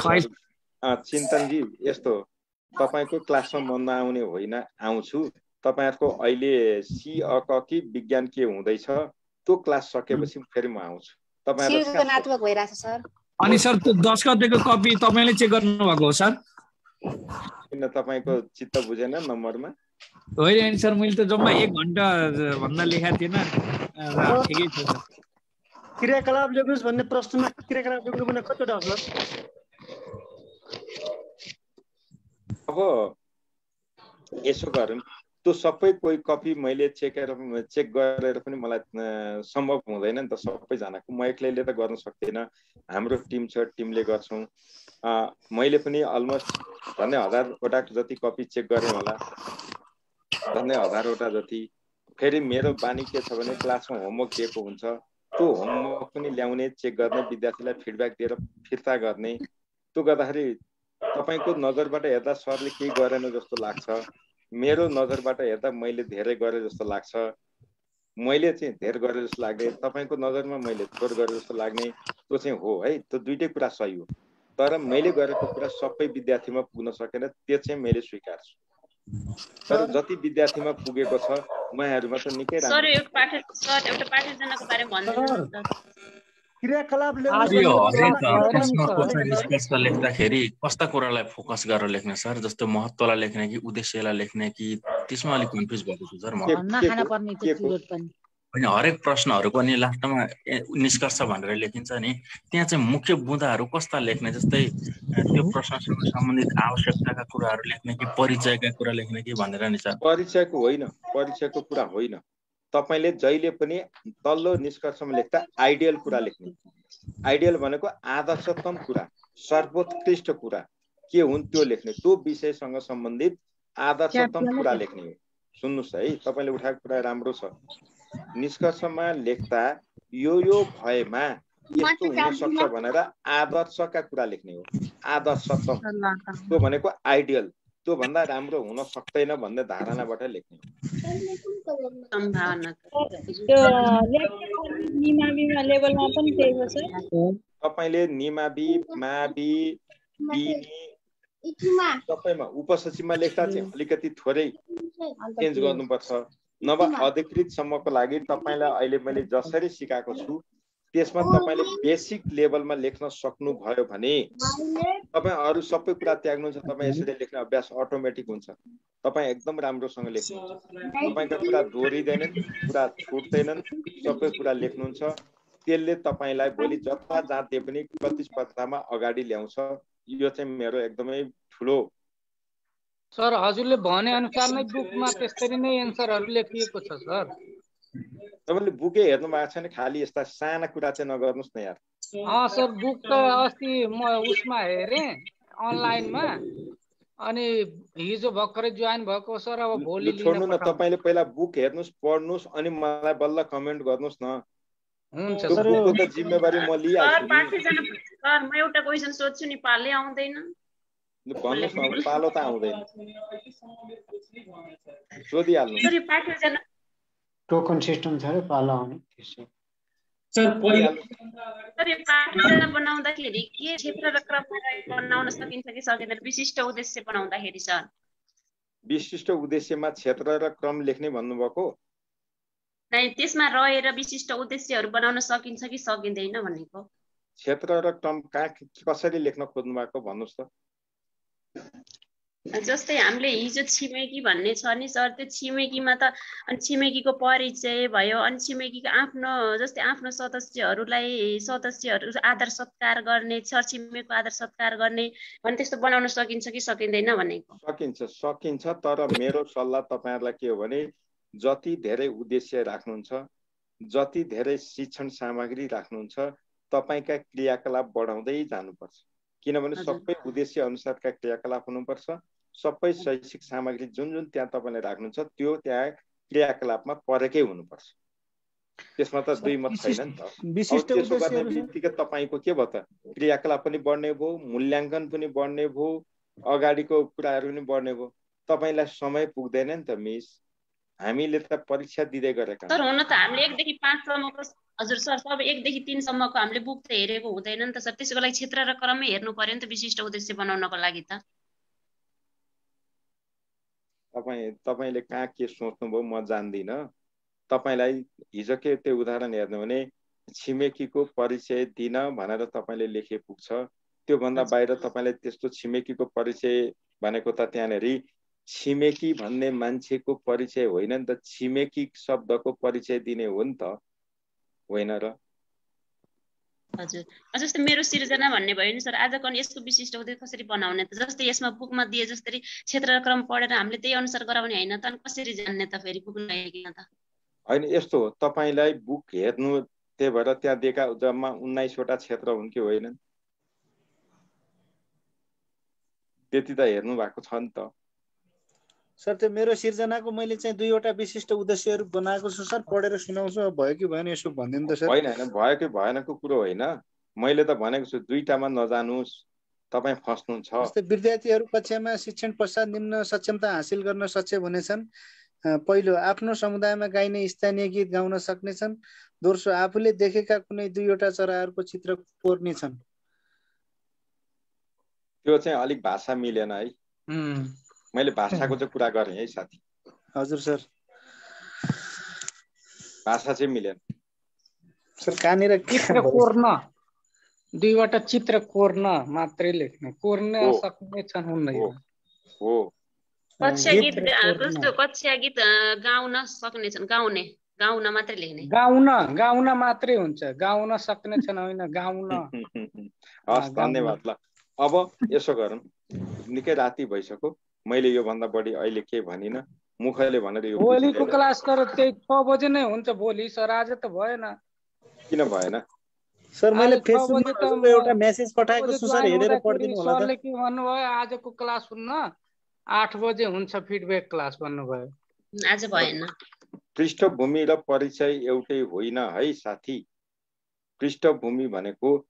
चिन्तनजी, यस्तो तपाईँको क्लासमा म नआउने होइन, आउँछु। तपाईँहरूको अहिले सी अ क कि विज्ञान के हुँदैछ त्यो क्लास सकेपछि फेरि म आउँछु। सृजनात्मक भइरहेछ सर। अनि सर त्यो 10 गतेको कपी तपाईँले चेक गर्नु भएको हो सर? किन तपाईँको चित्त बुझेन नम्बरमा? होइन सर, मैले त जम्मा 1 घण्टा भन्दा लेखाएको थिएन। ठिकै छ सर। क्रियाकलाप लेख्नुहोस् भन्ने प्रश्नमा क्रियाकलाप लेख्नु भने कतिवटा हो सर? अब यसो गरौँ, त्यो सबै कोही कपी मैले चेक गरेर पनि मलाई सम्भव हुँदैन नि त सबैजनाको। म एक्लैले त गर्न सक्दिनँ, हाम्रो टिम छ, टिमले गर्छौँ। मैले पनि अलमोस्ट झन्डै 1000वटा जति कपी चेक गरेँ होला, झन्डै 1000वटा जति। फेरि मेरो बानी के छ भने क्लासमा होमवर्क दिएको हुन्छ, त्यो होमवर्क पनि ल्याउने, चेक गर्ने, विद्यार्थीलाई फिडब्याक दिएर फिर्ता गर्ने। त्यो गर्दाखेरि तपाईँको नजरबाट हेर्दा सरले केही गरेन जस्तो लाग्छ, मेरो नजरबाट हेर्दा मैले धेरै गरेँ जस्तो लाग्छ। मैले चाहिँ धेरै गरेँ जस्तो लाग्ने, तपाईँको नजरमा मैले थोर गरेँ जस्तो लाग्ने, त्यो चाहिँ हो है। त्यो दुइटै कुरा सही हो, तर मैले गरेको कुरा सबै विद्यार्थीमा पुग्न सकेन, त्यो चाहिँ मैले स्वीकार्छु। तर जति विद्यार्थीमा पुगेको छ उहाँहरूमा त निकै राम्रो। सर एउटा पाठ्यजनाको बारेमा भन्दिनुहोस् न। क्रियाकलाप यो हरेक प्रश्नको चाहिँ निष्कर्ष लेख्दाखेरि कस्ता कुरालाई फोकस गरेर लेख्ने सर? जस्तो महत्त्वलाई लेख्ने कि उद्देश्यलाई लेख्ने कि त्यसमा अलिक कन्फ्युज भएको छु सर म। होइन, हरेक प्रश्नहरू पनि लास्टमा निष्कर्ष भनेर लेखिन्छ नि, त्यहाँ चाहिँ मुख्य बुँदाहरू कस्ता लेख्ने? जस्तै त्यो प्रश्नसँग सम्बन्धित आवश्यकताका कुराहरू लेख्ने कि परिचयका कुरा लेख्ने कि भनेर नि सर? परिचयको होइन, परिचयको कुरा होइन। तपाईले जहिले पनि तल्लो निष्कर्षमा लेख्दा आइडियल कुरा लेख्ने। आइडियल भनेको आदर्शतम कुरा, सर्वोत्कृष्ट कुरा के हुन् त्यो लेख्ने। त्यो विषयसँग सम्बन्धित आदर्शतम कुरा लेख्ने हो। सुन्नुस् है, तपाईले उठाएको कुरा राम्रो छ। निष्कर्षमा लेख्दा यो भएमा यस्तो हुन सक्छ भनेर आदर्शका कुरा लेख्ने हो। आदर्शतम त्यो भनेको आइडियल, त्यो भन्दा राम्रो हुन सक्दैन भन्ने धारणाबाट लेख्ने हो। तपाईले निमावि, मावि, बिनी सबैमा उपसचिवमा लेख्दा चाहिँ अलिकति थोरै चेन्ज गर्नुपर्छ। नभए अधिकृतसम्मको लागि तपाईलाई अहिले मैले जसरी सिकाएको छु त्यसमा तपाईले बेसिक लेभलमा लेख्न सक्नु भयो भने तपाईँ अरू सबै कुरा त्याग्नुहुन्छ। तपाईँ यसरी लेख्ने अभ्यास अटोमेटिक हुन्छ। तपाईँ एकदम राम्रोसँग लेख्नुहुन्छ। तपाईँका कुरा दोहोरिँदैनन्, कुरा छुट्दैनन्, सबै कुरा लेख्नुहुन्छ। त्यसले तपाईलाई भोलि जता जाँदै पनि प्रतिस्पर्धामा अगाडि ल्याउँछ। यो चाहिँ मेरो एकदमै ठुलो। सर हजुरले भने अनुसार नै बुकमा त्यसरी नै एन्सरहरू लेखिएको छ सर। तपाईले बुकै हेर्नु भएको छैन, खाली यस्ता साना कुरा चाहिँ नगर्नुस् न यार। सर बुक त अस्ति म उसमा हेरेँ अनलाइनमा, अनि हिजो भर्खरै जोइन भएको सर। अब भोलि छोड्नु न, तपाईले पहिला बुक हेर्नुस्, पढ्नुस्, अनि मलाई बल्ल कमेन्ट गर्नुस् न। हुन्छ सर, बुकको त जिम्मेवारी म लिइहाल्छु नि। सर म एउटा क्वेशन सोध्छु नि, पाले आउँदैन? भन्नुस् न, पालो त आउँदैन, सोधिहाल्नु। सर यो पाठ्यजना टोकन सिस्टम छ रे पालो आउने त्यसै। सर यो पाठ्यजना बनाउँदाखेरि के क्षेत्र र क्रममा बनाउन सकिन्छ कि सकिँदैन? विशिष्ट उद्देश्य बनाउँदाखेरि सर विशिष्ट उद्देश्यमा क्षेत्र र क्रम लेख्ने भन्नुभएको? नै, त्यसमा रहेर विशिष्ट उद्देश्यहरू बनाउन सकिन्छ कि सकिँदैन भनेको। क्षेत्र र क्रम कसरी लेख्न खोज्नु भएको भन्नुस् त। जस्तै हामीले हिजो छिमेकी भन्ने छ नि सर, त्यो छिमेकीमा त अनि छिमेकीको परिचय भयो, अनि छिमेकीको आफ्नो जस्तै आफ्नो सदस्यहरू आदर सत्कार गर्ने, छरछिमेकीको आदर सत्कार गर्ने भने त्यस्तो बनाउन सकिन्छ कि सकिँदैन भनेको। सकिन्छ, तर मेरो सल्लाह तपाईहरुलाई के हो भने जति धेरै उद्देश्य राख्नुहुन्छ, जति धेरै शिक्षण सामग्री राख्नुहुन्छ, तपाईका क्रियाकलाप बढाउँदै जानुपर्छ। किनभने सबै उद्देश्य अनुसारका क्रियाकलाप हुनुपर्छ। सबै शैक्षिक सामग्री जुन जुन त्यहाँ तपाईले राख्नुहुन्छ त्यो त्यहाँ क्रियाकलापमा परेकै हुनुपर्छ। त्यसमा त दुई मत छैन नि त। त्यसो गर्ने बित्तिकै तपाईको के भयो त, क्रियाकलाप पनि बढ्ने भयो, मूल्याङ्कन पनि बढ्ने भयो, अगाडिको कुराहरू पनि बढ्ने भयो। तपाईलाई समय पुग्दैन नि त मिस। हामीले त परीक्षा दिँदै गरेका। सर हुन त हामीले 1 देखि 5 सम्मको हजुर सर सब 1 देखि 3 सम्मको हामीले बुक त हेरेको हुँदैन नि त सर। त्यसको लागि क्षेत्र र क्रमै हेर्नु पर्यो नि त विशिष्ट उद्देश्य बनाउनको लागि त। तपाईँले कहाँ के सोच्नुभयो म जान्दिनँ। तपाईँलाई हिजो के त्यो उदाहरण हेर्नु भने छिमेकीको परिचय दिन भनेर तपाईँले लेखे पुग्छ। त्योभन्दा बाहिर तपाईँले त्यस्तो छिमेकीको परिचय भनेको त त्यहाँनेरि छिमेकी भन्ने मान्छेको परिचय होइन नि त, छिमेकी शब्दको परिचय दिने हो नि त, होइन र? हजुर, जस्तै मेरो सिर्जना भन्ने भयो नि सर, आजको यसको विशिष्ट उद्देश्य कसरी बनाउने त? जस्तै यसमा बुकमा दिए जसरी क्षेत्रक्रम पढेर हामीले त्यही अनुसार गराउने होइन त, कसरी जान्ने त फेरि बुक नहेरिकन त? होइन, यस्तो हो, तपाईँलाई बुक हेर्नु, त्यही भएर त्यहाँ दिएका जम्मा 19वटा क्षेत्र हुन् कि होइनन्? त्यति त हेर्नु भएको छ नि त सर। त्यो मेरो सिर्जनाको मैले चाहिँ 2वटा विशिष्ट उद्देश्यहरू बनाएको छु सर, पढेर सुनाउँछु। अब भयो कि भएन यसो भनिदिनु त सर। होइन होइन, भयो कि भएनको कुरो होइन, मैले त भनेको छु 2टामा नजानुस्, तपाईँ फस्नुहुन्छ। जस्तै विद्यार्थीहरू कक्षामा शिक्षण पश्चात निम्न सक्षमता हासिल गर्न सक्षम हुनेछन्। पहिलो, आफ्नो समुदायमा गाइने स्थानीय गीत गाउन सक्नेछन्। दोस्रो, आफूले देखेका कुनै 2वटा चराहरूको चित्र कोर्नेछन्। त्यो चाहिँ अलिक भाषा मिलेन है। मैले भाषाको चाहिँ कुरा गरेँ है साथी। हजुर सर, भाषा चाहिँ मिलेन सर। कहाँनिर चित्र कोर्न, 2वटा चित्र कोर्न मात्रै लेख्ने, कोर्न सक्ने छन् हुन्न हो। कक्षा गीत कस्तो कक्षा गीत गाउन सक्ने छन्, गाउन मात्रै लेख्ने, गाउन मात्रै हुन्छ, गाउन सक्ने छन् होइन, गाउन। हस्, धन्यवाद। ल अब यसो गरौँ, निकै राति भइसक्यो, मैले यो भन्दा बढी अहिले के भनिनँ, मुखले भनेर यो भोलिको क्लास तर त्यही 6 बजे नै हुन्छ भोलि सर, आज त भएन। किन भएन सर? मैले फेसबुकमा एउटा मेसेज पठाएको छु सर, हेरेर पढिदिनु होला। सरले के भन्नुभयो, आजको क्लास हुन्न, 8 बजे हुन्छ फिडब्याक क्लास भन्नुभयो। आज भएन। पृष्ठभूमि र परिचय एउटै होइन है साथी। पृष्ठभूमि भनेको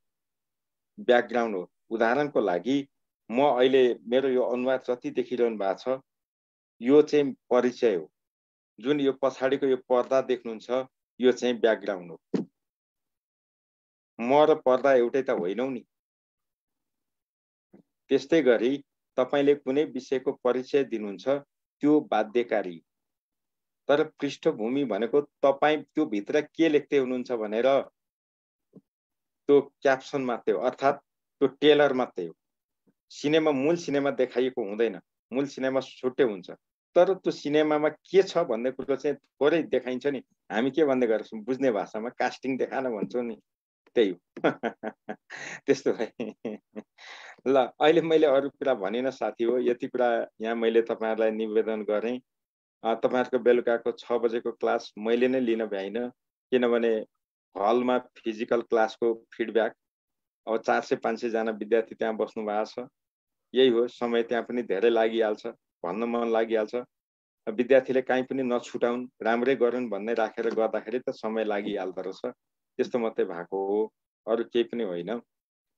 ब्याकग्राउन्ड हो। उदाहरणको लागि म अहिले मेरो यो अनुवाद जति देखिरहनु भएको छ, यो चाहिँ परिचय हो। जुन यो पछाडिको यो पर्दा देख्नुहुन्छ, यो चाहिँ ब्याकग्राउन्ड हो। म र पर्दा एउटै त होइनौ नि। त्यस्तै गरी तपाईले कुनै विषयको परिचय दिनुहुन्छ, त्यो बाध्यकारी। तर पृष्ठभूमि भनेको तपाई त्यो भित्र के लेख्दै हुनुहुन्छ भनेर त्यो क्याप्सन मात्रै हो, अर्थात् त्यो टेलर मात्रै हो। सिनेमा मूल सिनेमा देखाइएको हुँदैन, मूल सिनेमा छुट्टै हुन्छ। तर त्यो सिनेमामा के छ भन्ने कुरो चाहिँ थोरै देखाइन्छ नि। हामी के भन्दै गर्छौँ बुझ्ने भाषामा, कास्टिङ देखान भन्छौँ नि, त्यही हो। त्यस्तो है। ल अहिले मैले अरू कुरा भनिन साथी हो, यति कुरा यहाँ मैले तपाईहरुलाई निवेदन गरेँ। तपाईहरुको बेलुकाको 6 बजेको क्लास मैले नै लिन भ्याइन, किनभने हलमा फिजिकल क्लासको फिडब्याक अब 400-500 जना विद्यार्थी त्यहाँ बस्नु भएको छ। यही हो, समय त्यहाँ पनि धेरै लागिहाल्छ, भन्न मन लागिहाल्छ। विद्यार्थीले कहीँ पनि नछुटाउन्, राम्रै गरून् भन्ने राखेर गर्दाखेरि त समय लागिहाल्दो रहेछ। त्यस्तो मात्रै भएको हो, अरू केही पनि होइन।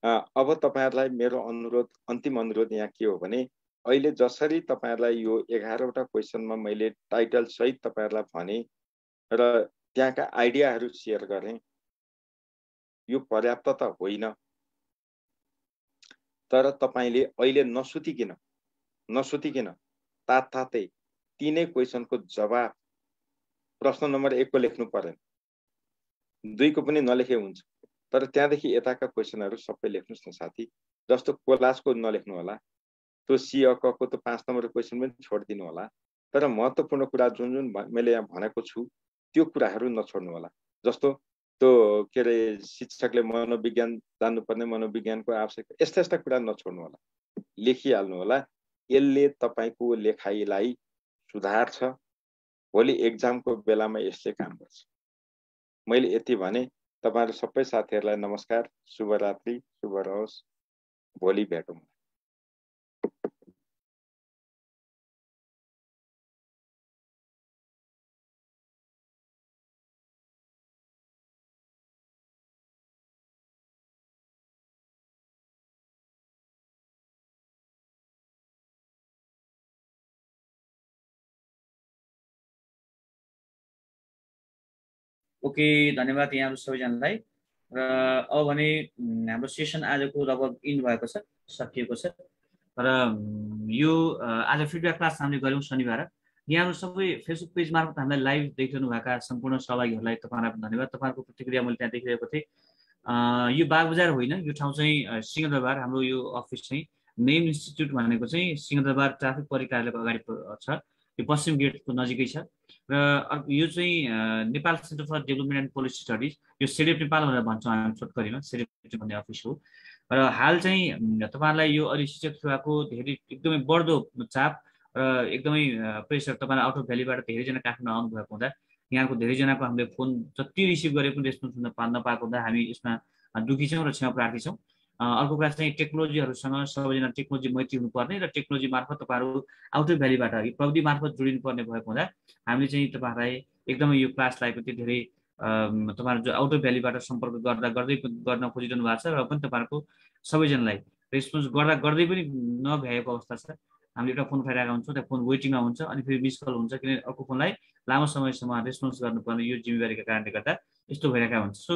अब तपाईहरुलाई मेरो अनुरोध, अन्तिम अनुरोध यहाँ के हो भने, अहिले जसरी तपाईहरुलाई यो 11वटा क्वेशनमा मैले टाइटल सहित तपाईहरुलाई भने र त्यहाँका आइडियाहरू शेयर गरेँ, यो पर्याप्त त होइन। तर तपाईले अहिले नसुतिकिन तात्तातै तीनै क्वेशनको जवाब प्रश्न नम्बर 1 को लेख्नु पर्दैन, 2 को पनि नलेखे हुन्छ। तर त्यहाँदेखि यताका क्वेशनहरू सबै लेख्नुस् न साथी। जस्तो कोलाजको नलेख्नु होला, त्यो सी अ क को त 5 नम्बरको क्वेशन पनि छोडिदिनु होला। तर महत्त्वपूर्ण कुरा जुन जुन मैले यहाँ भनेको छु त्यो कुराहरू नछोड्नु होला। जस्तो त्यो के रे शिक्षकले मनोविज्ञान जान्नुपर्ने, मनोविज्ञानको आवश्यक, यस्ता यस्ता कुरा नछोड्नु होला, लेखिहाल्नु होला। यसले तपाईको लेखाइलाई सुधार्छ, भोलि एक्जामको बेलामा यसले काम गर्छ। मैले यति भने। तपाईहरु सबै साथीहरुलाई नमस्कार, शुभरात्रि, शुभ रहोस्, भोलि भेटौँ। ओके, धन्यवाद यहाँहरु सबैजनालाई। र अब भने हाम्रो सेसन आजको लगभग इन्ड भएको छ, सकिएको छ। र यो आज फिडब्याक क्लास हामीले गर्यौं शनिबार। यहाँहरू सबै फेसबुक पेज मार्फत हामीलाई लाइभ देखिरहनु भएका सम्पूर्ण सहभागीहरूलाई तपाईँहरूलाई पनि धन्यवाद। तपाईँहरूको प्रतिक्रिया मैले त्यहाँ देखिरहेको थिएँ। यो बागबजार होइन, यो ठाउँ चाहिँ सिंहदरबार। हाम्रो यो अफिस चाहिँ नेम इन्स्टिट्युट भनेको चाहिँ सिंहदरबार ट्राफिक परिकार्यालयको अगाडि छ। यो पश्चिम गेटको नजिकै छ। र यो चाहिँ Nepal centre for development and policy studies, यो सेडेप नेपाल भनेर भन्छौँ हामी छोटकरीमा, सेडेप भन्ने अफिस हो। र हाल चाहिँ तपाईँहरूलाई यो अहिले शिक्षक सेवाको धेरै एकदमै बढ्दो चाप र एकदमै प्रेसर, तपाईँलाई आउट अफ भ्यालीबाट धेरैजना काठमाडौँ आउनुभएको हुँदा यहाँको धेरैजनाको हामीले फोन जति रिसिभ गरे पनि रेस्पोन्स हुन नपाएको हुँदा हामी यसमा दुखी छौँ र क्षमा प्रार्थी छौँ। अर्को कुरा चाहिँ टेक्नोलोजीहरूसँग सबैजना टेक्नोलोजी मैत्री हुनुपर्ने र टेक्नोलोजी मार्फत तपाईँहरू आउट अफ भ्यालीबाट प्रविधि मार्फत जोडिनुपर्ने भएको हुँदा हामीले चाहिँ तपाईँहरूलाई एकदमै यो क्लासलाई पनि धेरै तपाईँहरू जो आउट अफ भ्यालीबाट सम्पर्क गर्न खोजिरहनु भएको छ र पनि तपाईँहरूको सबैजनालाई रेस्पोन्स गर्दै पनि नभ्याएको अवस्था छ। हामीले एउटा फोन उठाइरहेका हुन्छौँ, त्यो फोन वेटिङमा हुन्छ अनि फेरि मिस कल हुन्छ, किनभने अर्को फोनलाई लामो समयसम्म रेस्पोन्स गर्नुपर्ने यो जिम्मेवारीका कारणले गर्दा यस्तो भइरहेका हुन्छ। सो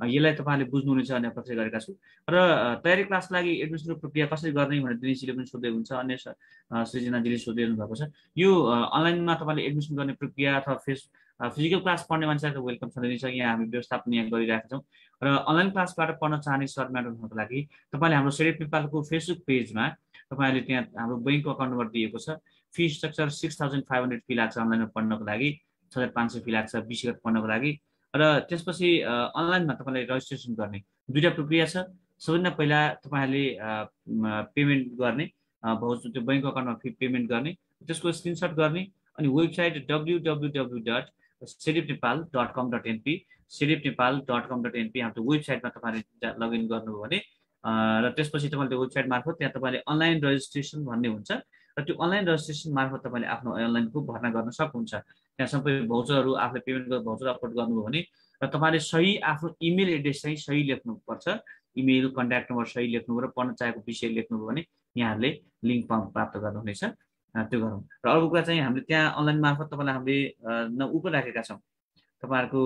यसलाई तपाईँहरूले बुझ्नुहुनेछ भन्ने अपेक्षा गरेका छु। र तयारी क्लासको लागि एडमिसनको प्रक्रिया कसरी गर्ने भनेर दिनेशजीले पनि सोध्दै हुन्छ, अन्य सृजनाजीले सोधिरहनु भएको छ। यो अनलाइनमा तपाईँले एडमिसन गर्ने प्रक्रिया अथवा फिजिकल क्लास पढ्ने मान्छेहरूको वेलकम छ। यहाँ हामी व्यवस्थापन यहाँ गरिरहेका छौँ। र अनलाइन क्लासबाट पढ्न चाहने सर म्याडमहरूको लागि तपाईँले हाम्रो सेडेप नेपालको फेसबुक पेजमा तपाईँहरूले त्यहाँ हाम्रो बैङ्कको अकाउन्ट नम्बर दिएको छ। फी स्ट्रक्चर 6500 फी लाग्छ अनलाइनमा पढ्नको लागि, 6500 फी लाग्छ 20 गते पढ्नको लागि। र त्यसपछि अनलाइनमा तपाईँले रजिस्ट्रेसन गर्ने दुईवटा प्रक्रिया छ। सबैभन्दा पहिला तपाईँहरूले पेमेन्ट गर्ने, त्यो बैङ्क अकाउन्टमा फी पेमेन्ट गर्ने, त्यसको स्क्रिनसट गर्ने अनि वेबसाइट www.sedipnepal.com.np sedipnepal.com.np हाम्रो वेबसाइटमा तपाईँले लगइन गर्नुभयो भने र त्यसपछि तपाईँले त्यो वेबसाइट मार्फत त्यहाँ तपाईँले अनलाइन रजिस्ट्रेसन भन्ने हुन्छ र त्यो अनलाइन रजिस्ट्रेसन मार्फत तपाईँले आफ्नो अनलाइनको भर्ना गर्न सक्नुहुन्छ। त्यहाँ सबै भाउचरहरू आफूले पेमेन्ट गरेर भाउचर अपलोड गर्नुभयो भने र तपाईँले सही आफ्नो इमेल एड्रेस चाहिँ सही लेख्नुपर्छ, इमेल कन्ट्याक्ट नम्बर सही लेख्नुभयो र पढ्न चाहेको विषय लेख्नुभयो भने यहाँहरूले लिङ्क प्राप्त गर्नुहुनेछ। त्यो गरौँ। र अर्को कुरा चाहिँ हामीले त्यहाँ अनलाइन मार्फत तपाईँलाई हामीले ऊ पनि राखेका छौँ, तपाईँहरूको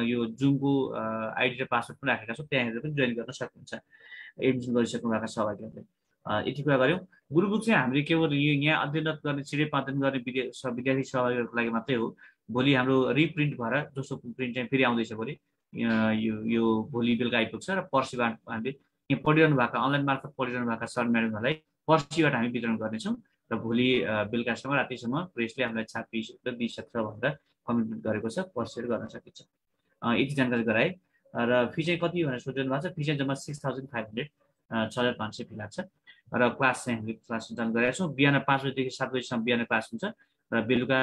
यो जुमको आइडी र पासवर्ड पनि राखेका छौँ, त्यहाँ हेरेर पनि जोइन गर्न सक्नुहुन्छ एडमिसन गरिसक्नु भएको सहभागीहरूले। यति कुरा गऱ्यौँ। गुरुबुक चाहिँ हामीले केवल यो यहाँ अध्ययन गर्ने सिडेपमा अध्ययन गर्ने विद्यार्थी सहभागीहरूको लागि मात्रै हो। भोलि हाम्रो रिप्रिन्ट भएर दोस्रो प्रिन्ट चाहिँ फेरि आउँदैछ भोलि, यो भोलि बेलुका आइपुग्छ र पर्सिबाट हामीले यहाँ पढिरहनु भएको अनलाइन मार्फत पढिरहनु भएका सर म्याडमहरूलाई पर्सिबाट हामी वितरण गर्नेछौँ र भोलि बेलुकासम्म रातिसम्म प्रेसले हामीलाई छापी दिइसक्छ भनेर कमिटमेन्ट गरेको छ, पर्सिएर गर्न सकिन्छ। यति जानकारी गराएँ। र फी चाहिँ कति भनेर सोधिरहनु भएको छ। फी चाहिँ जम्मा 6500 6500 फी लाग्छ र क्लास चाहिँ हामीले क्लास सञ्चालन गरेका छौँ। बिहान 5 बजीदेखि 7 बजीसम्म बिहान क्लास हुन्छ र बेलुका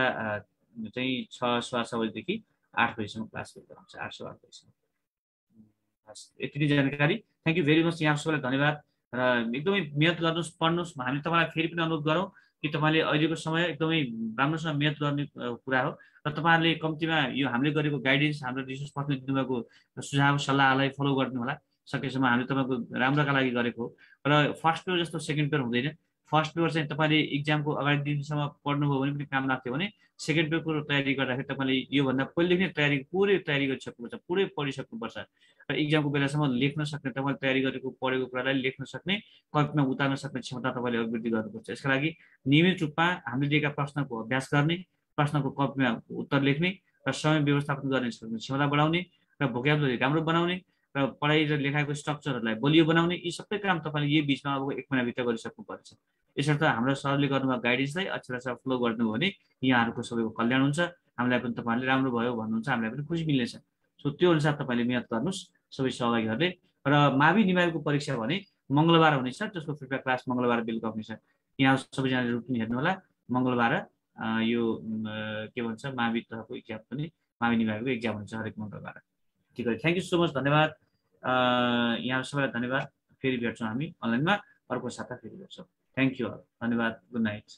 चाहिँ 6:15 बजीदेखि 8 बजीसम्म क्लास हुन्छ, 8:08 बजीसम्म। यति नै जानकारी। Thank you very much. यहाँ सबैलाई धन्यवाद र एकदमै मेहनत गर्नुहोस्, पढ्नुहोस्। हामीले तपाईँलाई फेरि पनि अनुरोध गरौँ कि तपाईँले अहिलेको समय एकदमै राम्रोसँग मेहनत गर्ने कुरा हो र तपाईँहरूले कम्तीमा यो हामीले गरेको गाइडेन्स, हाम्रो रिसोर्स पर्सनले दिनुभएको सुझाव सल्लाहलाई फलो गरिदिनु होला। सकेसम्म हामीले तपाईँको राम्रोका लागि गरेको हो र फर्स्ट पेपर जस्तो सेकेन्ड पेपर हुँदैन। फर्स्ट पेपर चाहिँ तपाईँले इक्जामको अगाडि दिनसम्म पढ्नुभयो भने पनि काम लाग्थ्यो भने सेकेन्ड पेपरको तयारी गर्दाखेरि तपाईँले योभन्दा पहिलेदेखि नै पुरै तयारी गरिसक्नुपर्छ, पुरै पढिसक्नुपर्छ र इक्जामको बेलासम्म लेख्न सक्ने, तपाईँले तयारी गरेको पढेको कुरालाई लेख्न सक्ने, कपीमा उतार्न सक्ने क्षमता तपाईँले अभिवृद्धि गर्नुपर्छ। यसका लागि नियमित रूपमा हामीले दिएका प्रश्नको अभ्यास गर्ने, प्रश्नको कपीमा उत्तर लेख्ने र समय व्यवस्थापन गर्ने क्षमता बढाउने र भोक्याबुलरी राम्रो बनाउने र पढाइ र लेखाइको स्ट्रक्चरहरूलाई बलियो बनाउने, यी सबै काम तपाईँले यही बिचमा अब 1 महिनाभित्र गरिसक्नुपर्छ। यसर्थ हाम्रो सरले गर्नुभएको गाइडेन्सलाई अक्षरशः फलो गर्नुभयो भने यहाँहरूको सबैको कल्याण हुन्छ, हामीलाई पनि तपाईँहरूले राम्रो भयो भन्नुहुन्छ, हामीलाई पनि खुसी मिल्नेछ। सो त्यो अनुसार तपाईँले मेहनत गर्नुहोस् सबै सहभागीहरूले। र मावि निमाविको परीक्षा भने मङ्गलबार हुनेछ, त्यसको फिडब्याक क्लास मङ्गलबार बेलुका हुनेछ। यहाँ सबैजनाले रुटिन हेर्नु होला। मङ्गलबार यो के भन्छ मावि तहको इक्जाम पनि, मावि निमाविको इक्जाम हुन्छ हरेक मङ्गलबार। ठिक है, थ्याङ्क यू सो मच, धन्यवाद। यहाँ सबैलाई धन्यवाद। फेरि भेट्छौँ हामी अनलाइनमा, अर्को साता फेरि भेट्छौँ। थ्याङ्क यू, धन्यवाद, गुड नाइट।